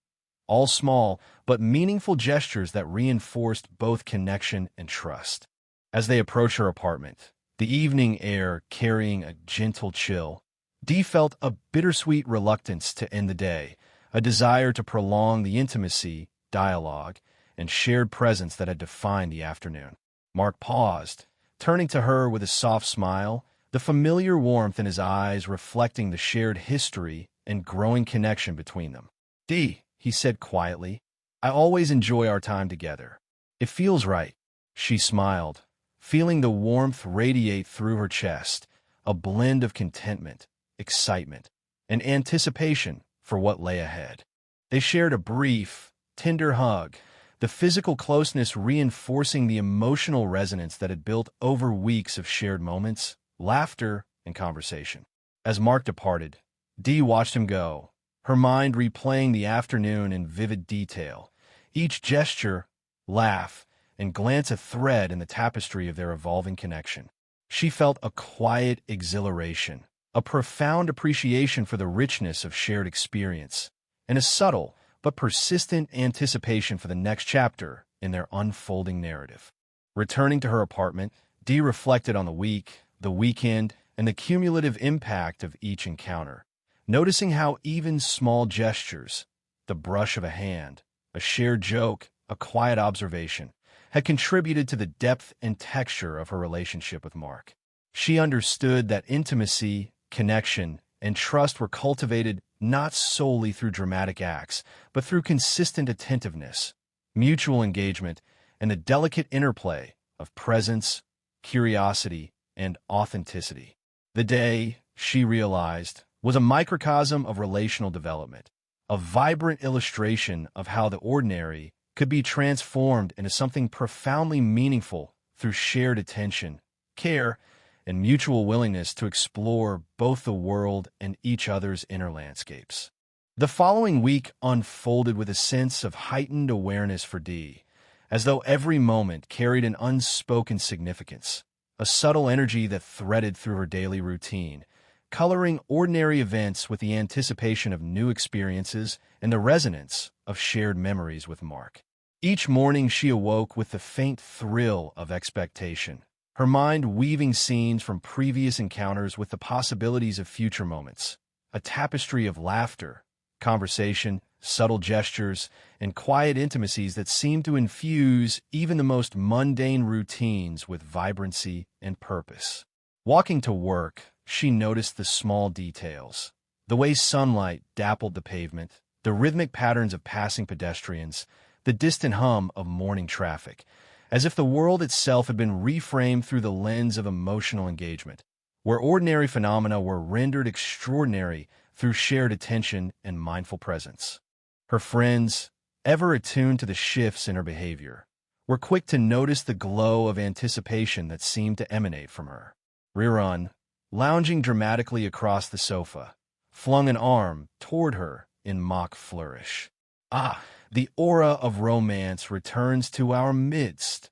All small but meaningful gestures that reinforced both connection and trust. As they approached her apartment, the evening air carrying a gentle chill, Dee felt a bittersweet reluctance to end the day, a desire to prolong the intimacy, dialogue, and shared presence that had defined the afternoon. Mark paused, turning to her with a soft smile, the familiar warmth in his eyes reflecting the shared history and growing connection between them. "Dee," he said quietly, "I always enjoy our time together. It feels right." She smiled, feeling the warmth radiate through her chest, a blend of contentment, excitement, and anticipation for what lay ahead. They shared a brief, tender hug, the physical closeness reinforcing the emotional resonance that had built over weeks of shared moments, laughter, and conversation. As Mark departed, Dee watched him go, her mind replaying the afternoon in vivid detail, each gesture, laugh, and glance a thread in the tapestry of their evolving connection. She felt a quiet exhilaration, a profound appreciation for the richness of shared experience, and a subtle but persistent anticipation for the next chapter in their unfolding narrative. Returning to her apartment, Dee reflected on the week, the weekend, and the cumulative impact of each encounter, noticing how even small gestures, the brush of a hand, a shared joke, a quiet observation, had contributed to the depth and texture of her relationship with Mark. She understood that intimacy, connection, and trust were cultivated not solely through dramatic acts, but through consistent attentiveness, mutual engagement, and the delicate interplay of presence, curiosity, and authenticity. The day, she realized, was a microcosm of relational development, a vibrant illustration of how the ordinary could be transformed into something profoundly meaningful through shared attention, care, and mutual willingness to explore both the world and each other's inner landscapes. The following week unfolded with a sense of heightened awareness for Dee, as though every moment carried an unspoken significance, a subtle energy that threaded through her daily routine, coloring ordinary events with the anticipation of new experiences and the resonance of shared memories with Mark. Each morning she awoke with the faint thrill of expectation, her mind weaving scenes from previous encounters with the possibilities of future moments, a tapestry of laughter, conversation, subtle gestures, and quiet intimacies that seemed to infuse even the most mundane routines with vibrancy and purpose. Walking to work, she noticed the small details, the way sunlight dappled the pavement, the rhythmic patterns of passing pedestrians, the distant hum of morning traffic, as if the world itself had been reframed through the lens of emotional engagement, where ordinary phenomena were rendered extraordinary through shared attention and mindful presence. Her friends, ever attuned to the shifts in her behavior, were quick to notice the glow of anticipation that seemed to emanate from her. Rerun, lounging dramatically across the sofa, flung an arm toward her in mock flourish. "Ah, the aura of romance returns to our midst,"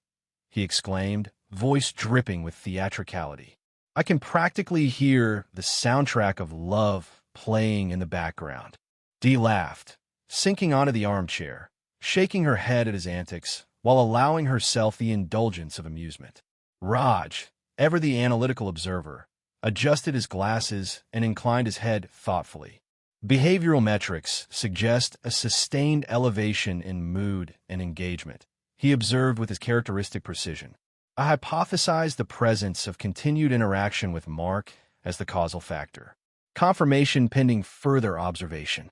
he exclaimed, voice dripping with theatricality. "I can practically hear the soundtrack of love playing in the background." Dee laughed, sinking onto the armchair, shaking her head at his antics while allowing herself the indulgence of amusement. Raj, ever the analytical observer, adjusted his glasses and inclined his head thoughtfully. Behavioral metrics suggest a sustained elevation in mood and engagement, he observed with his characteristic precision. I hypothesized the presence of continued interaction with Mark as the causal factor. Confirmation pending further observation.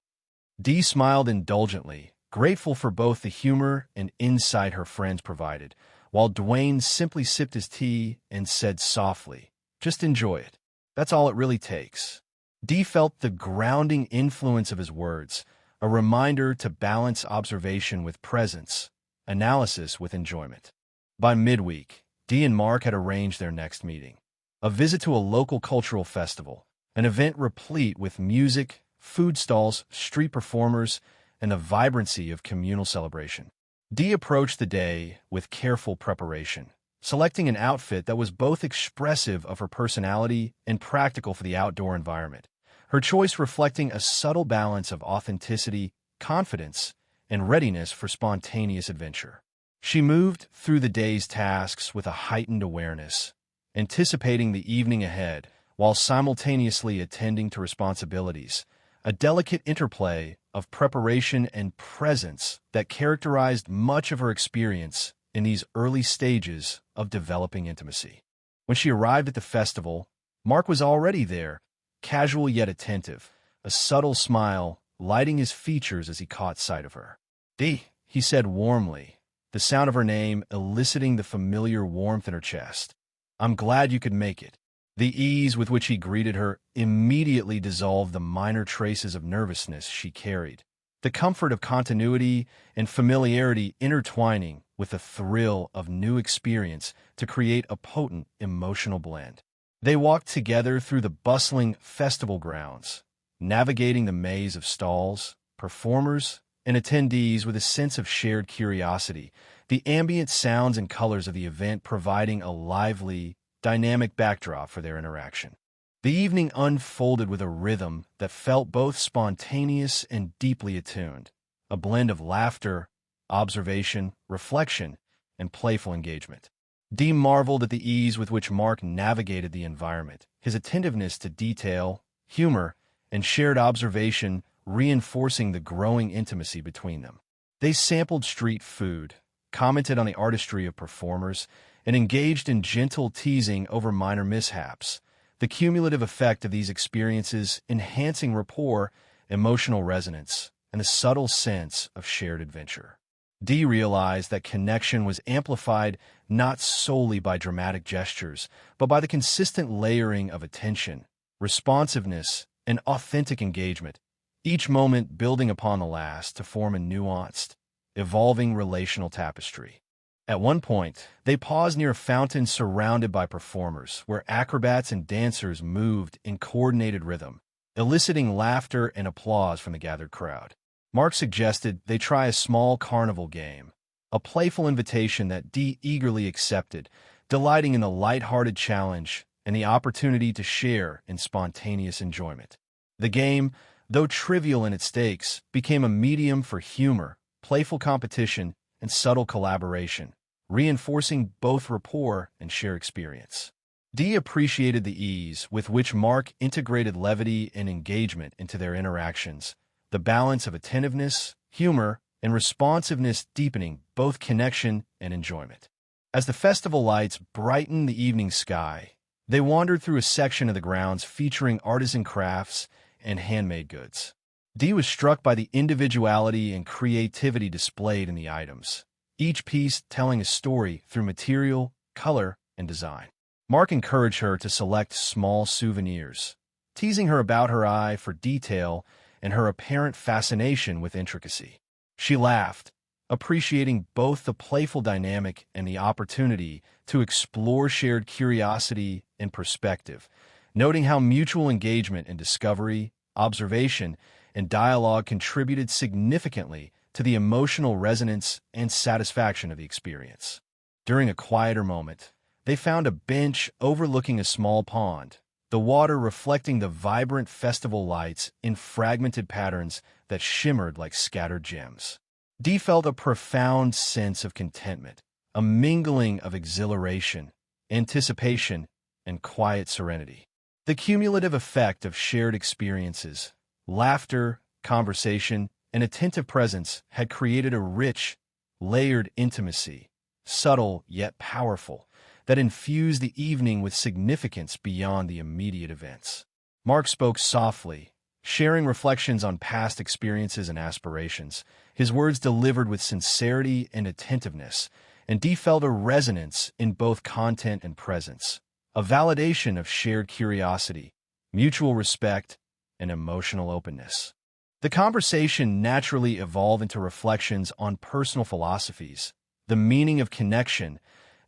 Dee smiled indulgently, grateful for both the humor and insight her friends provided, while Dwayne simply sipped his tea and said softly, "Just enjoy it. That's all it really takes." Dee felt the grounding influence of his words, a reminder to balance observation with presence, analysis with enjoyment. By midweek, Dee and Mark had arranged their next meeting, a visit to a local cultural festival, an event replete with music, food stalls, street performers, and the vibrancy of communal celebration. Dee approached the day with careful preparation, selecting an outfit that was both expressive of her personality and practical for the outdoor environment, her choice reflecting a subtle balance of authenticity, confidence, and readiness for spontaneous adventure. She moved through the day's tasks with a heightened awareness, anticipating the evening ahead while simultaneously attending to responsibilities, a delicate interplay of preparation and presence that characterized much of her experience in these early stages of developing intimacy. When she arrived at the festival, Mark was already there, casual yet attentive, a subtle smile lighting his features as he caught sight of her. "Dee," he said warmly, the sound of her name eliciting the familiar warmth in her chest. "I'm glad you could make it." The ease with which he greeted her immediately dissolved the minor traces of nervousness she carried, the comfort of continuity and familiarity intertwining with the thrill of new experience to create a potent emotional blend. They walked together through the bustling festival grounds, navigating the maze of stalls, performers, and attendees with a sense of shared curiosity, the ambient sounds and colors of the event providing a lively, dynamic backdrop for their interaction. The evening unfolded with a rhythm that felt both spontaneous and deeply attuned, a blend of laughter, observation, reflection, and playful engagement. Dee marveled at the ease with which Mark navigated the environment, his attentiveness to detail, humor, and shared observation reinforcing the growing intimacy between them. They sampled street food, commented on the artistry of performers, and engaged in gentle teasing over minor mishaps, the cumulative effect of these experiences enhancing rapport, emotional resonance, and a subtle sense of shared adventure. Dee realized that connection was amplified not solely by dramatic gestures, but by the consistent layering of attention, responsiveness, and authentic engagement, each moment building upon the last to form a nuanced, evolving relational tapestry. At one point, they paused near a fountain surrounded by performers, where acrobats and dancers moved in coordinated rhythm, eliciting laughter and applause from the gathered crowd. Mark suggested they try a small carnival game, a playful invitation that Dee eagerly accepted, delighting in the light-hearted challenge and the opportunity to share in spontaneous enjoyment. The game, though trivial in its stakes, became a medium for humor, playful competition, and subtle collaboration, reinforcing both rapport and shared experience. Dee appreciated the ease with which Mark integrated levity and engagement into their interactions, the balance of attentiveness, humor, and responsiveness deepening both connection and enjoyment. As the festival lights brightened the evening sky, they wandered through a section of the grounds featuring artisan crafts and handmade goods. Dee was struck by the individuality and creativity displayed in the items, each piece telling a story through material, color, and design. Mark encouraged her to select small souvenirs, teasing her about her eye for detail and her apparent fascination with intricacy. She laughed, appreciating both the playful dynamic and the opportunity to explore shared curiosity and perspective, noting how mutual engagement in discovery, observation, and dialogue contributed significantly to the emotional resonance and satisfaction of the experience. During a quieter moment, they found a bench overlooking a small pond, the water reflecting the vibrant festival lights in fragmented patterns that shimmered like scattered gems. Dee felt a profound sense of contentment, a mingling of exhilaration, anticipation, and quiet serenity. The cumulative effect of shared experiences, Laughter, conversation, and attentive presence had created a rich, layered intimacy, subtle yet powerful, that infused the evening with significance beyond the immediate events. Mark spoke softly, sharing reflections on past experiences and aspirations, his words delivered with sincerity and attentiveness, and Dee felt a resonance in both content and presence, a validation of shared curiosity, mutual respect, and emotional openness. The conversation naturally evolved into reflections on personal philosophies, the meaning of connection,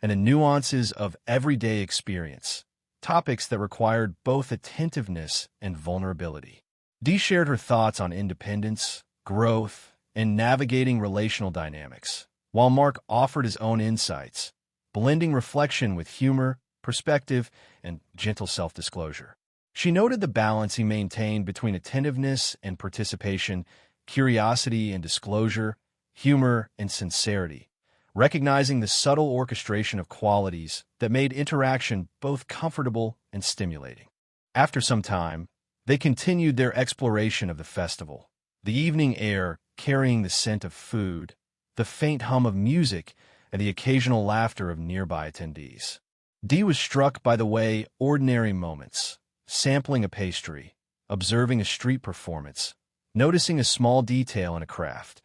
and the nuances of everyday experience, topics that required both attentiveness and vulnerability. Dee shared her thoughts on independence, growth, and navigating relational dynamics, while Mark offered his own insights, blending reflection with humor, perspective, and gentle self-disclosure. She noted the balance he maintained between attentiveness and participation, curiosity and disclosure, humor and sincerity, recognizing the subtle orchestration of qualities that made interaction both comfortable and stimulating. After some time, they continued their exploration of the festival, the evening air carrying the scent of food, the faint hum of music, and the occasional laughter of nearby attendees. Dee was struck by the way ordinary moments, sampling a pastry, observing a street performance, noticing a small detail in a craft,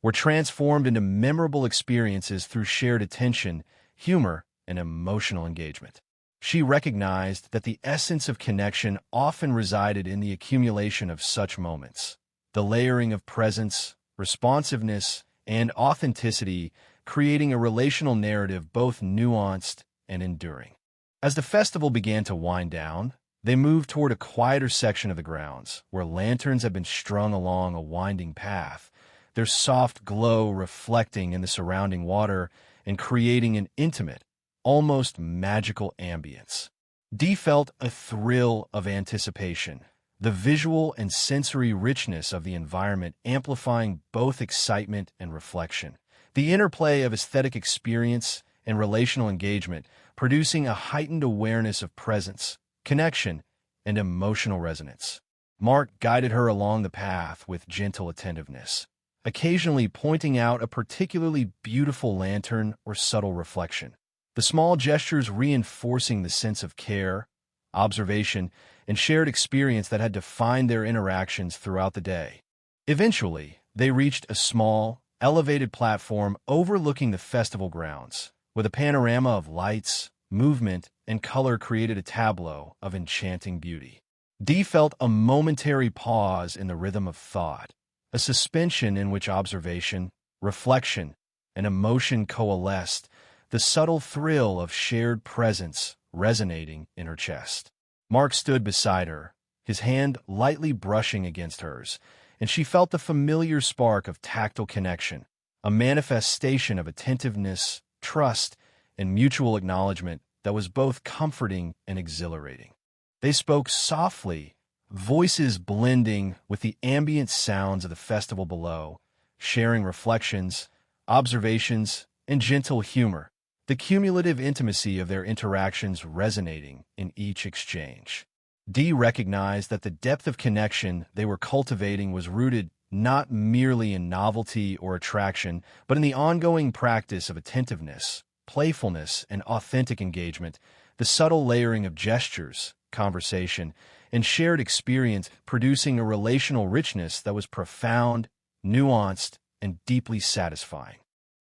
were transformed into memorable experiences through shared attention, humor, and emotional engagement. She recognized that the essence of connection often resided in the accumulation of such moments, the layering of presence, responsiveness, and authenticity, creating a relational narrative both nuanced and enduring. As the festival began to wind down, they moved toward a quieter section of the grounds, where lanterns had been strung along a winding path, their soft glow reflecting in the surrounding water and creating an intimate, almost magical ambience. Dee felt a thrill of anticipation, the visual and sensory richness of the environment amplifying both excitement and reflection, the interplay of aesthetic experience and relational engagement producing a heightened awareness of presence, connection, and emotional resonance. Mark guided her along the path with gentle attentiveness, occasionally pointing out a particularly beautiful lantern or subtle reflection, the small gestures reinforcing the sense of care, observation, and shared experience that had defined their interactions throughout the day. Eventually, they reached a small, elevated platform overlooking the festival grounds, with a panorama of lights, movement, and color created a tableau of enchanting beauty. Dee felt a momentary pause in the rhythm of thought, a suspension in which observation, reflection, and emotion coalesced, the subtle thrill of shared presence resonating in her chest. Mark stood beside her, his hand lightly brushing against hers, and she felt the familiar spark of tactile connection, a manifestation of attentiveness, trust, and mutual acknowledgement that was both comforting and exhilarating. They spoke softly, voices blending with the ambient sounds of the festival below, sharing reflections, observations, and gentle humor, the cumulative intimacy of their interactions resonating in each exchange. Dee recognized that the depth of connection they were cultivating was rooted not merely in novelty or attraction, but in the ongoing practice of attentiveness, playfulness, and authentic engagement, the subtle layering of gestures, conversation, and shared experience producing a relational richness that was profound, nuanced, and deeply satisfying.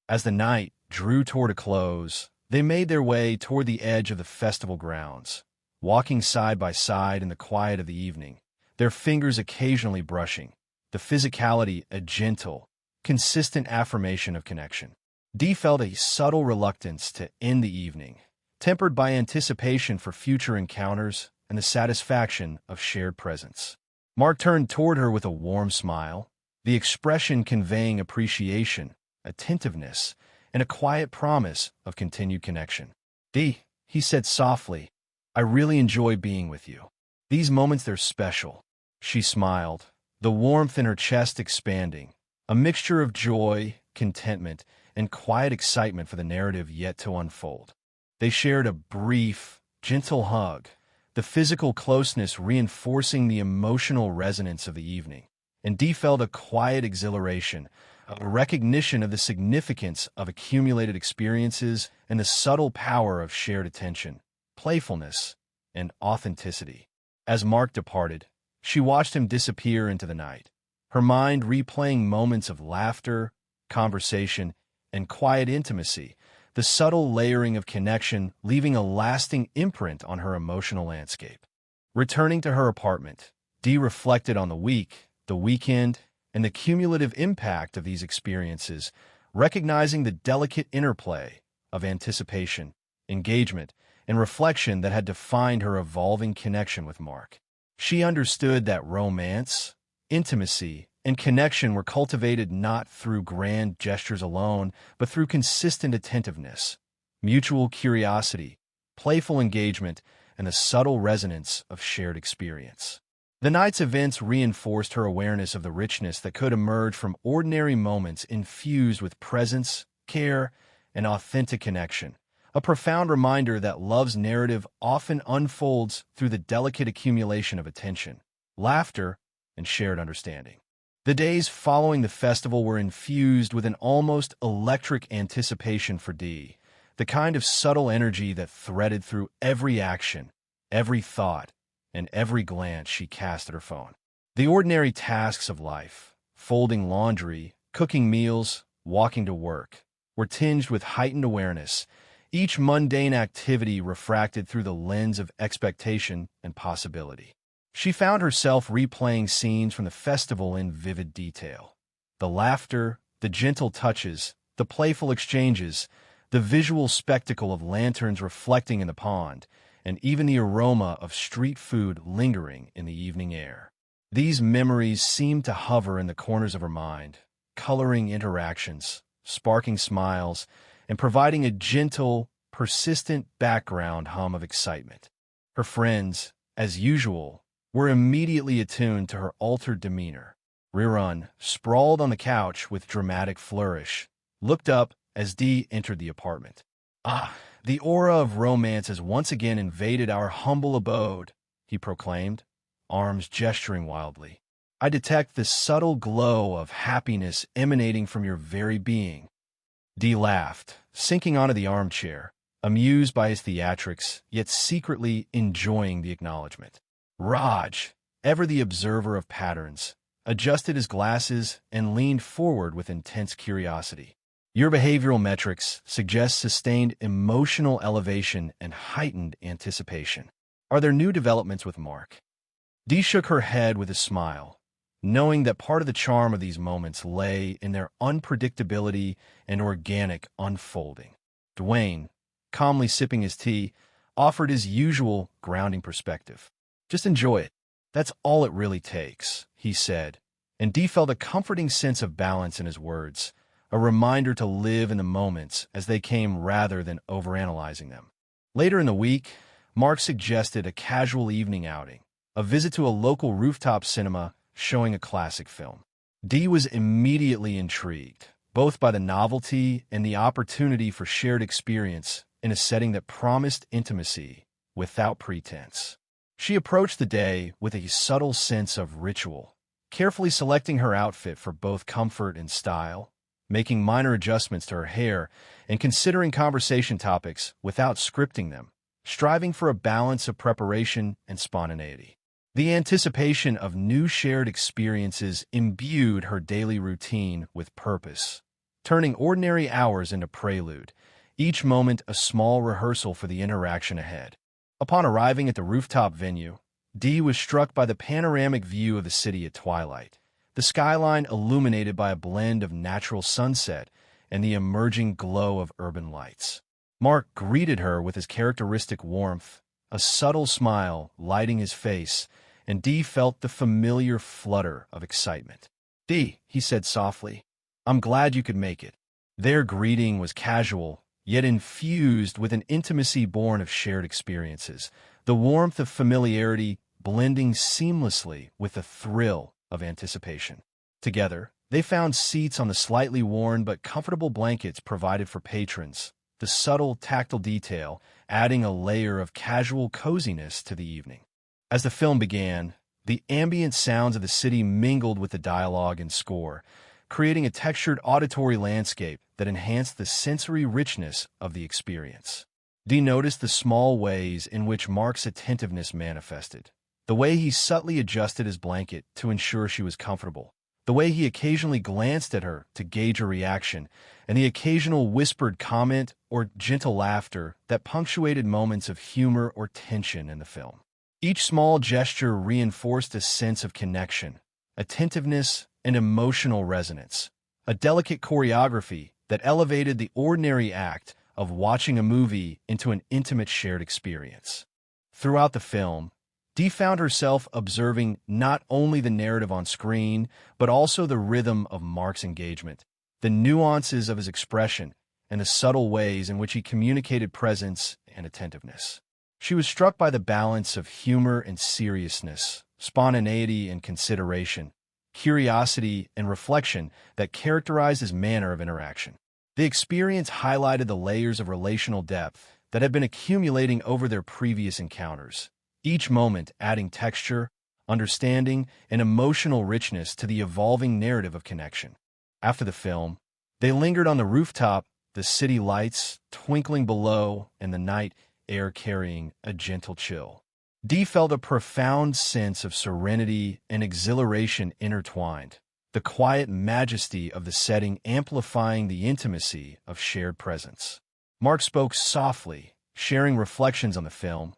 As the night drew toward a close, they made their way toward the edge of the festival grounds, walking side by side in the quiet of the evening, their fingers occasionally brushing, the physicality a gentle, consistent affirmation of connection. Dee felt a subtle reluctance to end the evening, tempered by anticipation for future encounters and the satisfaction of shared presence. Mark turned toward her with a warm smile, the expression conveying appreciation, attentiveness, and a quiet promise of continued connection. "Dee," he said softly, "I really enjoy being with you. These moments, they're special." She smiled, the warmth in her chest expanding, a mixture of joy, contentment, and quiet excitement for the narrative yet to unfold. They shared a brief, gentle hug, the physical closeness reinforcing the emotional resonance of the evening. And Dee felt a quiet exhilaration, a recognition of the significance of accumulated experiences and the subtle power of shared attention, playfulness, and authenticity. As Mark departed, she watched him disappear into the night, her mind replaying moments of laughter, conversation, and quiet intimacy, the subtle layering of connection leaving a lasting imprint on her emotional landscape. Returning to her apartment, Dee reflected on the week, the weekend, and the cumulative impact of these experiences, recognizing the delicate interplay of anticipation, engagement, and reflection that had defined her evolving connection with Mark. She understood that romance, intimacy, and connection were cultivated not through grand gestures alone, but through consistent attentiveness, mutual curiosity, playful engagement, and the subtle resonance of shared experience. The night's events reinforced her awareness of the richness that could emerge from ordinary moments infused with presence, care, and authentic connection, a profound reminder that love's narrative often unfolds through the delicate accumulation of attention, laughter, and shared understanding. The days following the festival were infused with an almost electric anticipation for Dee, the kind of subtle energy that threaded through every action, every thought, and every glance she cast at her phone. The ordinary tasks of life, folding laundry, cooking meals, walking to work, were tinged with heightened awareness, each mundane activity refracted through the lens of expectation and possibility. She found herself replaying scenes from the festival in vivid detail. The laughter, the gentle touches, the playful exchanges, the visual spectacle of lanterns reflecting in the pond, and even the aroma of street food lingering in the evening air. These memories seemed to hover in the corners of her mind, coloring interactions, sparking smiles, and providing a gentle, persistent background hum of excitement. Her friends, as usual, were immediately attuned to her altered demeanor. Rerun, sprawled on the couch with dramatic flourish, looked up as Dee entered the apartment. "Ah, the aura of romance has once again invaded our humble abode," he proclaimed, arms gesturing wildly. "I detect the subtle glow of happiness emanating from your very being." Dee laughed, sinking onto the armchair, amused by his theatrics, yet secretly enjoying the acknowledgement. Raj, ever the observer of patterns, adjusted his glasses and leaned forward with intense curiosity. "Your behavioral metrics suggest sustained emotional elevation and heightened anticipation. Are there new developments with Mark?" Dee shook her head with a smile, knowing that part of the charm of these moments lay in their unpredictability and organic unfolding. Dwayne, calmly sipping his tea, offered his usual grounding perspective. "Just enjoy it. That's all it really takes," he said, and Dee felt a comforting sense of balance in his words, a reminder to live in the moments as they came rather than overanalyzing them. Later in the week, Mark suggested a casual evening outing, a visit to a local rooftop cinema showing a classic film. Dee was immediately intrigued, both by the novelty and the opportunity for shared experience in a setting that promised intimacy without pretense. She approached the day with a subtle sense of ritual, carefully selecting her outfit for both comfort and style, making minor adjustments to her hair, and considering conversation topics without scripting them, striving for a balance of preparation and spontaneity. The anticipation of new shared experiences imbued her daily routine with purpose, turning ordinary hours into prelude, each moment a small rehearsal for the interaction ahead. Upon arriving at the rooftop venue, Dee was struck by the panoramic view of the city at twilight, the skyline illuminated by a blend of natural sunset and the emerging glow of urban lights. Mark greeted her with his characteristic warmth, a subtle smile lighting his face, and Dee felt the familiar flutter of excitement. "Dee," he said softly, "I'm glad you could make it." Their greeting was casual, yet infused with an intimacy born of shared experiences, the warmth of familiarity blending seamlessly with the thrill of anticipation. Together, they found seats on the slightly worn but comfortable blankets provided for patrons, the subtle tactile detail adding a layer of casual coziness to the evening. As the film began, the ambient sounds of the city mingled with the dialogue and score, creating a textured auditory landscape that enhanced the sensory richness of the experience. Dee noticed the small ways in which Mark's attentiveness manifested. The way he subtly adjusted his blanket to ensure she was comfortable, the way he occasionally glanced at her to gauge her reaction, and the occasional whispered comment or gentle laughter that punctuated moments of humor or tension in the film. Each small gesture reinforced a sense of connection, attentiveness, and emotional resonance, a delicate choreography that elevated the ordinary act of watching a movie into an intimate shared experience. Throughout the film, Dee found herself observing not only the narrative on screen, but also the rhythm of Mark's engagement, the nuances of his expression, and the subtle ways in which he communicated presence and attentiveness. She was struck by the balance of humor and seriousness, spontaneity and consideration, curiosity and reflection that characterized his manner of interaction. The experience highlighted the layers of relational depth that had been accumulating over their previous encounters, each moment adding texture, understanding, and emotional richness to the evolving narrative of connection. After the film, they lingered on the rooftop, the city lights twinkling below and the night air carrying a gentle chill. Dee felt a profound sense of serenity and exhilaration intertwined, the quiet majesty of the setting amplifying the intimacy of shared presence. Mark spoke softly, sharing reflections on the film,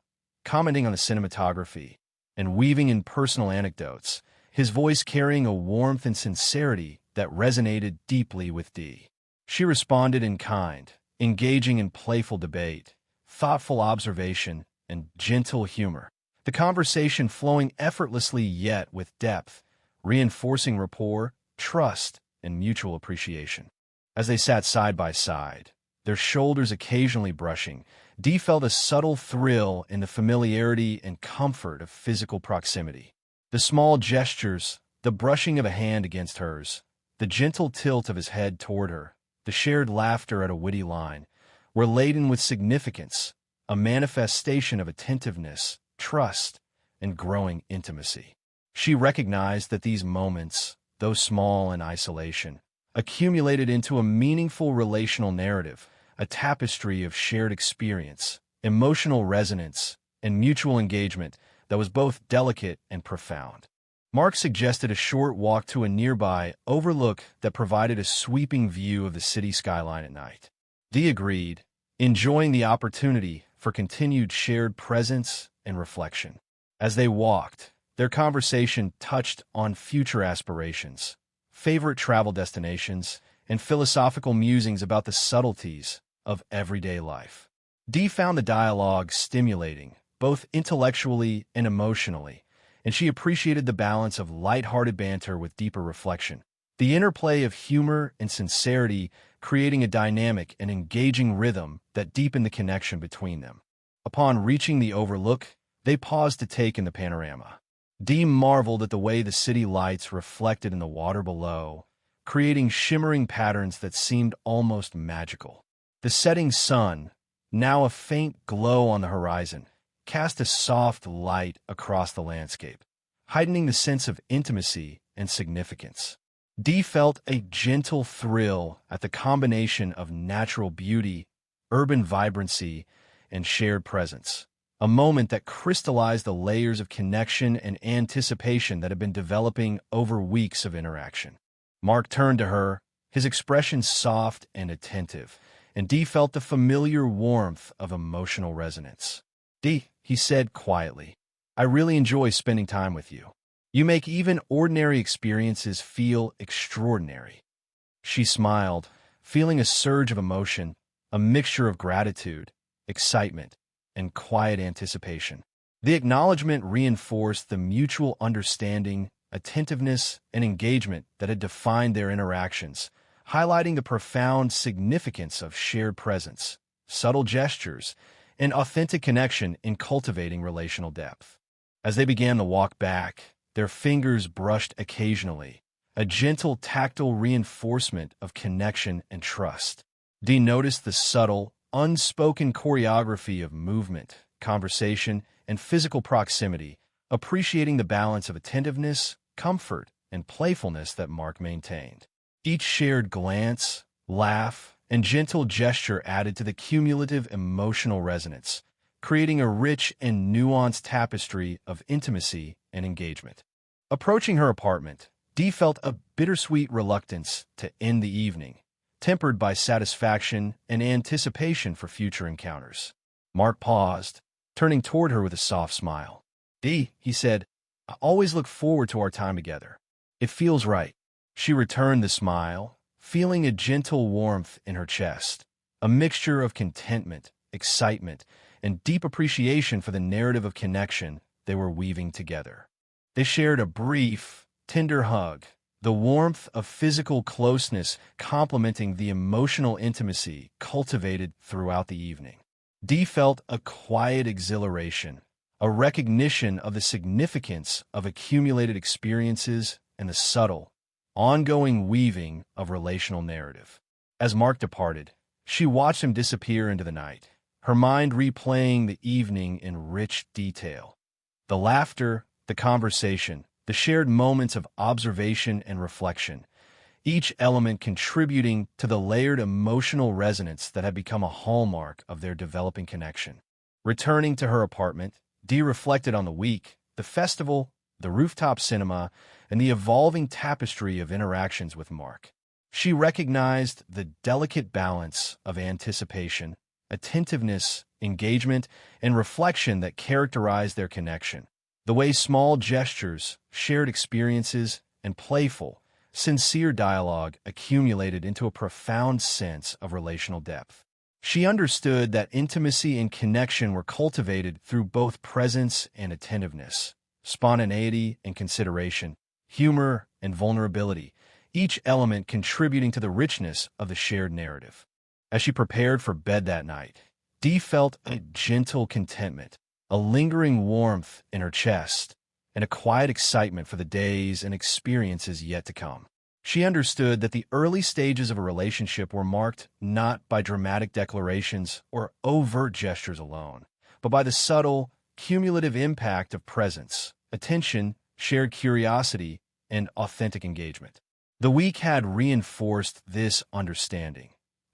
commenting on the cinematography, and weaving in personal anecdotes, his voice carrying a warmth and sincerity that resonated deeply with Dee. She responded in kind, engaging in playful debate, thoughtful observation, and gentle humor, the conversation flowing effortlessly yet with depth, reinforcing rapport, trust, and mutual appreciation. As they sat side by side, their shoulders occasionally brushing, Dee felt a subtle thrill in the familiarity and comfort of physical proximity. The small gestures, the brushing of a hand against hers, the gentle tilt of his head toward her, the shared laughter at a witty line, were laden with significance, a manifestation of attentiveness, trust, and growing intimacy. She recognized that these moments, though small in isolation, accumulated into a meaningful relational narrative, a tapestry of shared experience, emotional resonance, and mutual engagement that was both delicate and profound. Mark suggested a short walk to a nearby overlook that provided a sweeping view of the city skyline at night. Dee agreed, enjoying the opportunity for continued shared presence and reflection. As they walked, their conversation touched on future aspirations, favorite travel destinations, and philosophical musings about the subtleties of everyday life. Dee found the dialogue stimulating, both intellectually and emotionally, and she appreciated the balance of lighthearted banter with deeper reflection, the interplay of humor and sincerity creating a dynamic and engaging rhythm that deepened the connection between them. Upon reaching the overlook, they paused to take in the panorama. Dee marveled at the way the city lights reflected in the water below, creating shimmering patterns that seemed almost magical. The setting sun, now a faint glow on the horizon, cast a soft light across the landscape, heightening the sense of intimacy and significance. Dee felt a gentle thrill at the combination of natural beauty, urban vibrancy, and shared presence, a moment that crystallized the layers of connection and anticipation that had been developing over weeks of interaction. Mark turned to her, his expression soft and attentive, and Dee felt the familiar warmth of emotional resonance. "Dee," he said quietly, "I really enjoy spending time with you. You make even ordinary experiences feel extraordinary." She smiled, feeling a surge of emotion, a mixture of gratitude, excitement, and quiet anticipation. The acknowledgement reinforced the mutual understanding, attentiveness, and engagement that had defined their interactions, highlighting the profound significance of shared presence, subtle gestures, and authentic connection in cultivating relational depth. As they began the walk back, their fingers brushed occasionally, a gentle tactile reinforcement of connection and trust. Dee noticed the subtle, unspoken choreography of movement, conversation, and physical proximity, appreciating the balance of attentiveness, comfort, and playfulness that Mark maintained. Each shared glance, laugh, and gentle gesture added to the cumulative emotional resonance, creating a rich and nuanced tapestry of intimacy and engagement. Approaching her apartment, Dee felt a bittersweet reluctance to end the evening, tempered by satisfaction and anticipation for future encounters. Mark paused, turning toward her with a soft smile. "Dee," he said, "I always look forward to our time together. It feels right." She returned the smile, feeling a gentle warmth in her chest, a mixture of contentment, excitement, and deep appreciation for the narrative of connection they were weaving together. They shared a brief, tender hug, the warmth of physical closeness complementing the emotional intimacy cultivated throughout the evening. Dee felt a quiet exhilaration, a recognition of the significance of accumulated experiences and the subtle, ongoing weaving of relational narrative. As Mark departed, she watched him disappear into the night, her mind replaying the evening in rich detail. The laughter, the conversation, the shared moments of observation and reflection, each element contributing to the layered emotional resonance that had become a hallmark of their developing connection. Returning to her apartment, Dee reflected on the week, the festival, the rooftop cinema, and the evolving tapestry of interactions with Mark. She recognized the delicate balance of anticipation, attentiveness, engagement, and reflection that characterized their connection. The way small gestures, shared experiences, and playful, sincere dialogue accumulated into a profound sense of relational depth. She understood that intimacy and connection were cultivated through both presence and attentiveness, spontaneity and consideration, humor and vulnerability, each element contributing to the richness of the shared narrative. As she prepared for bed that night, Dee felt a gentle contentment, a lingering warmth in her chest, and a quiet excitement for the days and experiences yet to come. She understood that the early stages of a relationship were marked not by dramatic declarations or overt gestures alone, but by the subtle, cumulative impact of presence, attention, shared curiosity, and authentic engagement. The week had reinforced this understanding,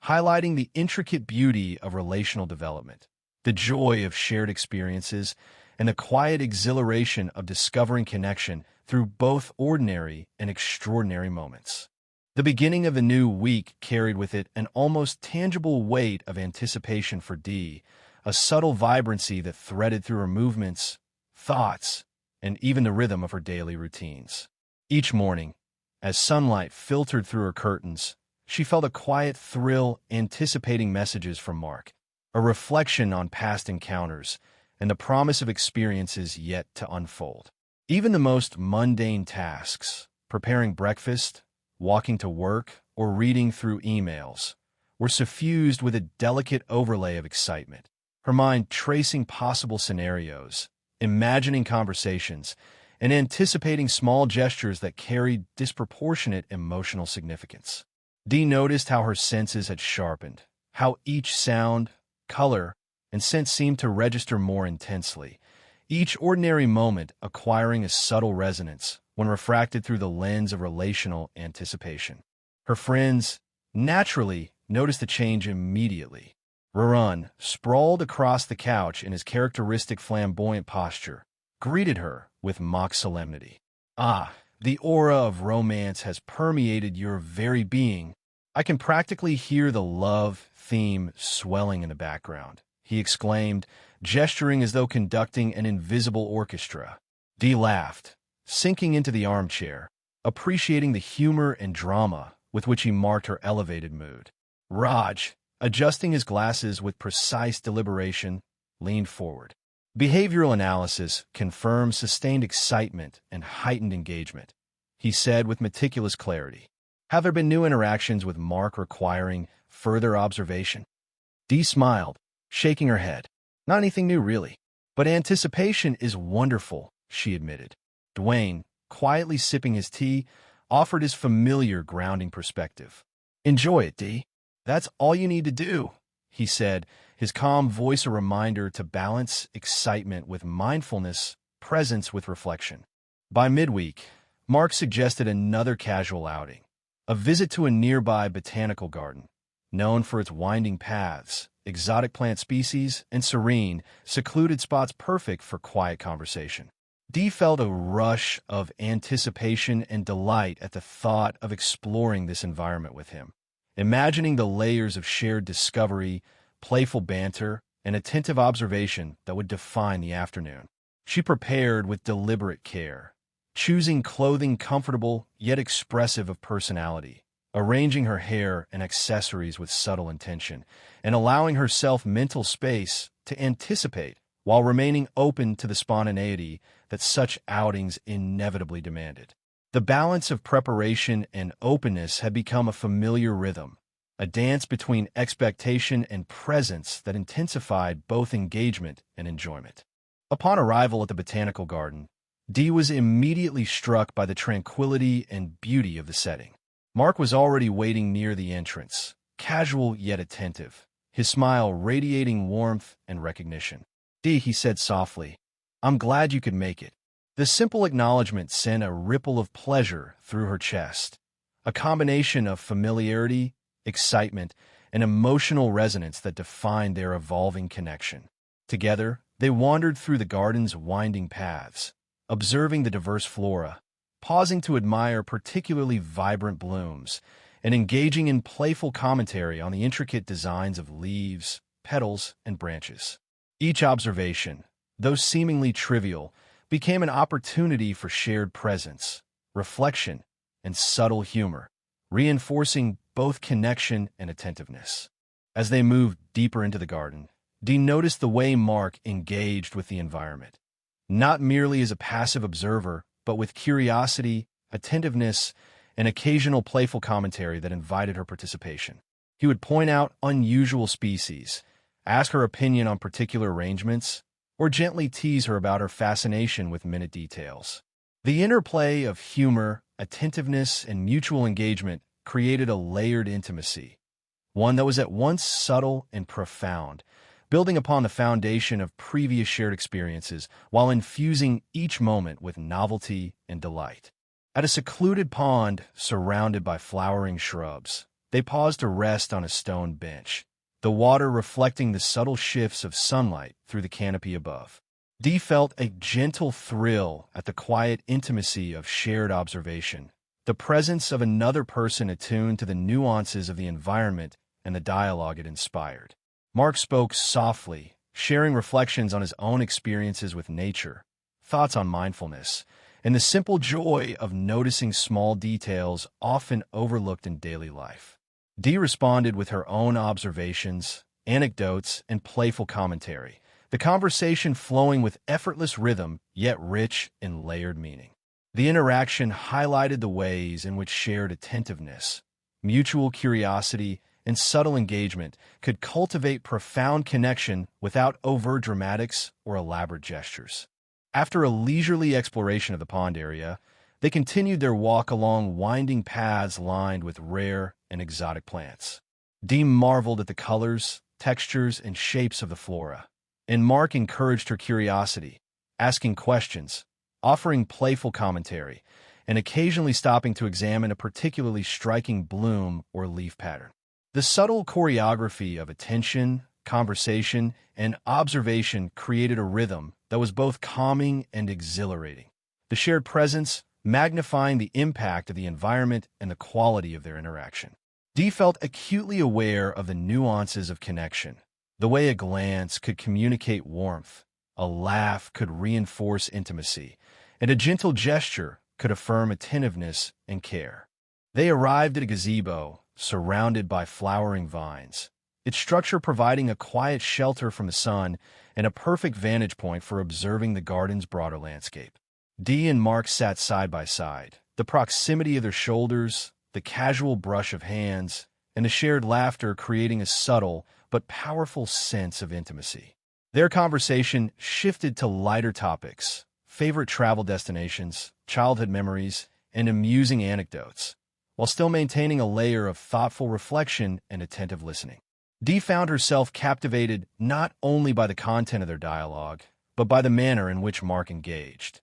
highlighting the intricate beauty of relational development, the joy of shared experiences, and the quiet exhilaration of discovering connection through both ordinary and extraordinary moments. The beginning of the new week carried with it an almost tangible weight of anticipation for Dee, a subtle vibrancy that threaded through her movements, thoughts, and even the rhythm of her daily routines. Each morning, as sunlight filtered through her curtains, she felt a quiet thrill anticipating messages from Mark, a reflection on past encounters, and the promise of experiences yet to unfold. Even the most mundane tasks, preparing breakfast, walking to work, or reading through emails, were suffused with a delicate overlay of excitement, her mind tracing possible scenarios, imagining conversations, and anticipating small gestures that carried disproportionate emotional significance. Dee noticed how her senses had sharpened, how each sound, color, and scent seemed to register more intensely, each ordinary moment acquiring a subtle resonance when refracted through the lens of relational anticipation. Her friends, naturally, noticed the change immediately. Rerun, sprawled across the couch in his characteristic flamboyant posture, greeted her with mock solemnity. "Ah, the aura of romance has permeated your very being. I can practically hear the love theme swelling in the background," he exclaimed, gesturing as though conducting an invisible orchestra. Dee laughed, sinking into the armchair, appreciating the humor and drama with which he marked her elevated mood. Raj, adjusting his glasses with precise deliberation, leaned forward. "Behavioral analysis confirms sustained excitement and heightened engagement," he said with meticulous clarity. "Have there been new interactions with Mark requiring further observation?" Dee smiled, shaking her head. "Not anything new, really. But anticipation is wonderful," she admitted. Dwayne, quietly sipping his tea, offered his familiar grounding perspective. "Enjoy it, Dee. That's all you need to do," he said, his calm voice a reminder to balance excitement with mindfulness, presence with reflection. By midweek, Mark suggested another casual outing, a visit to a nearby botanical garden, known for its winding paths, exotic plant species, and serene, secluded spots perfect for quiet conversation. Dee felt a rush of anticipation and delight at the thought of exploring this environment with him, imagining the layers of shared discovery, playful banter, and attentive observation that would define the afternoon. She prepared with deliberate care, choosing clothing comfortable yet expressive of personality, arranging her hair and accessories with subtle intention, and allowing herself mental space to anticipate while remaining open to the spontaneity that such outings inevitably demanded. The balance of preparation and openness had become a familiar rhythm, a dance between expectation and presence that intensified both engagement and enjoyment. Upon arrival at the botanical garden, Dee was immediately struck by the tranquility and beauty of the setting. Mark was already waiting near the entrance, casual yet attentive, his smile radiating warmth and recognition. "Dee," he said softly, "I'm glad you could make it." The simple acknowledgement sent a ripple of pleasure through her chest, a combination of familiarity, excitement, and emotional resonance that defined their evolving connection. Together, they wandered through the garden's winding paths, observing the diverse flora, pausing to admire particularly vibrant blooms, and engaging in playful commentary on the intricate designs of leaves, petals, and branches. Each observation, though seemingly trivial, became an opportunity for shared presence, reflection, and subtle humor, reinforcing both connection and attentiveness. As they moved deeper into the garden, Dee noticed the way Mark engaged with the environment, not merely as a passive observer, but with curiosity, attentiveness, and occasional playful commentary that invited her participation. He would point out unusual species, ask her opinion on particular arrangements, or gently tease her about her fascination with minute details. The interplay of humor, attentiveness, and mutual engagement created a layered intimacy, one that was at once subtle and profound, building upon the foundation of previous shared experiences while infusing each moment with novelty and delight. At a secluded pond surrounded by flowering shrubs, they paused to rest on a stone bench, the water reflecting the subtle shifts of sunlight through the canopy above. Dee felt a gentle thrill at the quiet intimacy of shared observation, the presence of another person attuned to the nuances of the environment and the dialogue it inspired. Mark spoke softly, sharing reflections on his own experiences with nature, thoughts on mindfulness, and the simple joy of noticing small details often overlooked in daily life. Dee responded with her own observations, anecdotes, and playful commentary, the conversation flowing with effortless rhythm, yet rich in layered meaning. The interaction highlighted the ways in which shared attentiveness, mutual curiosity, and subtle engagement could cultivate profound connection without overt dramatics or elaborate gestures. After a leisurely exploration of the pond area, they continued their walk along winding paths lined with rare and exotic plants. Dee marveled at the colors, textures, and shapes of the flora, and Mark encouraged her curiosity, asking questions, offering playful commentary, and occasionally stopping to examine a particularly striking bloom or leaf pattern. The subtle choreography of attention, conversation, and observation created a rhythm that was both calming and exhilarating, the shared presence magnifying the impact of the environment and the quality of their interaction. Dee felt acutely aware of the nuances of connection, the way a glance could communicate warmth, a laugh could reinforce intimacy, and a gentle gesture could affirm attentiveness and care. They arrived at a gazebo surrounded by flowering vines, its structure providing a quiet shelter from the sun and a perfect vantage point for observing the garden's broader landscape. Dee and Mark sat side by side, the proximity of their shoulders, the casual brush of hands, and the shared laughter creating a subtle but powerful sense of intimacy. Their conversation shifted to lighter topics, favorite travel destinations, childhood memories, and amusing anecdotes, while still maintaining a layer of thoughtful reflection and attentive listening. Dee found herself captivated not only by the content of their dialogue, but by the manner in which Mark engaged.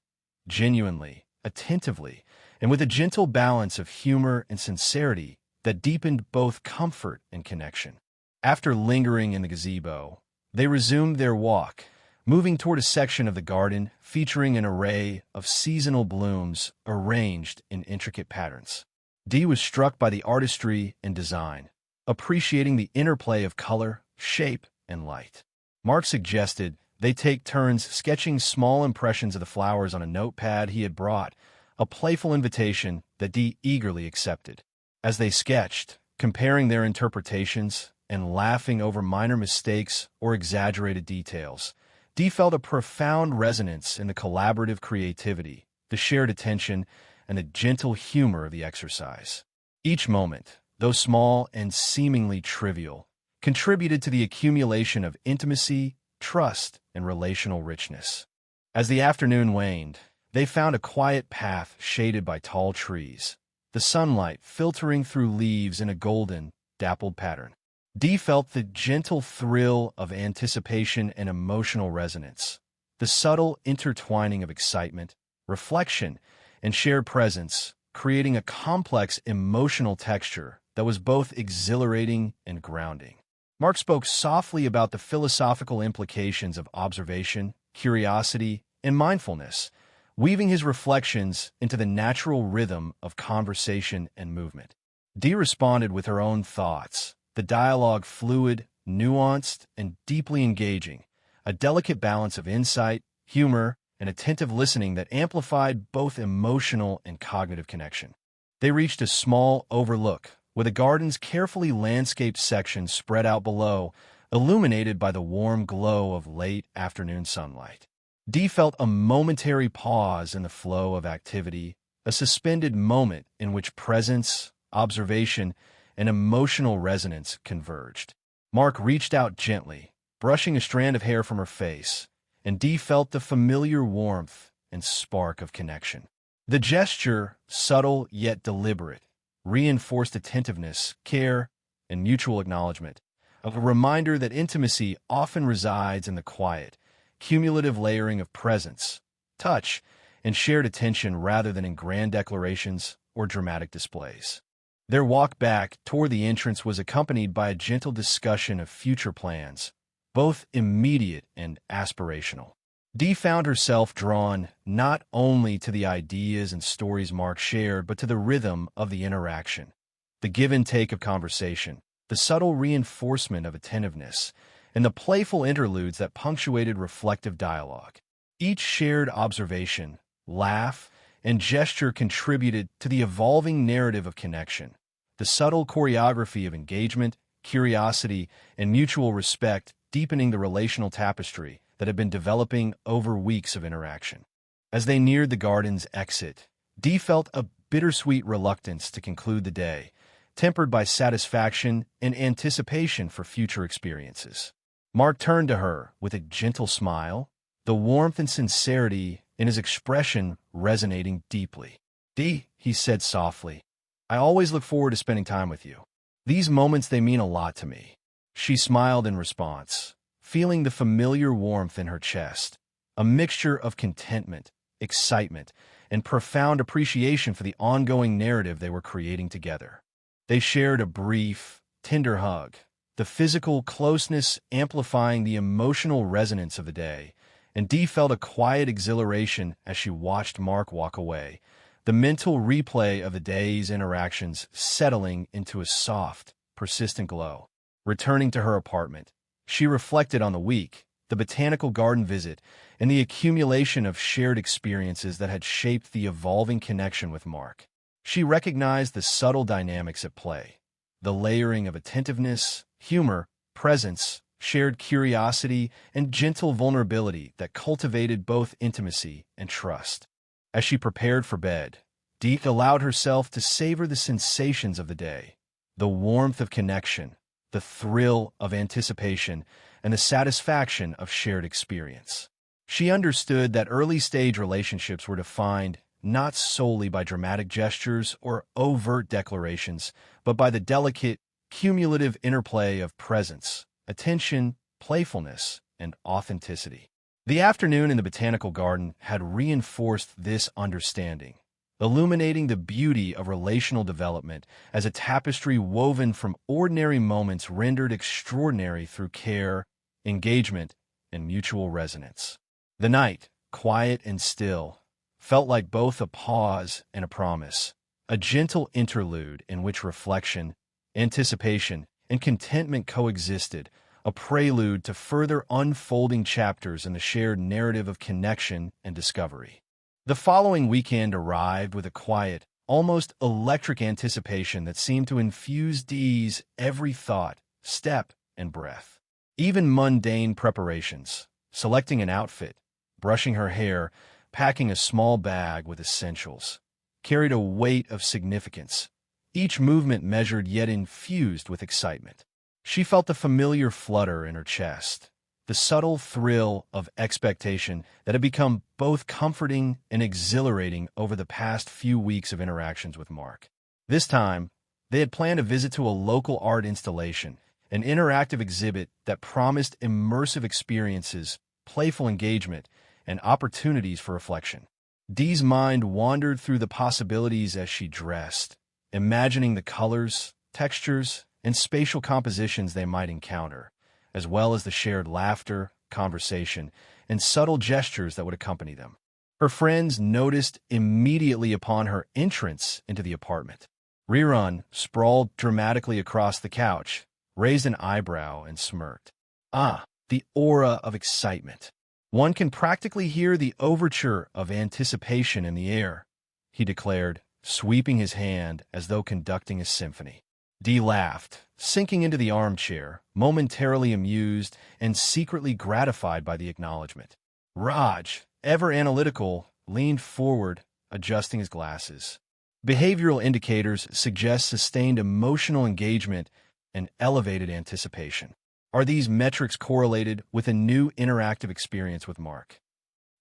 Genuinely, attentively, and with a gentle balance of humor and sincerity that deepened both comfort and connection. After lingering in the gazebo, they resumed their walk, moving toward a section of the garden featuring an array of seasonal blooms arranged in intricate patterns. Dee was struck by the artistry and design, appreciating the interplay of color, shape, and light. Mark suggested they take turns sketching small impressions of the flowers on a notepad he had brought, a playful invitation that Dee eagerly accepted. As they sketched, comparing their interpretations and laughing over minor mistakes or exaggerated details, Dee felt a profound resonance in the collaborative creativity, the shared attention, and the gentle humor of the exercise. Each moment, though small and seemingly trivial, contributed to the accumulation of intimacy, trust, and relational richness. As the afternoon waned, they found a quiet path shaded by tall trees, the sunlight filtering through leaves in a golden, dappled pattern. Dee felt the gentle thrill of anticipation and emotional resonance, the subtle intertwining of excitement, reflection, and shared presence, creating a complex emotional texture that was both exhilarating and grounding. Mark spoke softly about the philosophical implications of observation, curiosity, and mindfulness, weaving his reflections into the natural rhythm of conversation and movement. Dee responded with her own thoughts, the dialogue fluid, nuanced, and deeply engaging, a delicate balance of insight, humor, and attentive listening that amplified both emotional and cognitive connection. They reached a small overlook, with a garden's carefully landscaped section spread out below, illuminated by the warm glow of late afternoon sunlight. Dee felt a momentary pause in the flow of activity, a suspended moment in which presence, observation, and emotional resonance converged. Mark reached out gently, brushing a strand of hair from her face, and Dee felt the familiar warmth and spark of connection. The gesture, subtle yet deliberate, reinforced attentiveness, care, and mutual acknowledgement, of a reminder that intimacy often resides in the quiet, cumulative layering of presence, touch, and shared attention rather than in grand declarations or dramatic displays. Their walk back toward the entrance was accompanied by a gentle discussion of future plans, both immediate and aspirational. Dee found herself drawn not only to the ideas and stories Mark shared, but to the rhythm of the interaction, the give and take of conversation, the subtle reinforcement of attentiveness, and the playful interludes that punctuated reflective dialogue. Each shared observation, laugh, and gesture contributed to the evolving narrative of connection, the subtle choreography of engagement, curiosity, and mutual respect deepening the relational tapestry that had been developing over weeks of interaction. As they neared the garden's exit, Dee felt a bittersweet reluctance to conclude the day, tempered by satisfaction and anticipation for future experiences. Mark turned to her with a gentle smile, the warmth and sincerity in his expression resonating deeply. "Dee," he said softly, "I always look forward to spending time with you. These moments, they mean a lot to me." She smiled in response, feeling the familiar warmth in her chest, a mixture of contentment, excitement, and profound appreciation for the ongoing narrative they were creating together. They shared a brief, tender hug, the physical closeness amplifying the emotional resonance of the day, and Dee felt a quiet exhilaration as she watched Mark walk away, the mental replay of the day's interactions settling into a soft, persistent glow. Returning to her apartment, she reflected on the week, the botanical garden visit, and the accumulation of shared experiences that had shaped the evolving connection with Mark. She recognized the subtle dynamics at play, the layering of attentiveness, humor, presence, shared curiosity, and gentle vulnerability that cultivated both intimacy and trust. As she prepared for bed, Dee allowed herself to savor the sensations of the day, the warmth of connection, the thrill of anticipation, and the satisfaction of shared experience. She understood that early-stage relationships were defined not solely by dramatic gestures or overt declarations, but by the delicate, cumulative interplay of presence, attention, playfulness, and authenticity. The afternoon in the botanical garden had reinforced this understanding, illuminating the beauty of relational development as a tapestry woven from ordinary moments rendered extraordinary through care, engagement, and mutual resonance. The night, quiet and still, felt like both a pause and a promise, a gentle interlude in which reflection, anticipation, and contentment coexisted, a prelude to further unfolding chapters in the shared narrative of connection and discovery. The following weekend arrived with a quiet, almost electric anticipation that seemed to infuse Dee's every thought, step, and breath. Even mundane preparations, selecting an outfit, brushing her hair, packing a small bag with essentials, carried a weight of significance, each movement measured yet infused with excitement. She felt the familiar flutter in her chest, the subtle thrill of expectation that had become both comforting and exhilarating over the past few weeks of interactions with Mark. This time, they had planned a visit to a local art installation, an interactive exhibit that promised immersive experiences, playful engagement, and opportunities for reflection. Dee's mind wandered through the possibilities as she dressed, imagining the colors, textures, and spatial compositions they might encounter, as well as the shared laughter, conversation, and subtle gestures that would accompany them. Her friends noticed immediately upon her entrance into the apartment. Rerun sprawled dramatically across the couch, raised an eyebrow, and smirked. Ah, the aura of excitement. One can practically hear the overture of anticipation in the air, he declared, sweeping his hand as though conducting a symphony. Dee laughed, sinking into the armchair, momentarily amused and secretly gratified by the acknowledgement. Raj, ever analytical, leaned forward, adjusting his glasses. Behavioral indicators suggest sustained emotional engagement and elevated anticipation. Are these metrics correlated with a new interactive experience with Mark?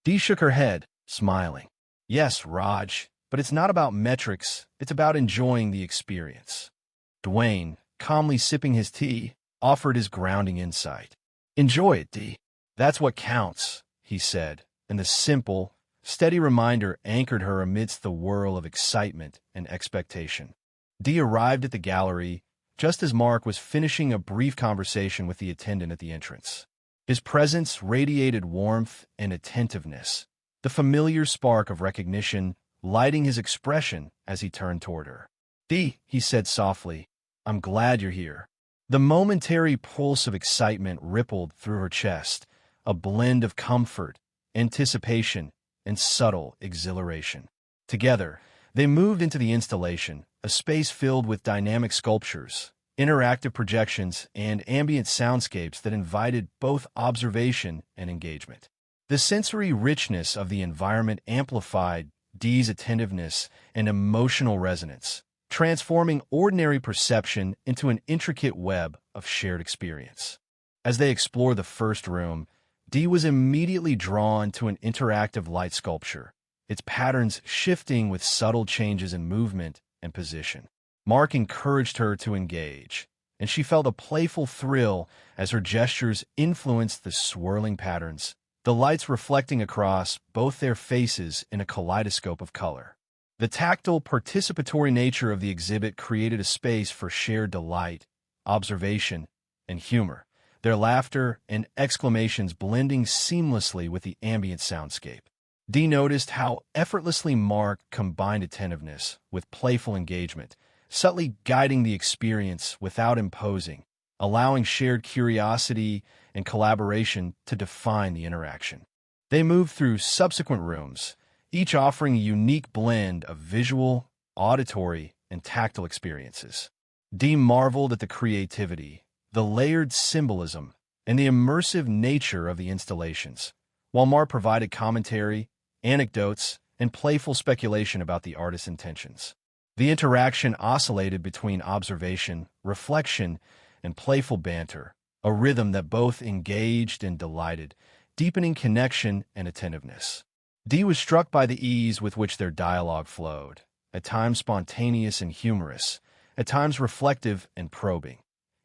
Dee shook her head, smiling. Yes, Raj, but it's not about metrics, it's about enjoying the experience. Dwayne, calmly sipping his tea, offered his grounding insight. Enjoy it, Dee. That's what counts, he said, and the simple, steady reminder anchored her amidst the whirl of excitement and expectation. Dee arrived at the gallery just as Mark was finishing a brief conversation with the attendant at the entrance. His presence radiated warmth and attentiveness, the familiar spark of recognition lighting his expression as he turned toward her. Dee, he said softly, I'm glad you're here. The momentary pulse of excitement rippled through her chest, a blend of comfort, anticipation, and subtle exhilaration. Together, they moved into the installation, a space filled with dynamic sculptures, interactive projections, and ambient soundscapes that invited both observation and engagement. The sensory richness of the environment amplified Dee's attentiveness and emotional resonance, transforming ordinary perception into an intricate web of shared experience. As they explored the first room, Dee was immediately drawn to an interactive light sculpture, its patterns shifting with subtle changes in movement and position. Mark encouraged her to engage, and she felt a playful thrill as her gestures influenced the swirling patterns, the lights reflecting across both their faces in a kaleidoscope of color. The tactile, participatory nature of the exhibit created a space for shared delight, observation, and humor, their laughter and exclamations blending seamlessly with the ambient soundscape. Dee noticed how effortlessly Mark combined attentiveness with playful engagement, subtly guiding the experience without imposing, allowing shared curiosity and collaboration to define the interaction. They moved through subsequent rooms, each offering a unique blend of visual, auditory, and tactile experiences. Dee marveled at the creativity, the layered symbolism, and the immersive nature of the installations, while Mark provided commentary, anecdotes, and playful speculation about the artist's intentions. The interaction oscillated between observation, reflection, and playful banter, a rhythm that both engaged and delighted, deepening connection and attentiveness. Dee was struck by the ease with which their dialogue flowed, at times spontaneous and humorous, at times reflective and probing.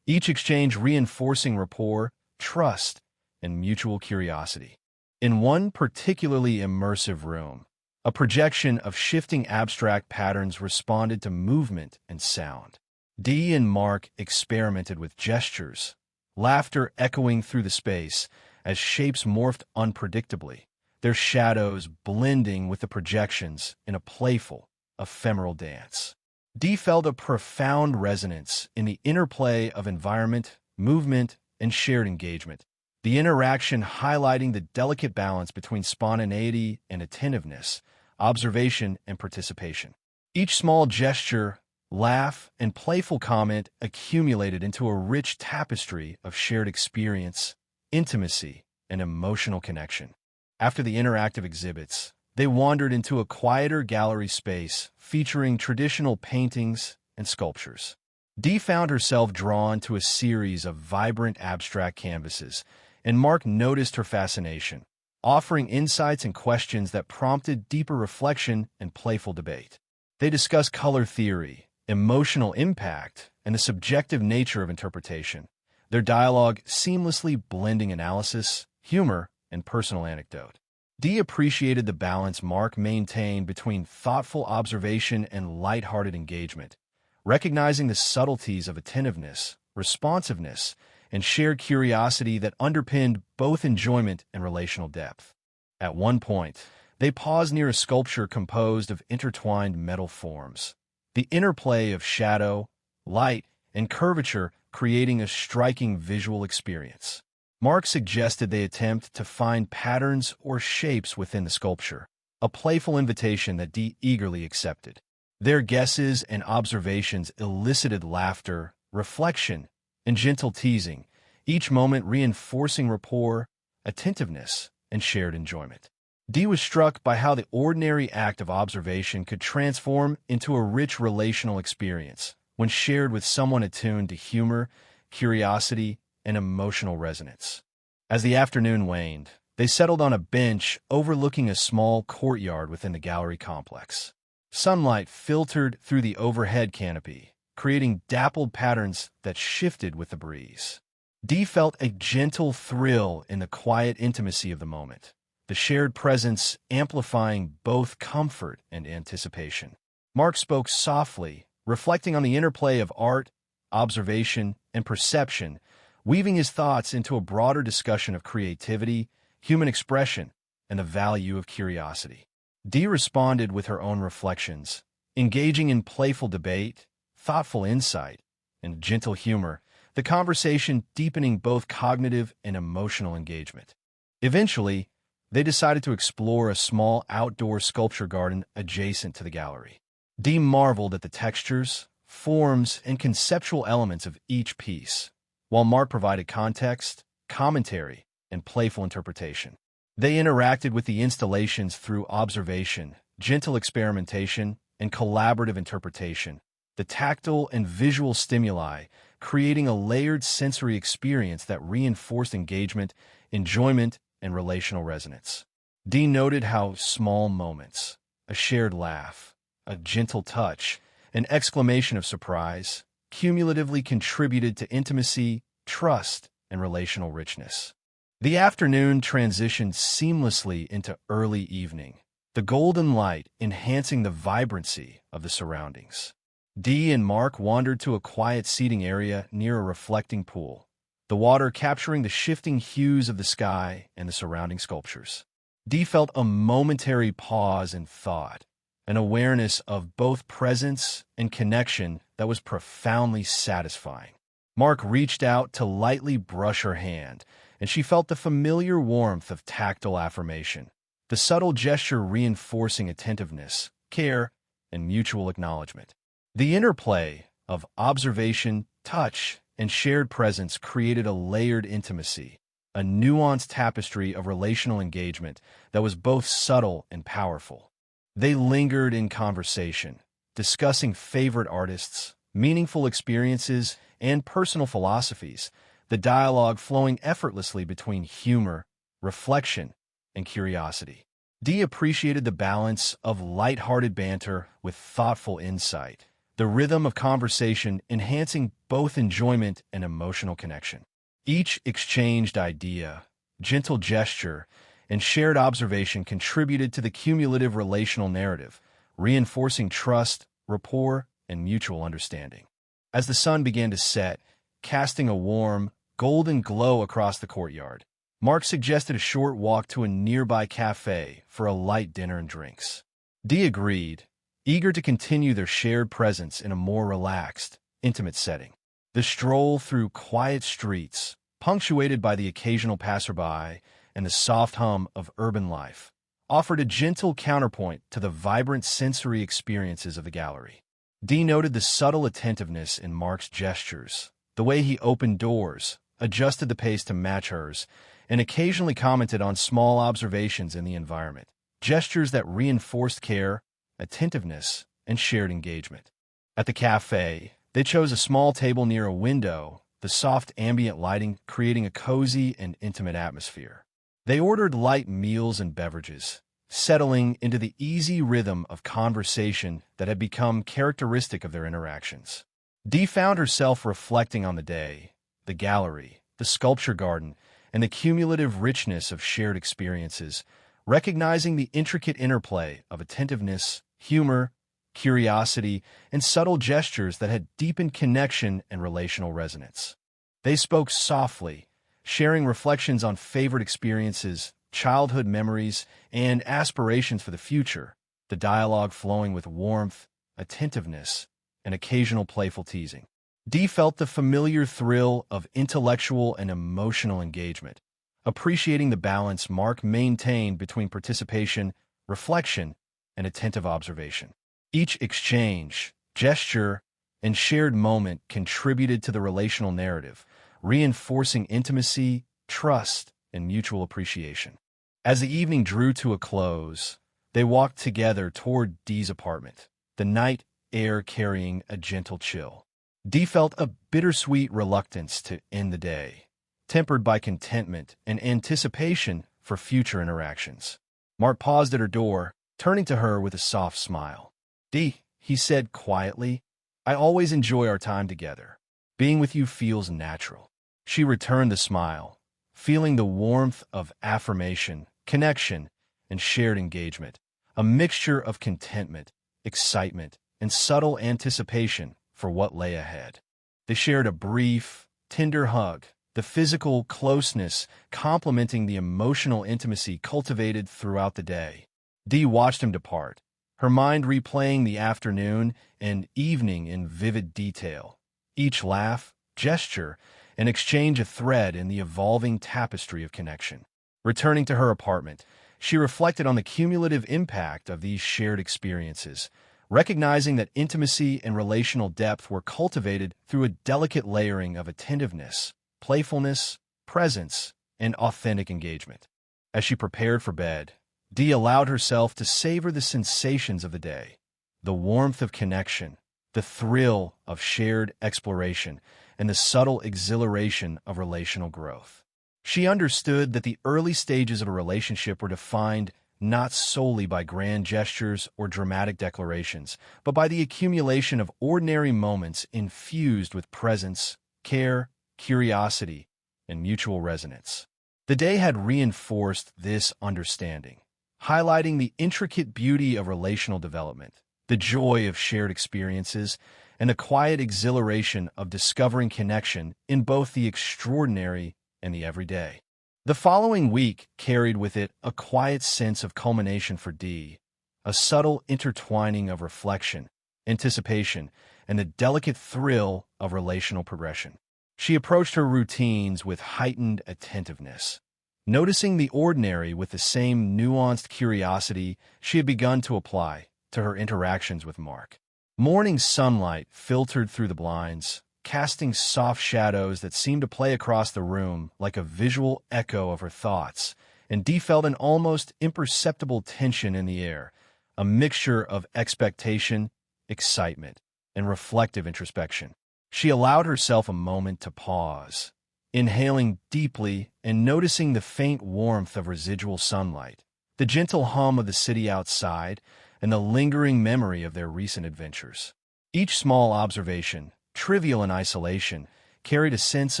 Each exchange reinforcing rapport, trust, and mutual curiosity. In one particularly immersive room, a projection of shifting abstract patterns responded to movement and sound. Dee and Mark experimented with gestures, laughter echoing through the space as shapes morphed unpredictably, their shadows blending with the projections in a playful, ephemeral dance. Dee felt a profound resonance in the interplay of environment, movement, and shared engagement, the interaction highlighting the delicate balance between spontaneity and attentiveness, observation and participation. Each small gesture, laugh, and playful comment accumulated into a rich tapestry of shared experience, intimacy, and emotional connection. After the interactive exhibits, they wandered into a quieter gallery space featuring traditional paintings and sculptures. Dee found herself drawn to a series of vibrant abstract canvases, and Mark noticed her fascination, offering insights and questions that prompted deeper reflection and playful debate. They discussed color theory, emotional impact, and the subjective nature of interpretation, their dialogue seamlessly blending analysis, humor, and personal anecdote. Dee appreciated the balance Mark maintained between thoughtful observation and lighthearted engagement, recognizing the subtleties of attentiveness, responsiveness, and shared curiosity that underpinned both enjoyment and relational depth. At one point, they paused near a sculpture composed of intertwined metal forms, the interplay of shadow, light, and curvature creating a striking visual experience. Mark suggested they attempt to find patterns or shapes within the sculpture, a playful invitation that Dee eagerly accepted. Their guesses and observations elicited laughter, reflection, and gentle teasing, each moment reinforcing rapport, attentiveness, and shared enjoyment. Dee was struck by how the ordinary act of observation could transform into a rich relational experience when shared with someone attuned to humor, curiosity, and emotional resonance. As the afternoon waned, they settled on a bench overlooking a small courtyard within the gallery complex. Sunlight filtered through the overhead canopy, creating dappled patterns that shifted with the breeze. Dee felt a gentle thrill in the quiet intimacy of the moment, the shared presence amplifying both comfort and anticipation. Mark spoke softly, reflecting on the interplay of art, observation, and perception, weaving his thoughts into a broader discussion of creativity, human expression, and the value of curiosity. Dee responded with her own reflections, engaging in playful debate, thoughtful insight, and gentle humor, the conversation deepening both cognitive and emotional engagement. Eventually, they decided to explore a small outdoor sculpture garden adjacent to the gallery. Dee marveled at the textures, forms, and conceptual elements of each piece, while Mark provided context, commentary, and playful interpretation. They interacted with the installations through observation, gentle experimentation, and collaborative interpretation, the tactile and visual stimuli creating a layered sensory experience that reinforced engagement, enjoyment, and relational resonance. Dee noted how small moments, a shared laugh, a gentle touch, an exclamation of surprise, cumulatively contributed to intimacy, trust, and relational richness. The afternoon transitioned seamlessly into early evening, the golden light enhancing the vibrancy of the surroundings. Dee and Mark wandered to a quiet seating area near a reflecting pool, the water capturing the shifting hues of the sky and the surrounding sculptures. Dee felt a momentary pause in thought, an awareness of both presence and connection that was profoundly satisfying. Mark reached out to lightly brush her hand, and she felt the familiar warmth of tactile affirmation, the subtle gesture reinforcing attentiveness, care, and mutual acknowledgement. The interplay of observation, touch, and shared presence created a layered intimacy, a nuanced tapestry of relational engagement that was both subtle and powerful. They lingered in conversation, discussing favorite artists, meaningful experiences, and personal philosophies, the dialogue flowing effortlessly between humor, reflection, and curiosity. Dee appreciated the balance of lighthearted banter with thoughtful insight, the rhythm of conversation enhancing both enjoyment and emotional connection. Each exchanged idea, gentle gesture, and shared observation contributed to the cumulative relational narrative, reinforcing trust, rapport, and mutual understanding. As the sun began to set, casting a warm, golden glow across the courtyard, Mark suggested a short walk to a nearby cafe for a light dinner and drinks. Dee agreed, eager to continue their shared presence in a more relaxed, intimate setting. The stroll through quiet streets, punctuated by the occasional passerby and the soft hum of urban life, offered a gentle counterpoint to the vibrant sensory experiences of the gallery. Dee noted the subtle attentiveness in Mark's gestures, the way he opened doors, adjusted the pace to match hers, and occasionally commented on small observations in the environment, gestures that reinforced care, attentiveness, and shared engagement. At the cafe, they chose a small table near a window, the soft ambient lighting creating a cozy and intimate atmosphere. They ordered light meals and beverages, settling into the easy rhythm of conversation that had become characteristic of their interactions. Dee found herself reflecting on the day, the gallery, the sculpture garden, and the cumulative richness of shared experiences, recognizing the intricate interplay of attentiveness, humor, curiosity, and subtle gestures that had deepened connection and relational resonance. They spoke softly, sharing reflections on favorite experiences, childhood memories, and aspirations for the future, the dialogue flowing with warmth, attentiveness, and occasional playful teasing. Dee felt the familiar thrill of intellectual and emotional engagement, appreciating the balance Mark maintained between participation, reflection, and attentive observation. Each exchange, gesture, and shared moment contributed to the relational narrative, reinforcing intimacy, trust, and mutual appreciation. As the evening drew to a close, they walked together toward Dee's apartment, the night air carrying a gentle chill. Dee felt a bittersweet reluctance to end the day, tempered by contentment and anticipation for future interactions. Mark paused at her door, turning to her with a soft smile. "Dee," he said quietly, "I always enjoy our time together. Being with you feels natural." She returned the smile, feeling the warmth of affirmation, connection, and shared engagement, a mixture of contentment, excitement, and subtle anticipation for what lay ahead. They shared a brief, tender hug, the physical closeness complementing the emotional intimacy cultivated throughout the day. Dee watched him depart, her mind replaying the afternoon and evening in vivid detail, each laugh, gesture, and exchange a thread in the evolving tapestry of connection. Returning to her apartment, she reflected on the cumulative impact of these shared experiences, recognizing that intimacy and relational depth were cultivated through a delicate layering of attentiveness, playfulness, presence, and authentic engagement. As she prepared for bed, Dee allowed herself to savor the sensations of the day, the warmth of connection, the thrill of shared exploration, and the subtle exhilaration of relational growth. She understood that the early stages of a relationship were defined not solely by grand gestures or dramatic declarations, but by the accumulation of ordinary moments infused with presence, care, curiosity, and mutual resonance. The day had reinforced this understanding, highlighting the intricate beauty of relational development, the joy of shared experiences, and the quiet exhilaration of discovering connection in both the extraordinary and the everyday. The following week carried with it a quiet sense of culmination for Dee, a subtle intertwining of reflection, anticipation, and the delicate thrill of relational progression. She approached her routines with heightened attentiveness, noticing the ordinary with the same nuanced curiosity she had begun to apply to her interactions with Mark. Morning sunlight filtered through the blinds, casting soft shadows that seemed to play across the room like a visual echo of her thoughts, and Dee felt an almost imperceptible tension in the air, a mixture of expectation, excitement, and reflective introspection. She allowed herself a moment to pause, inhaling deeply and noticing the faint warmth of residual sunlight, the gentle hum of the city outside, and the lingering memory of their recent adventures. Each small observation, trivial in isolation, carried a sense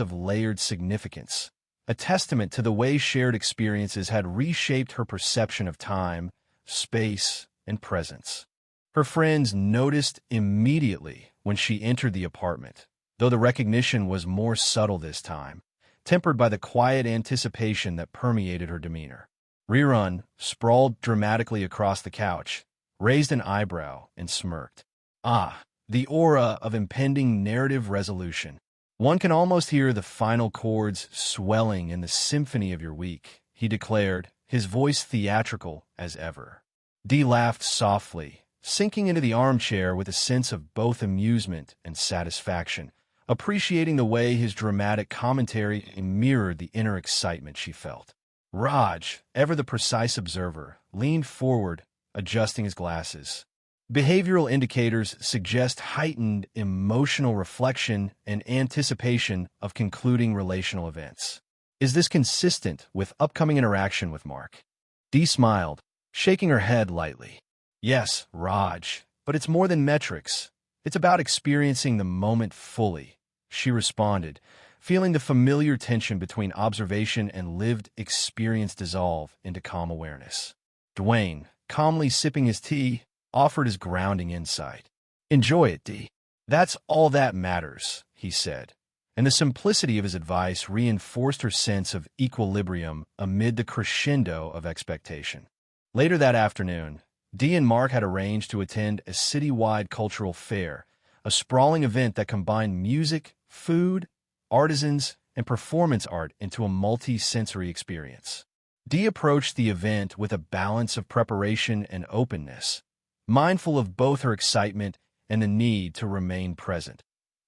of layered significance, a testament to the way shared experiences had reshaped her perception of time, space, and presence. Her friends noticed immediately when she entered the apartment, though the recognition was more subtle this time, tempered by the quiet anticipation that permeated her demeanor. Rerun, sprawled dramatically across the couch, raised an eyebrow and smirked. Ah, the aura of impending narrative resolution. One can almost hear the final chords swelling in the symphony of your week, he declared, his voice theatrical as ever. Dee laughed softly, sinking into the armchair with a sense of both amusement and satisfaction, appreciating the way his dramatic commentary mirrored the inner excitement she felt. Raj, ever the precise observer, leaned forward, adjusting his glasses. Behavioral indicators suggest heightened emotional reflection and anticipation of concluding relational events. Is this consistent with upcoming interaction with Mark? Dee smiled, shaking her head lightly. Yes, Raj, but it's more than metrics. It's about experiencing the moment fully, she responded, feeling the familiar tension between observation and lived experience dissolve into calm awareness. Dwayne, calmly sipping his tea, offered his grounding insight. Enjoy it, Dee. That's all that matters, he said, and the simplicity of his advice reinforced her sense of equilibrium amid the crescendo of expectation. Later that afternoon, Dee and Mark had arranged to attend a citywide cultural fair, a sprawling event that combined music, food, artisans, and performance art into a multi-sensory experience. Dee approached the event with a balance of preparation and openness, mindful of both her excitement and the need to remain present,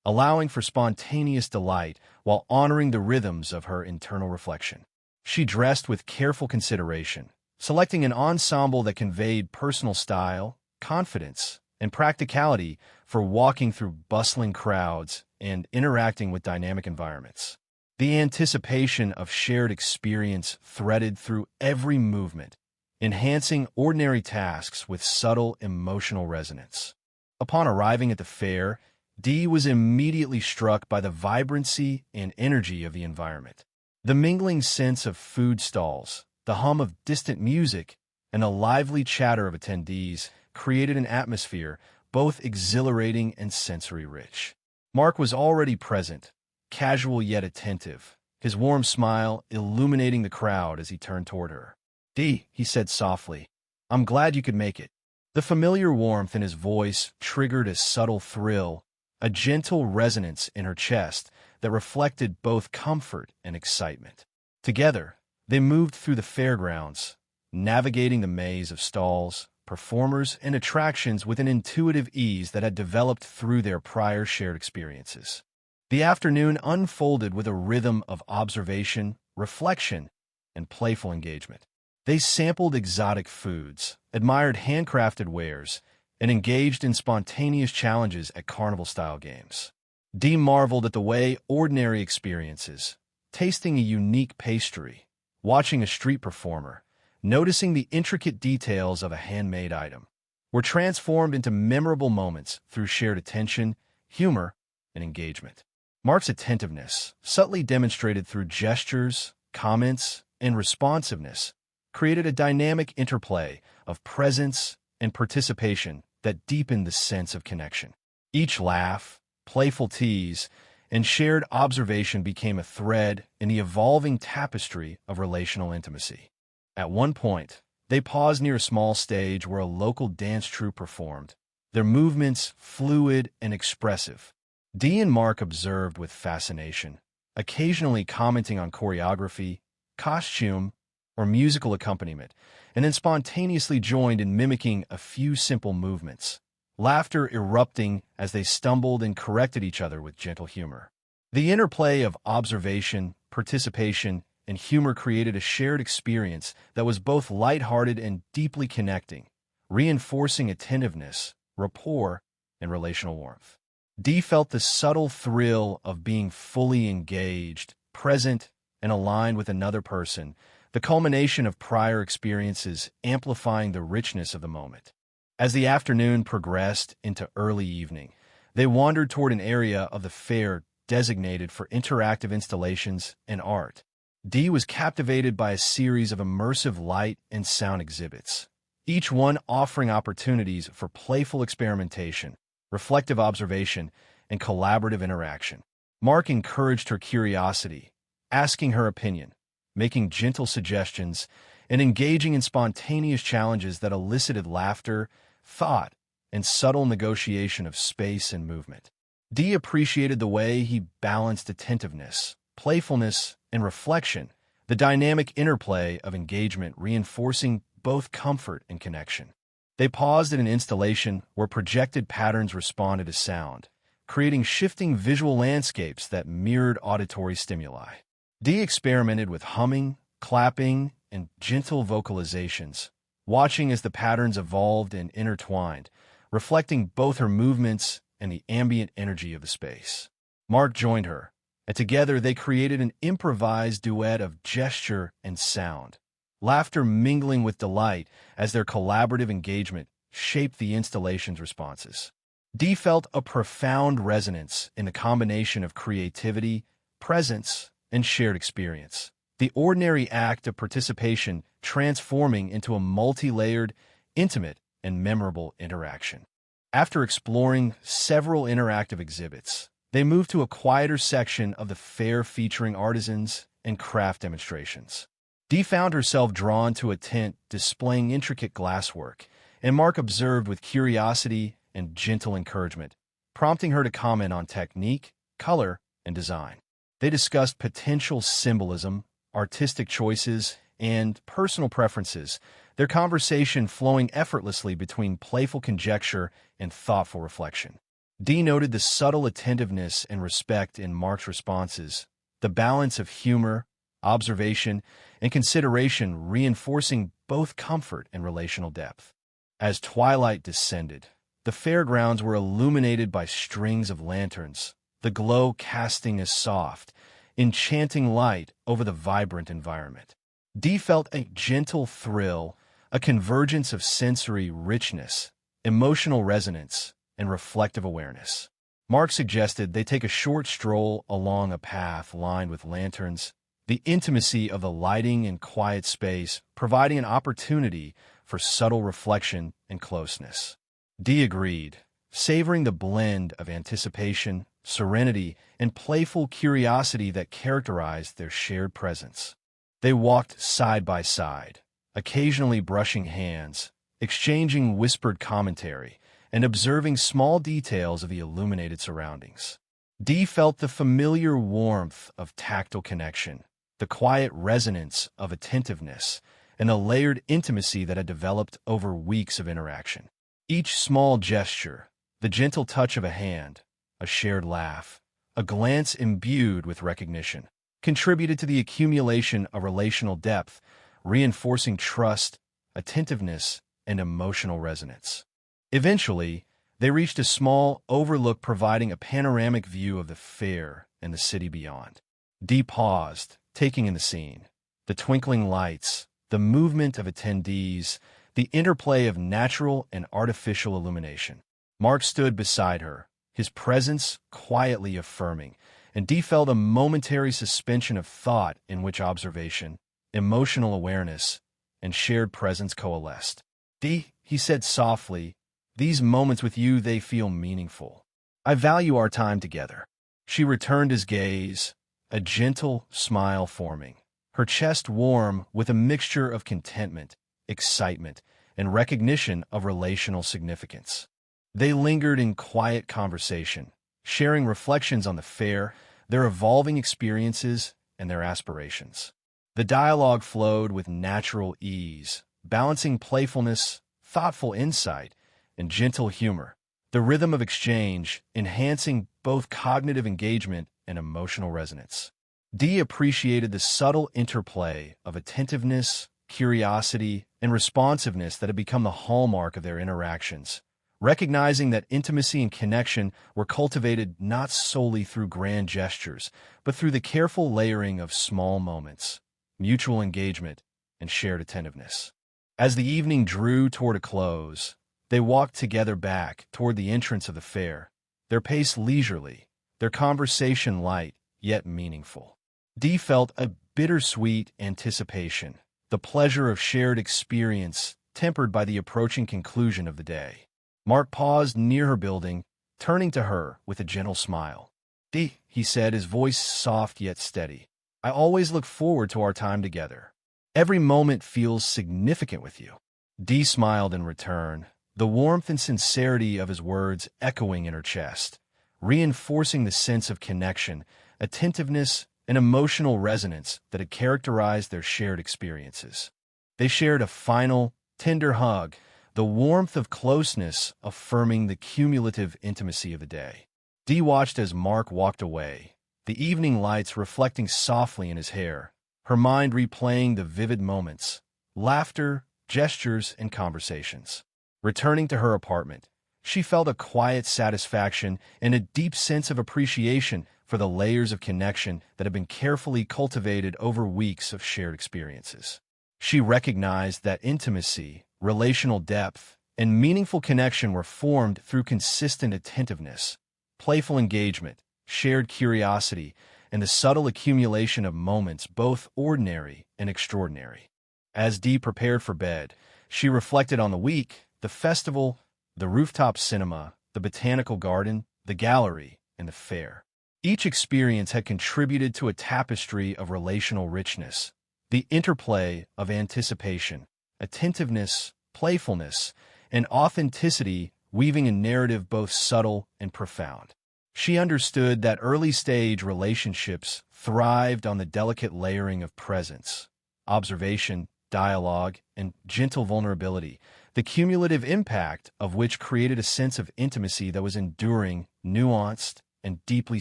allowing for spontaneous delight while honoring the rhythms of her internal reflection. She dressed with careful consideration, selecting an ensemble that conveyed personal style, confidence, and practicality for walking through bustling crowds and interacting with dynamic environments. The anticipation of shared experience threaded through every movement, enhancing ordinary tasks with subtle emotional resonance. Upon arriving at the fair, Dee was immediately struck by the vibrancy and energy of the environment. The mingling sense of food stalls, the hum of distant music, and the lively chatter of attendees created an atmosphere both exhilarating and sensory-rich. Mark was already present, casual yet attentive, his warm smile illuminating the crowd as he turned toward her. Dee, he said softly, I'm glad you could make it. The familiar warmth in his voice triggered a subtle thrill, a gentle resonance in her chest that reflected both comfort and excitement. Together, they moved through the fairgrounds, navigating the maze of stalls, performers, and attractions with an intuitive ease that had developed through their prior shared experiences. The afternoon unfolded with a rhythm of observation, reflection, and playful engagement. They sampled exotic foods, admired handcrafted wares, and engaged in spontaneous challenges at carnival-style games. Dee marveled at the way ordinary experiences, tasting a unique pastry, watching a street performer, noticing the intricate details of a handmade item, were transformed into memorable moments through shared attention, humor, and engagement. Mark's attentiveness, subtly demonstrated through gestures, comments, and responsiveness, created a dynamic interplay of presence and participation that deepened the sense of connection. Each laugh, playful tease, and shared observation became a thread in the evolving tapestry of relational intimacy. At one point, they paused near a small stage where a local dance troupe performed, their movements fluid and expressive. Dee and Mark observed with fascination, occasionally commenting on choreography, costume, or musical accompaniment, and then spontaneously joined in mimicking a few simple movements, laughter erupting as they stumbled and corrected each other with gentle humor. The interplay of observation, participation, and humor created a shared experience that was both lighthearted and deeply connecting, reinforcing attentiveness, rapport, and relational warmth. Dee felt the subtle thrill of being fully engaged, present, and aligned with another person, the culmination of prior experiences amplifying the richness of the moment. As the afternoon progressed into early evening, They wandered toward an area of the fair designated for interactive installations and art. Dee was captivated by a series of immersive light and sound exhibits, each one offering opportunities for playful experimentation, reflective observation, and collaborative interaction. Mark encouraged her curiosity, asking her opinion, making gentle suggestions, and engaging in spontaneous challenges that elicited laughter, thought, and subtle negotiation of space and movement. Dee appreciated the way he balanced attentiveness, playfulness, and reflection, the dynamic interplay of engagement reinforcing both comfort and connection. They paused at an installation where projected patterns responded to sound, creating shifting visual landscapes that mirrored auditory stimuli. Dee experimented with humming, clapping, and gentle vocalizations, watching as the patterns evolved and intertwined, reflecting both her movements and the ambient energy of the space. Mark joined her, and together they created an improvised duet of gesture and sound, laughter mingling with delight as their collaborative engagement shaped the installation's responses. Dee felt a profound resonance in the combination of creativity, presence, and shared experience, the ordinary act of participation transforming into a multi-layered, intimate, and memorable interaction. After exploring several interactive exhibits, they moved to a quieter section of the fair featuring artisans and craft demonstrations. Dee found herself drawn to a tent displaying intricate glasswork, and Mark observed with curiosity and gentle encouragement, prompting her to comment on technique, color, and design. They discussed potential symbolism, artistic choices, and personal preferences, their conversation flowing effortlessly between playful conjecture and thoughtful reflection. Dee noted the subtle attentiveness and respect in Mark's responses, the balance of humor, observation, and consideration reinforcing both comfort and relational depth. As twilight descended, the fairgrounds were illuminated by strings of lanterns, the glow casting a soft, enchanting light over the vibrant environment. Dee felt a gentle thrill, a convergence of sensory richness, emotional resonance, and reflective awareness. Mark suggested they take a short stroll along a path lined with lanterns, the intimacy of the lighting and quiet space providing an opportunity for subtle reflection and closeness. Dee agreed, savoring the blend of anticipation, serenity, and playful curiosity that characterized their shared presence. They walked side by side, occasionally brushing hands, exchanging whispered commentary, and observing small details of the illuminated surroundings. Dee felt the familiar warmth of tactile connection, the quiet resonance of attentiveness, and the layered intimacy that had developed over weeks of interaction. Each small gesture, the gentle touch of a hand, a shared laugh, a glance imbued with recognition, contributed to the accumulation of relational depth, reinforcing trust, attentiveness, and emotional resonance. Eventually, they reached a small overlook providing a panoramic view of the fair and the city beyond. Dee paused, taking in the scene, the twinkling lights, the movement of attendees, the interplay of natural and artificial illumination. Mark stood beside her, his presence quietly affirming, and Dee felt a momentary suspension of thought in which observation, emotional awareness, and shared presence coalesced. "Dee," he said softly, "these moments with you, they feel meaningful. I value our time together." She returned his gaze, a gentle smile forming, her chest warm with a mixture of contentment, excitement, and recognition of relational significance. They lingered in quiet conversation, sharing reflections on the fair, their evolving experiences, and their aspirations. The dialogue flowed with natural ease, balancing playfulness, thoughtful insight, and gentle humor, the rhythm of exchange enhancing both cognitive engagement and emotional resonance. Dee appreciated the subtle interplay of attentiveness, curiosity, and responsiveness that had become the hallmark of their interactions, recognizing that intimacy and connection were cultivated not solely through grand gestures, but through the careful layering of small moments, mutual engagement, and shared attentiveness. As the evening drew toward a close, they walked together back toward the entrance of the fair, their pace leisurely, their conversation light yet meaningful. Dee felt a bittersweet anticipation, the pleasure of shared experience tempered by the approaching conclusion of the day. Mark paused near her building, turning to her with a gentle smile. "Dee," he said, his voice soft yet steady, "I always look forward to our time together. Every moment feels significant with you." Dee smiled in return, the warmth and sincerity of his words echoing in her chest, reinforcing the sense of connection, attentiveness, and emotional resonance that had characterized their shared experiences. They shared a final, tender hug, the warmth of closeness affirming the cumulative intimacy of the day. Dee watched as Mark walked away, the evening lights reflecting softly in his hair, her mind replaying the vivid moments, laughter, gestures, and conversations. Returning to her apartment, she felt a quiet satisfaction and a deep sense of appreciation for the layers of connection that had been carefully cultivated over weeks of shared experiences. She recognized that intimacy, relational depth, and meaningful connection were formed through consistent attentiveness, playful engagement, shared curiosity, and the subtle accumulation of moments both ordinary and extraordinary. As Dee prepared for bed, she reflected on the week, the festival, the rooftop cinema, the botanical garden, the gallery, and the fair. Each experience had contributed to a tapestry of relational richness, the interplay of anticipation, attentiveness, playfulness, and authenticity weaving a narrative both subtle and profound. She understood that early-stage relationships thrived on the delicate layering of presence, observation, dialogue, and gentle vulnerability, the cumulative impact of which created a sense of intimacy that was enduring, nuanced, and deeply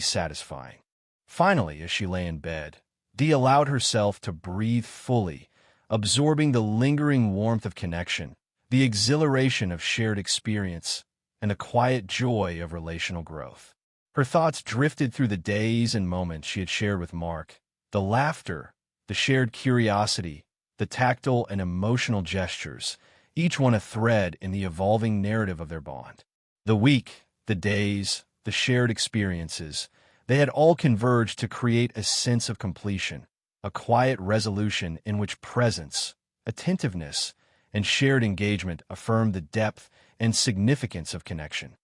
satisfying. Finally, as she lay in bed, Dee allowed herself to breathe fully, absorbing the lingering warmth of connection, the exhilaration of shared experience, and the quiet joy of relational growth. Her thoughts drifted through the days and moments she had shared with Mark, the laughter, the shared curiosity, the tactile and emotional gestures, each one a thread in the evolving narrative of their bond. The week, the days, the shared experiences, they had all converged to create a sense of completion, a quiet resolution in which presence, attentiveness, and shared engagement affirmed the depth and significance of connection.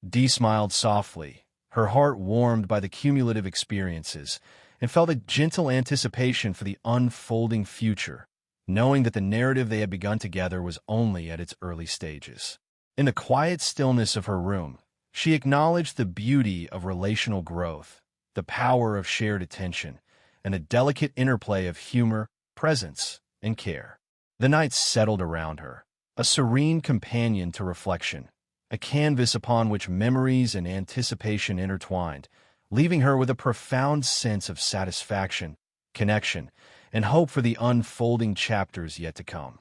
Dee smiled softly, her heart warmed by the cumulative experiences, and felt a gentle anticipation for the unfolding future, knowing that the narrative they had begun together was only at its early stages. In the quiet stillness of her room, she acknowledged the beauty of relational growth, the power of shared attention, and the delicate interplay of humor, presence, and care. The night settled around her, a serene companion to reflection, a canvas upon which memories and anticipation intertwined, leaving her with a profound sense of satisfaction, connection, and hope for the unfolding chapters yet to come.